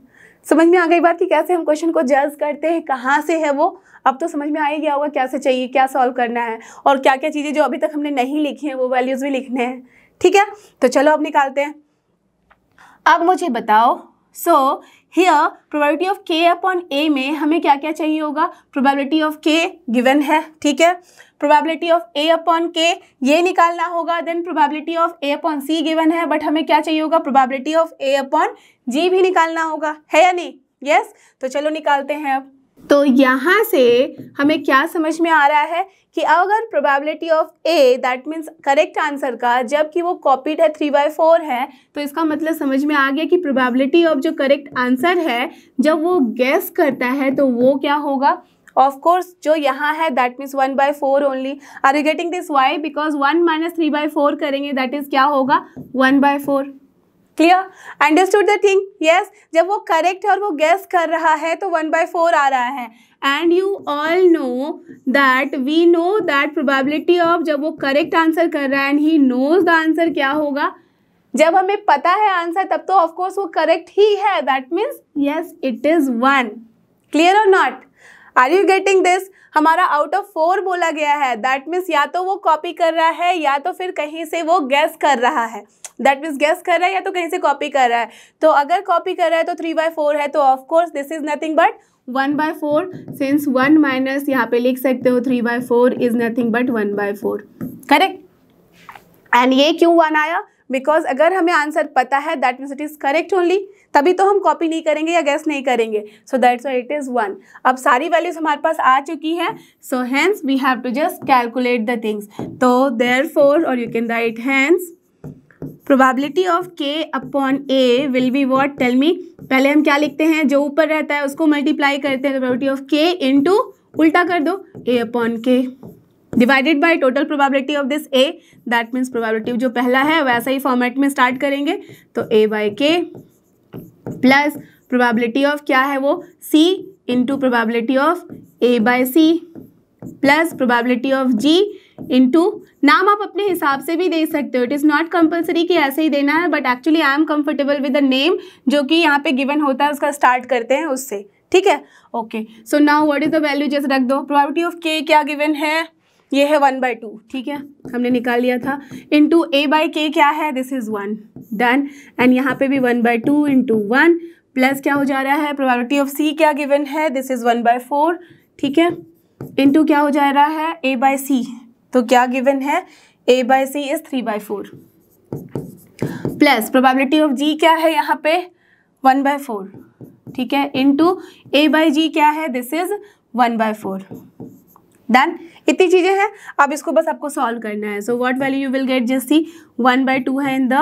समझ में आ गई बात कि कैसे हम क्वेश्चन को जज करते हैं, कहाँ से है वो, अब तो समझ में आ ही गया होगा कैसे चाहिए, क्या सॉल्व करना है, और क्या क्या चीज़ें जो अभी तक हमने नहीं लिखी हैं वो वैल्यूज भी लिखने हैं, ठीक है। तो चलो अब निकालते हैं। अब मुझे बताओ, so here probability of K upon ए में हमें क्या क्या चाहिए होगा, प्रोबेबिलिटी ऑफ के गिवन है, ठीक है, प्रोबेबिलिटी ऑफ ए अपॉन के ये निकालना होगा, then probability of A upon C given है, बट हमें क्या चाहिए होगा, probability of A upon G भी निकालना होगा, है या नहीं, यस। तो चलो निकालते हैं अब। तो यहाँ से हमें क्या समझ में आ रहा है कि अगर probability of A that means correct answer का, जबकि वो कॉपीड है 3/4 है, तो इसका मतलब समझ में आ गया कि प्रोबेबिलिटी ऑफ जो करेक्ट आंसर है जब वो गेस करता है तो वो क्या होगा, ऑफ कोर्स जो यहाँ है that means 1/4 only. Are you getting this, why, because 1 माइनस 3/4 करेंगे दैट इज क्या होगा 1/4। Clear, understood the thing, yes. जब वो करेक्ट है और वो गेस कर रहा है तो 1/4 आ रहा है, and you all know that we know that probability of जब वो करेक्ट आंसर कर रहा है and he knows the answer क्या होगा, जब हमें पता है आंसर तब तो ऑफकोर्स वो करेक्ट ही है, that means yes it is 1। Clear और not, are you getting this, हमारा आउट ऑफ 4 बोला गया है, दैट मीन्स या तो वो कॉपी कर रहा है या तो फिर कहीं से वो गेस कर रहा है, दैट मीन्स गेस कर रहा है या तो कहीं से कॉपी कर रहा है। तो अगर कॉपी कर रहा है तो 3/4 है, तो of course this is nothing but 1/4, since 1 minus यहाँ पे लिख सकते हो 3/4 is nothing but 1/4, correct. And ये क्यों 1 आया, बिकॉज अगर हमें आंसर पता है that means it is correct only, तभी तो हम कॉपी नहीं करेंगे या गेस नहीं करेंगे, so that's why it is 1। अब सारी वैल्यूज हमारे पास आ चुकी है, so hence we have to just calculate the things, तो देयरफॉर और you can write hence probability of K upon A will be what, tell me. पहले हम क्या लिखते हैं, जो ऊपर रहता है उसको मल्टीप्लाई करते हैं, प्रोबेबिलिटी ऑफ के इंटू उल्टा कर दो ए अपॉन के divided by total probability of this A, that means probability जो पहला है वैसा ही फॉर्मेट में स्टार्ट करेंगे, तो A by K plus probability of क्या है वो C into probability of A by C plus probability of G into, नाम आप अपने हिसाब से भी दे सकते हो, इट इज़ नॉट कंपलसरी कि ऐसे ही देना है, but actually I am comfortable with the name जो कि यहाँ पे गिवन होता है उसका स्टार्ट करते हैं उससे, ठीक है okay. So now what is the value, just रख दो, प्रोबेबिलिटी ऑफ के क्या गिवन है, ये है 1/2, ठीक है हमने निकाल लिया था, इंटू ए बाई के क्या है, दिस इज 1, डन। एंड यहाँ पे भी 1/2 इंटू 1 प्लस क्या हो जा रहा है, प्रोबेबिलिटी ऑफ सी क्या गिवन है, दिस इज 1/4, ठीक है, इंटू क्या हो जा रहा है ए बाई सी, तो क्या गिवन है a by C is 3/4 plus probability of g क्या है यहाँ पे 1/4, ठीक है, इंटू a बाई जी क्या है, दिस इज 1/4, डन। इतनी चीजें हैं, अब इसको बस आपको सॉल्व करना है। सो what value you will gate, just see 1/2 है इन द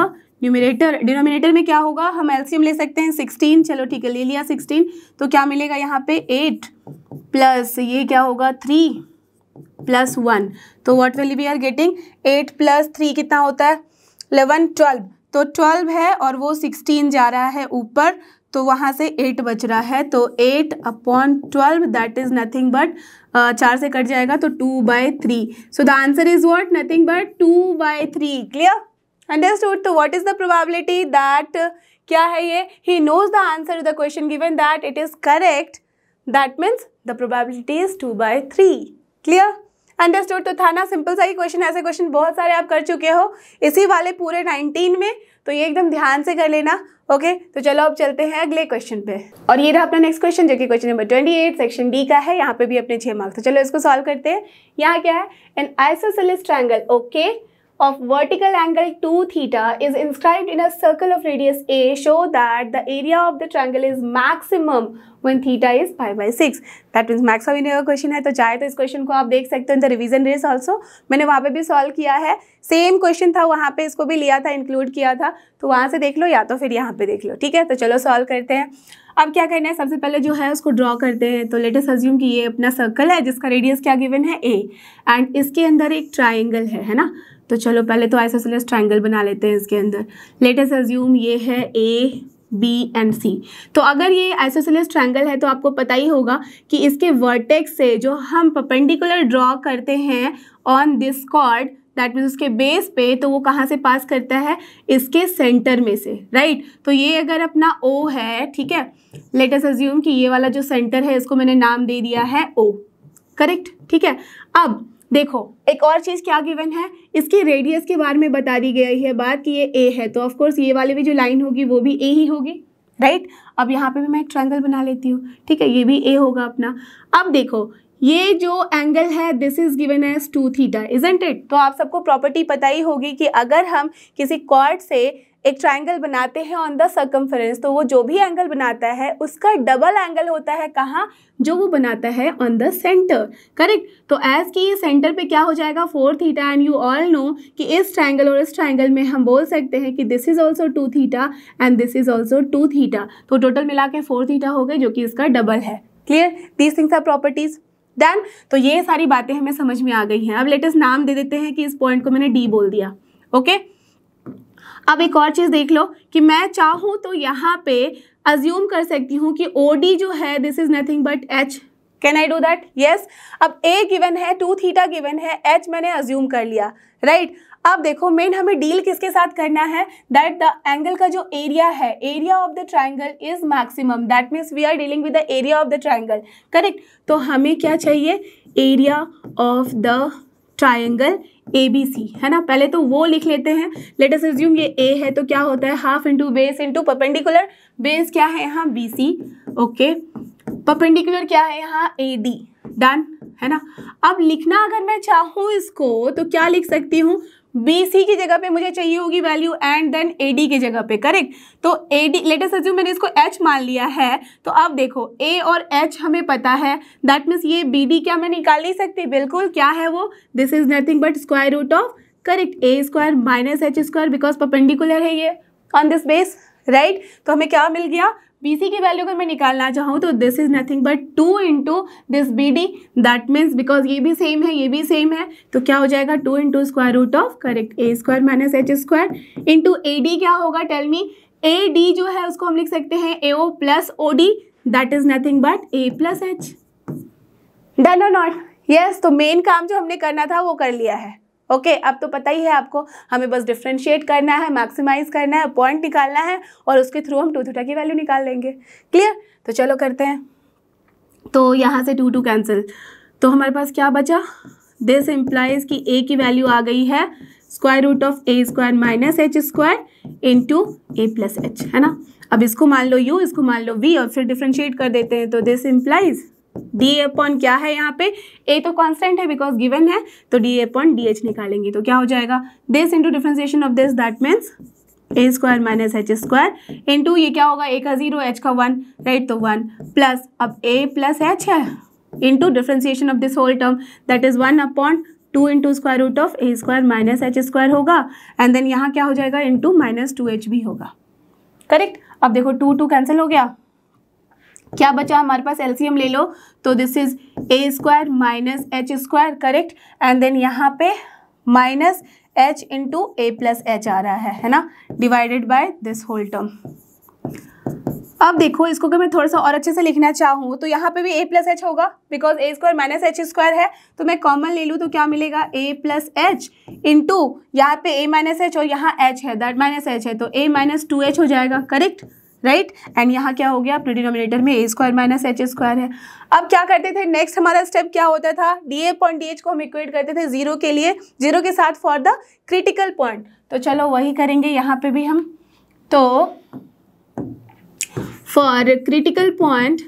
न्यूमरेटर डिनोमिनेटर में क्या होगा, हम एलसीएम ले सकते हैं 16, चलो ठीक है ले लिया 16, तो क्या मिलेगा यहाँ पे 8 प्लस ये क्या होगा 3 प्लस 1, तो what will we are getting 8 plus 3 कितना होता है 11 12, तो 12 है और वो 16 जा रहा है ऊपर, तो वहाँ से 8 बच रहा है, तो 8/12 दैट इज नथिंग बट 4 से कट जाएगा तो 2/3, so the answer is what nothing but 2/3। Clear, understood. तो what is the probability that क्या है ये, he knows the answer to the question given that it is correct, that means the probability is 2/3। Clear, understood. तो था ना simple सा ही question, ऐसे question बहुत सारे आप कर चुके हो इसी वाले पूरे 19 में, तो ये एकदम ध्यान से कर लेना। ओके, तो चलो अब चलते हैं अगले क्वेश्चन पे, और ये रहा अपना नेक्स्ट क्वेश्चन जो कि क्वेश्चन नंबर 28 सेक्शन डी का है। यहाँ पे भी अपने 6 मार्क्स, तो चलो इसको सॉल्व करते हैं। यहाँ क्या है, N isosceles triangle okay of vertical angle 2 theta is inscribed in a circle of radius a, show that the area of the triangle is maximum when theta is pi/6। that means max का भी नया question है, तो चाहे तो इस question को आप देख सकते हो in the revision race also, मैंने वहाँ पे भी सॉल्व किया है, सेम क्वेश्चन था वहाँ पे, इसको भी लिया था इंक्लूड किया था, तो वहाँ से देख लो या तो फिर यहाँ पे देख लो। ठीक है, तो चलो सॉल्व करते हैं। अब क्या करना है, सबसे पहले जो है उसको ड्रॉ करते हैं। तो लेट अस अज्यूम कि ये अपना सर्कल है जिसका रेडियस क्या गिवन है a, एंड इसके अंदर एक ट्राइंगल है ना। तो चलो पहले तो आइसोसेलेस ट्रायंगल बना लेते हैं इसके अंदर। लेट अस अज्यूम ये है A, B एंड C। तो अगर ये आइसोसेलेस ट्रायंगल है तो आपको पता ही होगा कि इसके वर्टेक्स से जो हम परपेंडिकुलर ड्रॉ करते हैं on this cord, that means उसके बेस पे, तो वो कहाँ से पास करता है, इसके सेंटर में से, राइट। तो ये अगर अपना O है, ठीक है, लेट अस अज्यूम कि ये वाला जो सेंटर है इसको मैंने नाम दे दिया है O, करेक्ट। ठीक है, अब देखो एक और चीज़ क्या गिवन है, इसकी रेडियस के बारे में बता दी गई है बात कि ये a है, तो ऑफ कोर्स ये वाली भी जो लाइन होगी वो भी a ही होगी, राइट। अब यहाँ पे भी मैं एक ट्रायंगल बना लेती हूँ, ठीक है, ये भी a होगा अपना। अब देखो ये जो एंगल है this is given as 2 theta, isn't it. तो आप सबको प्रॉपर्टी पता ही होगी कि अगर हम किसी कॉर्ड से एक ट्रायंगल बनाते हैं ऑन द सर्कमफरेंस, तो वो जो भी एंगल बनाता है उसका डबल एंगल होता है कहाँ, जो वो बनाता है ऑन द सेंटर, करेक्ट। तो एज कि ये सेंटर पे क्या हो जाएगा 4 theta, and you all know कि इस ट्रायंगल और इस ट्रायंगल में हम बोल सकते हैं कि this is also 2 theta and this is also 2 theta, तो टोटल मिला के 4 थीटा हो गए जो कि इसका डबल है। Clear, these things are properties done. तो ये सारी बातें हमें समझ में आ गई हैं। अब लेट अस नाम दे देते हैं कि इस पॉइंट को मैंने डी बोल दिया, ओके। अब एक और चीज़ देख लो कि मैं चाहूँ तो यहाँ पे अज्यूम कर सकती हूँ कि OD जो है this is nothing but H। Can I do that? Yes. अब A गिवन है, 2 थीटा गिवन है, H मैंने अज्यूम कर लिया, राइट। अब देखो मेन हमें डील किसके साथ करना है, दैट द एंगल का जो एरिया है, area of the triangle is maximum, that means we are dealing with the area of the triangle, correct. तो हमें क्या चाहिए, एरिया ऑफ द ट्राइंगल ABC, है ना। पहले तो वो लिख लेते हैं। लेट अस अज्यूम ये A है, तो क्या होता है half into base into perpendicular, base क्या है यहाँ BC, ओके, परपेंडिकुलर क्या है यहाँ AD, डन, है ना। अब लिखना अगर मैं चाहूँ इसको तो क्या लिख सकती हूँ, BC की जगह पे मुझे चाहिए होगी वैल्यू एंड देन AD की जगह पे, करेक्ट। तो AD लेट अस अज्यूम मैंने इसको H मान लिया है, तो अब देखो A और H हमें पता है, दैट मीन्स ये BD क्या मैं निकाल नहीं सकती, बिल्कुल, क्या है वो, this is nothing but square root of, correct, A square minus H square, because perpendicular है ये ऑन दिस बेस, राइट। तो हमें क्या मिल गया, BC की वैल्यू अगर मैं निकालना चाहूँ तो this is nothing but 2 into this BD, that means because ये भी सेम है ये भी सेम है, तो क्या हो जाएगा 2 into square root of, correct, A square minus H square into AD क्या होगा, टेल मी। AD जो है उसको हम लिख सकते हैं AO plus OD, that is nothing but A plus H, done और नॉट? यस। तो मेन काम जो हमने करना था वो कर लिया है, ओके। अब तो पता ही है आपको, हमें बस डिफ्रेंशिएट करना है, मैक्सिमाइज करना है, पॉइंट निकालना है और उसके थ्रू हम 2 थीटा की वैल्यू निकाल लेंगे। क्लियर? तो चलो करते हैं। तो यहाँ से 2 कैंसिल, तो हमारे पास क्या बचा, दिस इम्प्लाइज कि A की वैल्यू आ गई है square root of A square minus H square into A plus H, है ना। अब इसको मान लो U, इसको मान लो V और फिर डिफ्रेंशिएट कर देते हैं, तो दिस इम्प्लाइज डी अपॉन क्या है यहाँ पे, A तो कांस्टेंट है बिकॉज गिवन है, तो डी अपॉन DH निकालेंगे, तो क्या हो जाएगा, this into differentiation of this, that means A square minus H square into ये क्या होगा, A का 0 H का 1, राइट, तो 1 प्लस अब A प्लस H है into differentiation of this whole term, that is 1 upon 2 into square root of A square minus H square होगा, एंड देन यहाँ क्या हो जाएगा इंटू माइनस 2h भी होगा, करेक्ट। अब देखो 2 कैंसिल हो गया, क्या बचा हमारे पास, एलसीएम ले लो, तो this is A square minus H square, correct, and then यहाँ पे minus h into A plus H आ रहा है ना, divided by this whole term. अब देखो इसको अगर मैं थोड़ा सा और अच्छे से लिखना चाहूँ तो यहाँ पे भी a प्लस एच होगा, because A square minus H square है, तो मैं कॉमन ले लूँ तो क्या मिलेगा, a प्लस एच इंटू यहाँ पे a माइनस एच और यहाँ h है, दैट माइनस एच है, तो a माइनस 2h हो जाएगा, करेक्ट, राइट। एंड यहाँ क्या हो गया, अपने डिनोमिनेटर में a square minus H square है। अब क्या करते थे, नेक्स्ट हमारा स्टेप क्या होता था, डी अपॉन डी एच को हम इक्वेट करते थे जीरो के लिए, जीरो के साथ फॉर द क्रिटिकल पॉइंट, तो चलो वही करेंगे यहाँ पे भी हम। तो for critical point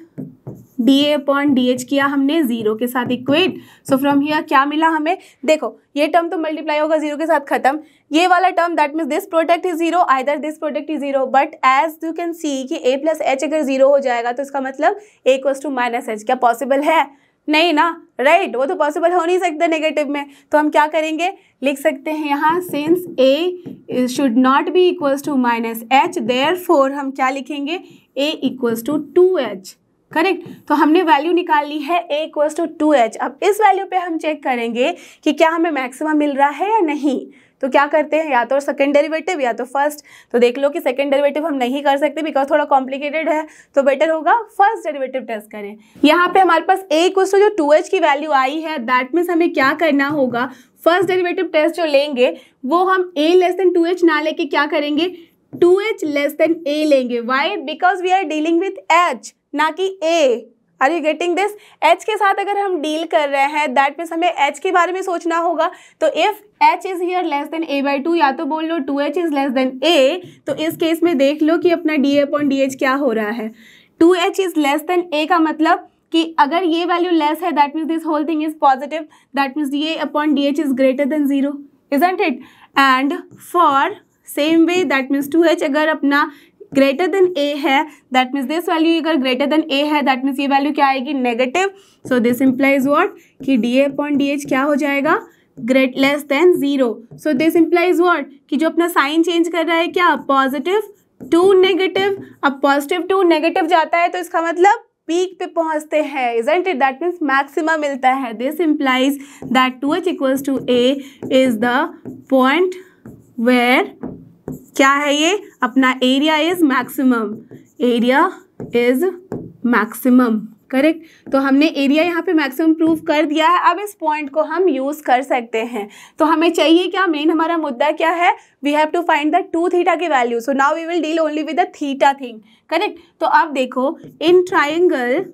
D A upon d H किया हमने जीरो के साथ इक्वेट, सो फ्रॉम हियर क्या मिला हमें, देखो ये टर्म तो मल्टीप्लाई होगा जीरो के साथ खत्म, ये वाला term that means this product is zero, either this product is zero, but as you can see कि a प्लस एच अगर जीरो हो जाएगा तो इसका मतलब a equals to minus H, क्या पॉसिबल है, नहीं ना, राइट, वो तो पॉसिबल हो नहीं सकता नेगेटिव में, तो हम क्या करेंगे, लिख सकते हैं यहाँ since a should not be equals to minus H, therefore हम क्या लिखेंगे, a equals to 2h, correct. तो हमने वैल्यू निकाल ली है a इक्वल्स टू 2h। अब इस वैल्यू पे हम चेक करेंगे कि क्या हमें मैक्सिमम मिल रहा है या नहीं, तो क्या करते हैं, या तो सेकंड डेरिवेटिव या तो फर्स्ट, तो देख लो कि सेकंड डेरिवेटिव हम नहीं कर सकते बिकॉज थोड़ा कॉम्प्लिकेटेड है, तो बेटर होगा फर्स्ट डेरिवेटिव टेस्ट करें। यहाँ पे हमारे पास a इक्वल्स टू जो 2h की वैल्यू आई है, दैट मीन्स हमें क्या करना होगा, फर्स्ट डेरिवेटिव टेस्ट जो लेंगे वो हम a लेस देन 2h ना लेके क्या करेंगे, 2h लेस देन a लेंगे, why, because we are dealing with h ना कि a, are you getting this, h के साथ अगर हम डील कर रहे हैं दैट मीन्स हमें h के बारे में सोचना होगा, तो if h is here less than a by 2, या तो बोल लो 2h is less than a, तो इस केस में देख लो कि अपना d अपॉन डी एच क्या हो रहा है, 2h is less than a का मतलब कि अगर ये वैल्यू लेस है that means this whole thing is positive, that means ये upon d h is greater than zero, isn't it, and for same way that means 2h अगर अपना greater than a है, दैट मीन्स दिस वैल्यू अगर greater than a है, that means ये value क्या आएगी, negative, so this implies what कि d upon d h क्या हो जाएगा, great less than zero, so this implies what कि जो अपना साइन चेंज कर रहा है क्या, पॉजिटिव टू नेगेटिव, अब पॉजिटिव टू नेगेटिव जाता है तो इसका मतलब पीक पे पहुंचते हैं, isn't it, that means maximum मिलता है, this implies that 2h equals to a is the point where क्या है ये, अपना area is maximum, area is maximum, correct. तो हमने एरिया यहाँ पे मैक्सिमम प्रूव कर दिया है, अब इस पॉइंट को हम यूज कर सकते हैं। तो हमें चाहिए क्या, मेन हमारा मुद्दा क्या है, we have to find the 2 theta की value, so now we will deal only with the theta thing, correct. तो अब देखो इन ट्राइंगल,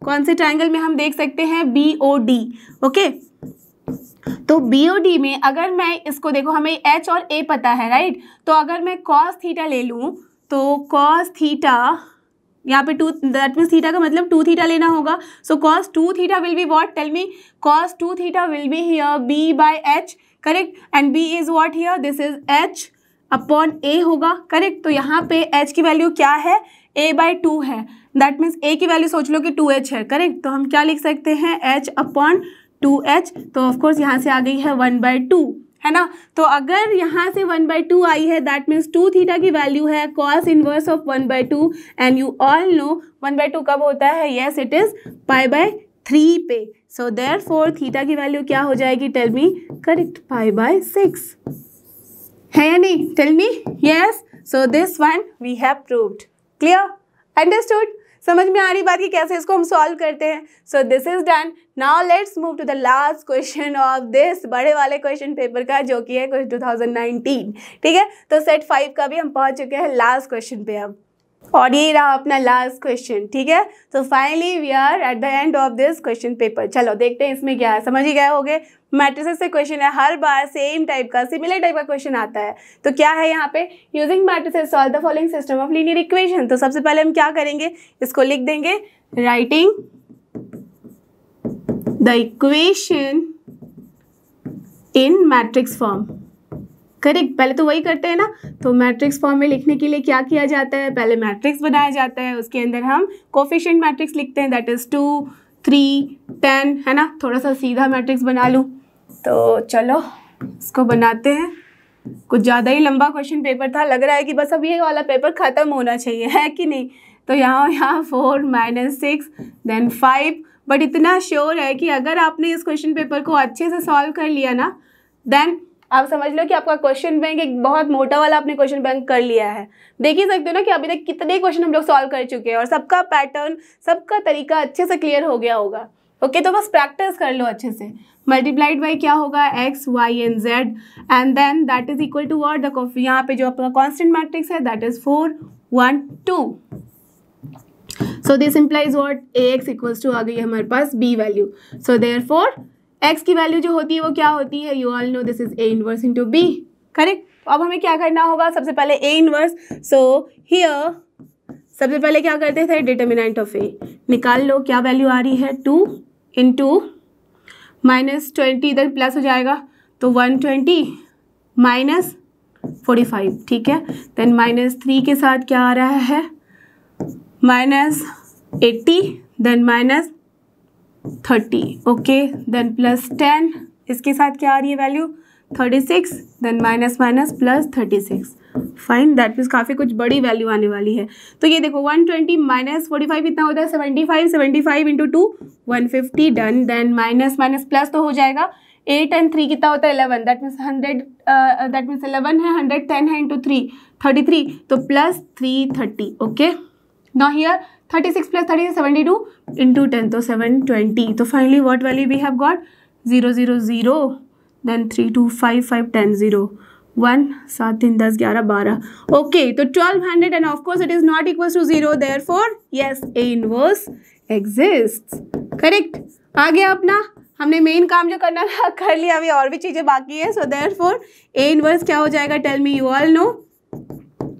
कौन से ट्राइंगल में हम देख सकते हैं, BOD, ओके। तो BOD में अगर मैं इसको देखो, हमें h और a पता है, राइट, तो अगर मैं cos थीटा ले लूँ तो cos थीटा यहाँ पे 2, दैट मीन्स थीटा का मतलब 2 थीटा लेना होगा, so cos 2 theta will be what, tell me, cos 2 theta will be here b by h, correct, and b is what here, this is h upon a होगा, correct. तो यहाँ पे h की value क्या है, a by 2 है, that means a की value सोच लो कि 2h है, करेक्ट। तो हम क्या लिख सकते हैं, h अपॉन 2h, तो ऑफकोर्स यहाँ से आ गई है 1/2, है ना। तो अगर यहाँ से 1/2 आई है दैट मीन्स 2 थीटा की वैल्यू है cos inverse of 1/2, and you all no 1/2 कब होता है, येस इट इज π/3 पे, सो देयरफॉर थीटा की वैल्यू क्या हो जाएगी, टेल मी, करेक्ट, π/6 है या नहीं, tell me, yes, so this one we have proved, clear, understood, समझ में आ रही बात कि कैसे इसको हम सॉल्व करते हैं। So this is done, now let's move to the last question of this बड़े वाले क्वेश्चन पेपर का, जो कि है 2019, ठीक है। तो सेट 5 का भी हम पहुंच चुके हैं लास्ट क्वेश्चन पे अब, और ये रहा अपना लास्ट क्वेश्चन, ठीक है। तो finally we are at the end of this question paper. चलो देखते हैं इसमें क्या है, समझ ही गए होगे, मैट्रिसेस से क्वेश्चन है, हर बार सेम टाइप का, सिमिलर टाइप का क्वेश्चन आता है। तो क्या है यहाँ पे, using matrices solve the following system of linear equation. तो सबसे पहले हम क्या करेंगे, इसको लिख देंगे, writing the equation in matrix form, correct. पहले तो वही करते हैं ना, तो मैट्रिक्स फॉर्म में लिखने के लिए क्या किया जाता है, पहले मैट्रिक्स बनाया जाता है, उसके अंदर हम कोफिशिएंट मैट्रिक्स लिखते हैं, दैट इज 2, 3, 10, है ना। थोड़ा सा सीधा मैट्रिक्स बना लूँ, तो चलो इसको बनाते हैं। कुछ ज़्यादा ही लंबा क्वेश्चन पेपर था, लग रहा है कि बस अब ये वाला पेपर ख़त्म होना चाहिए, है कि नहीं। तो यहाँ 4 - 6 देन 5, बट इतना श्योर है कि अगर आपने इस क्वेश्चन पेपर को अच्छे से सॉल्व कर लिया ना, देन आप समझ लो कि आपका क्वेश्चन बैंक एक बहुत मोटा वाला आपने क्वेश्चन बैंक कर लिया है। देख ही सकते हो ना कि अभी तक कितने क्वेश्चन हम लोग सॉल्व कर चुके हैं और सबका पैटर्न, सबका तरीका अच्छे से क्लियर हो गया होगा। ओके, तो बस प्रैक्टिस कर लो अच्छे से। मल्टीप्लाइड बाई क्या होगा, x, y and z, and then that is equal to what, the यहाँ पे जो आपका कांस्टेंट मैट्रिक्स है that is 4 1 2। So this implies what, ax equals to आ गई है हमारे पास b value. So therefore x की वैल्यू जो होती है वो क्या होती है, you all know this is a inverse into b, correct. तो अब हमें क्या करना होगा, सबसे पहले a इनवर्स। सो हियर सबसे पहले क्या करते थे, डिटर्मिनेंट ऑफ a निकाल लो, क्या वैल्यू आ रही है 2 इंटू -20, इधर प्लस हो जाएगा तो 120 माइनस 45, ठीक है। देन -3 के साथ क्या आ रहा है, -80, देन -30, ओके। देन +10, इसके साथ क्या आ रही है value 36, then minus +36, fine. That means काफ़ी कुछ बड़ी वैल्यू आने वाली है। तो ये देखो 120 माइनस 45 कितना होता है 75 into 2 150, done. Then minus plus तो हो जाएगा, 8 एंड 3 कितना होता है 11, दैट मीन्स 100, दैट मीन्स 11 है, 110 है इंटू 3 33, तो plus 330, okay. Now here 36 + 30 72 into 10, तो 720। तो finally what value we have got 0 0 0, then 3 2 5 5 10 0 1 7 3 10 11 12, okay. तो 1200 and of course it is not equal to 0, therefore yes a inverse exists, correct. आ गया अपना, हमने मेन काम जो करना था कर लिया, अभी और भी चीज़ें बाकी है। सो देयरफॉर a इनवर्स क्या हो जाएगा, tell me, you all know,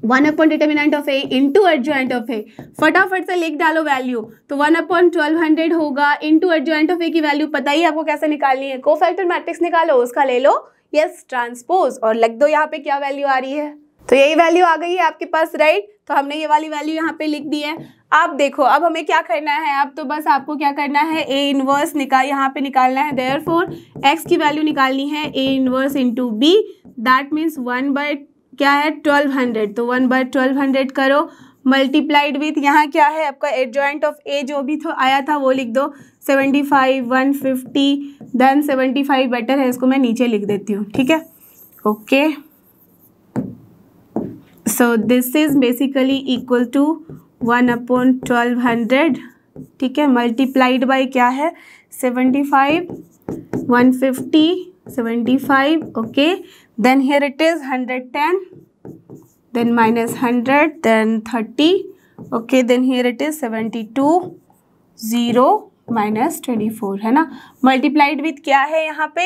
1/डिटर्मिनेंट of a into adjoint of a। फटाफट से लिख डालो वैल्यू, तो 1/1200 होगा इंटू एडजॉइंट ऑफ a की वैल्यू पता ही आपको कैसे निकालनी है, कोफैक्टर मैट्रिक्स निकालो, उसका ले लो यस ट्रांसपोज और लिख दो यहाँ पे क्या वैल्यू आ रही है। तो यही वैल्यू आ गई है आपके पास, राइट। तो हमने ये वाली वैल्यू यहाँ पे लिख दी है। अब देखो, अब हमें क्या करना है, अब तो बस आपको क्या करना है, a इनवर्स यहाँ पे निकालना है। देयरफॉर x की वैल्यू निकालनी है a inverse into b, that means 1 क्या है 1200, तो 1/1200 करो, मल्टीप्लाइड विथ यहाँ क्या है आपका एडजॉइंट ऑफ a जो भी तो आया था वो लिख दो, 75 150, देन 75 बेटर है, इसको मैं नीचे लिख देती हूँ, ठीक है, okay. So this is basically equal to 1/1200, ठीक है, मल्टीप्लाइड बाई क्या है 75 150 75, okay. Then here it is 110, then -100, then 30, okay, then here it is 72 0 -24, है ना। मल्टीप्लाइड विथ क्या है यहाँ पे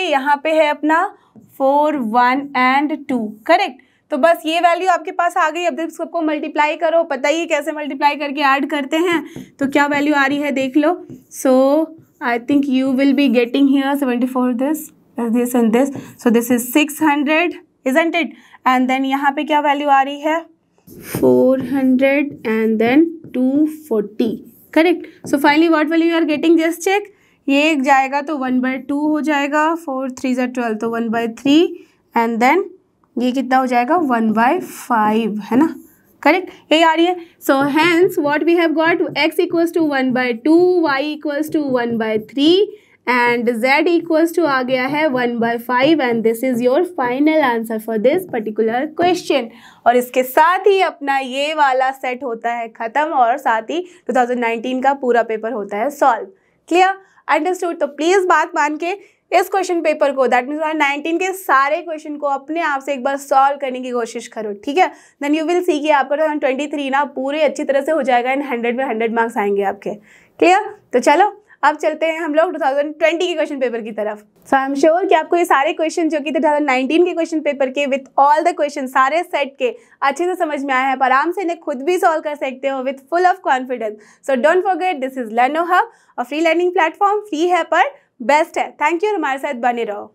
है अपना 4 1 एंड 2, करेक्ट। तो बस ये वैल्यू आपके पास आ गई। अब जब सबको मल्टीप्लाई करो, पता ही कैसे मल्टीप्लाई करके ऐड करते हैं, तो क्या वैल्यू आ रही है देख लो। So I think you will be getting here 74 this and this, so this is 600, isn't it? And then यहाँ पे क्या वैल्यू आ रही है 400 and then 240, correct. So finally what value you are getting, just check, ये एक जाएगा तो 1/2 हो जाएगा, 4 3 12, तो 1/3, एंड देन ये कितना हो जाएगा 1/5, है ना, करेक्ट, यही आ रही है। So hence what we have got, x equals to 1/2, y equals to 1/3 and z equals to आ गया है 1/5, and this is your final answer for this particular question. और इसके साथ ही अपना ये वाला सेट होता है खत्म, और साथ ही 2019 का पूरा पेपर होता है सॉल्व। Clear, understood. तो प्लीज़ बात मान के इस क्वेश्चन पेपर को, दैट मीन्स 2019 के सारे क्वेश्चन को अपने आप से एक बार सॉल्व करने की कोशिश करो, ठीक है। देन यू विल सी कि आपका 2023 ना पूरे अच्छी तरह से हो जाएगा, एंड 100 में 100 मार्क्स आएंगे आपके। क्लियर, तो चलो अब चलते हैं हम लोग 2020 के क्वेश्चन पेपर की तरफ। सो आई एम श्योर कि आपको ये सारे क्वेश्चन जो कि 2019 के क्वेश्चन पेपर के विथ ऑल द क्वेश्चन सारे सेट के अच्छे से समझ में आया है, आराम से इन्हें खुद भी सॉल्व कर सकते हो with full of confidence. So don't forget, this is लर्नो hub, और फ्री लर्निंग प्लेटफॉर्म, फ्री है पर बेस्ट है। थैंक यू, हमारे साथ बने रहो।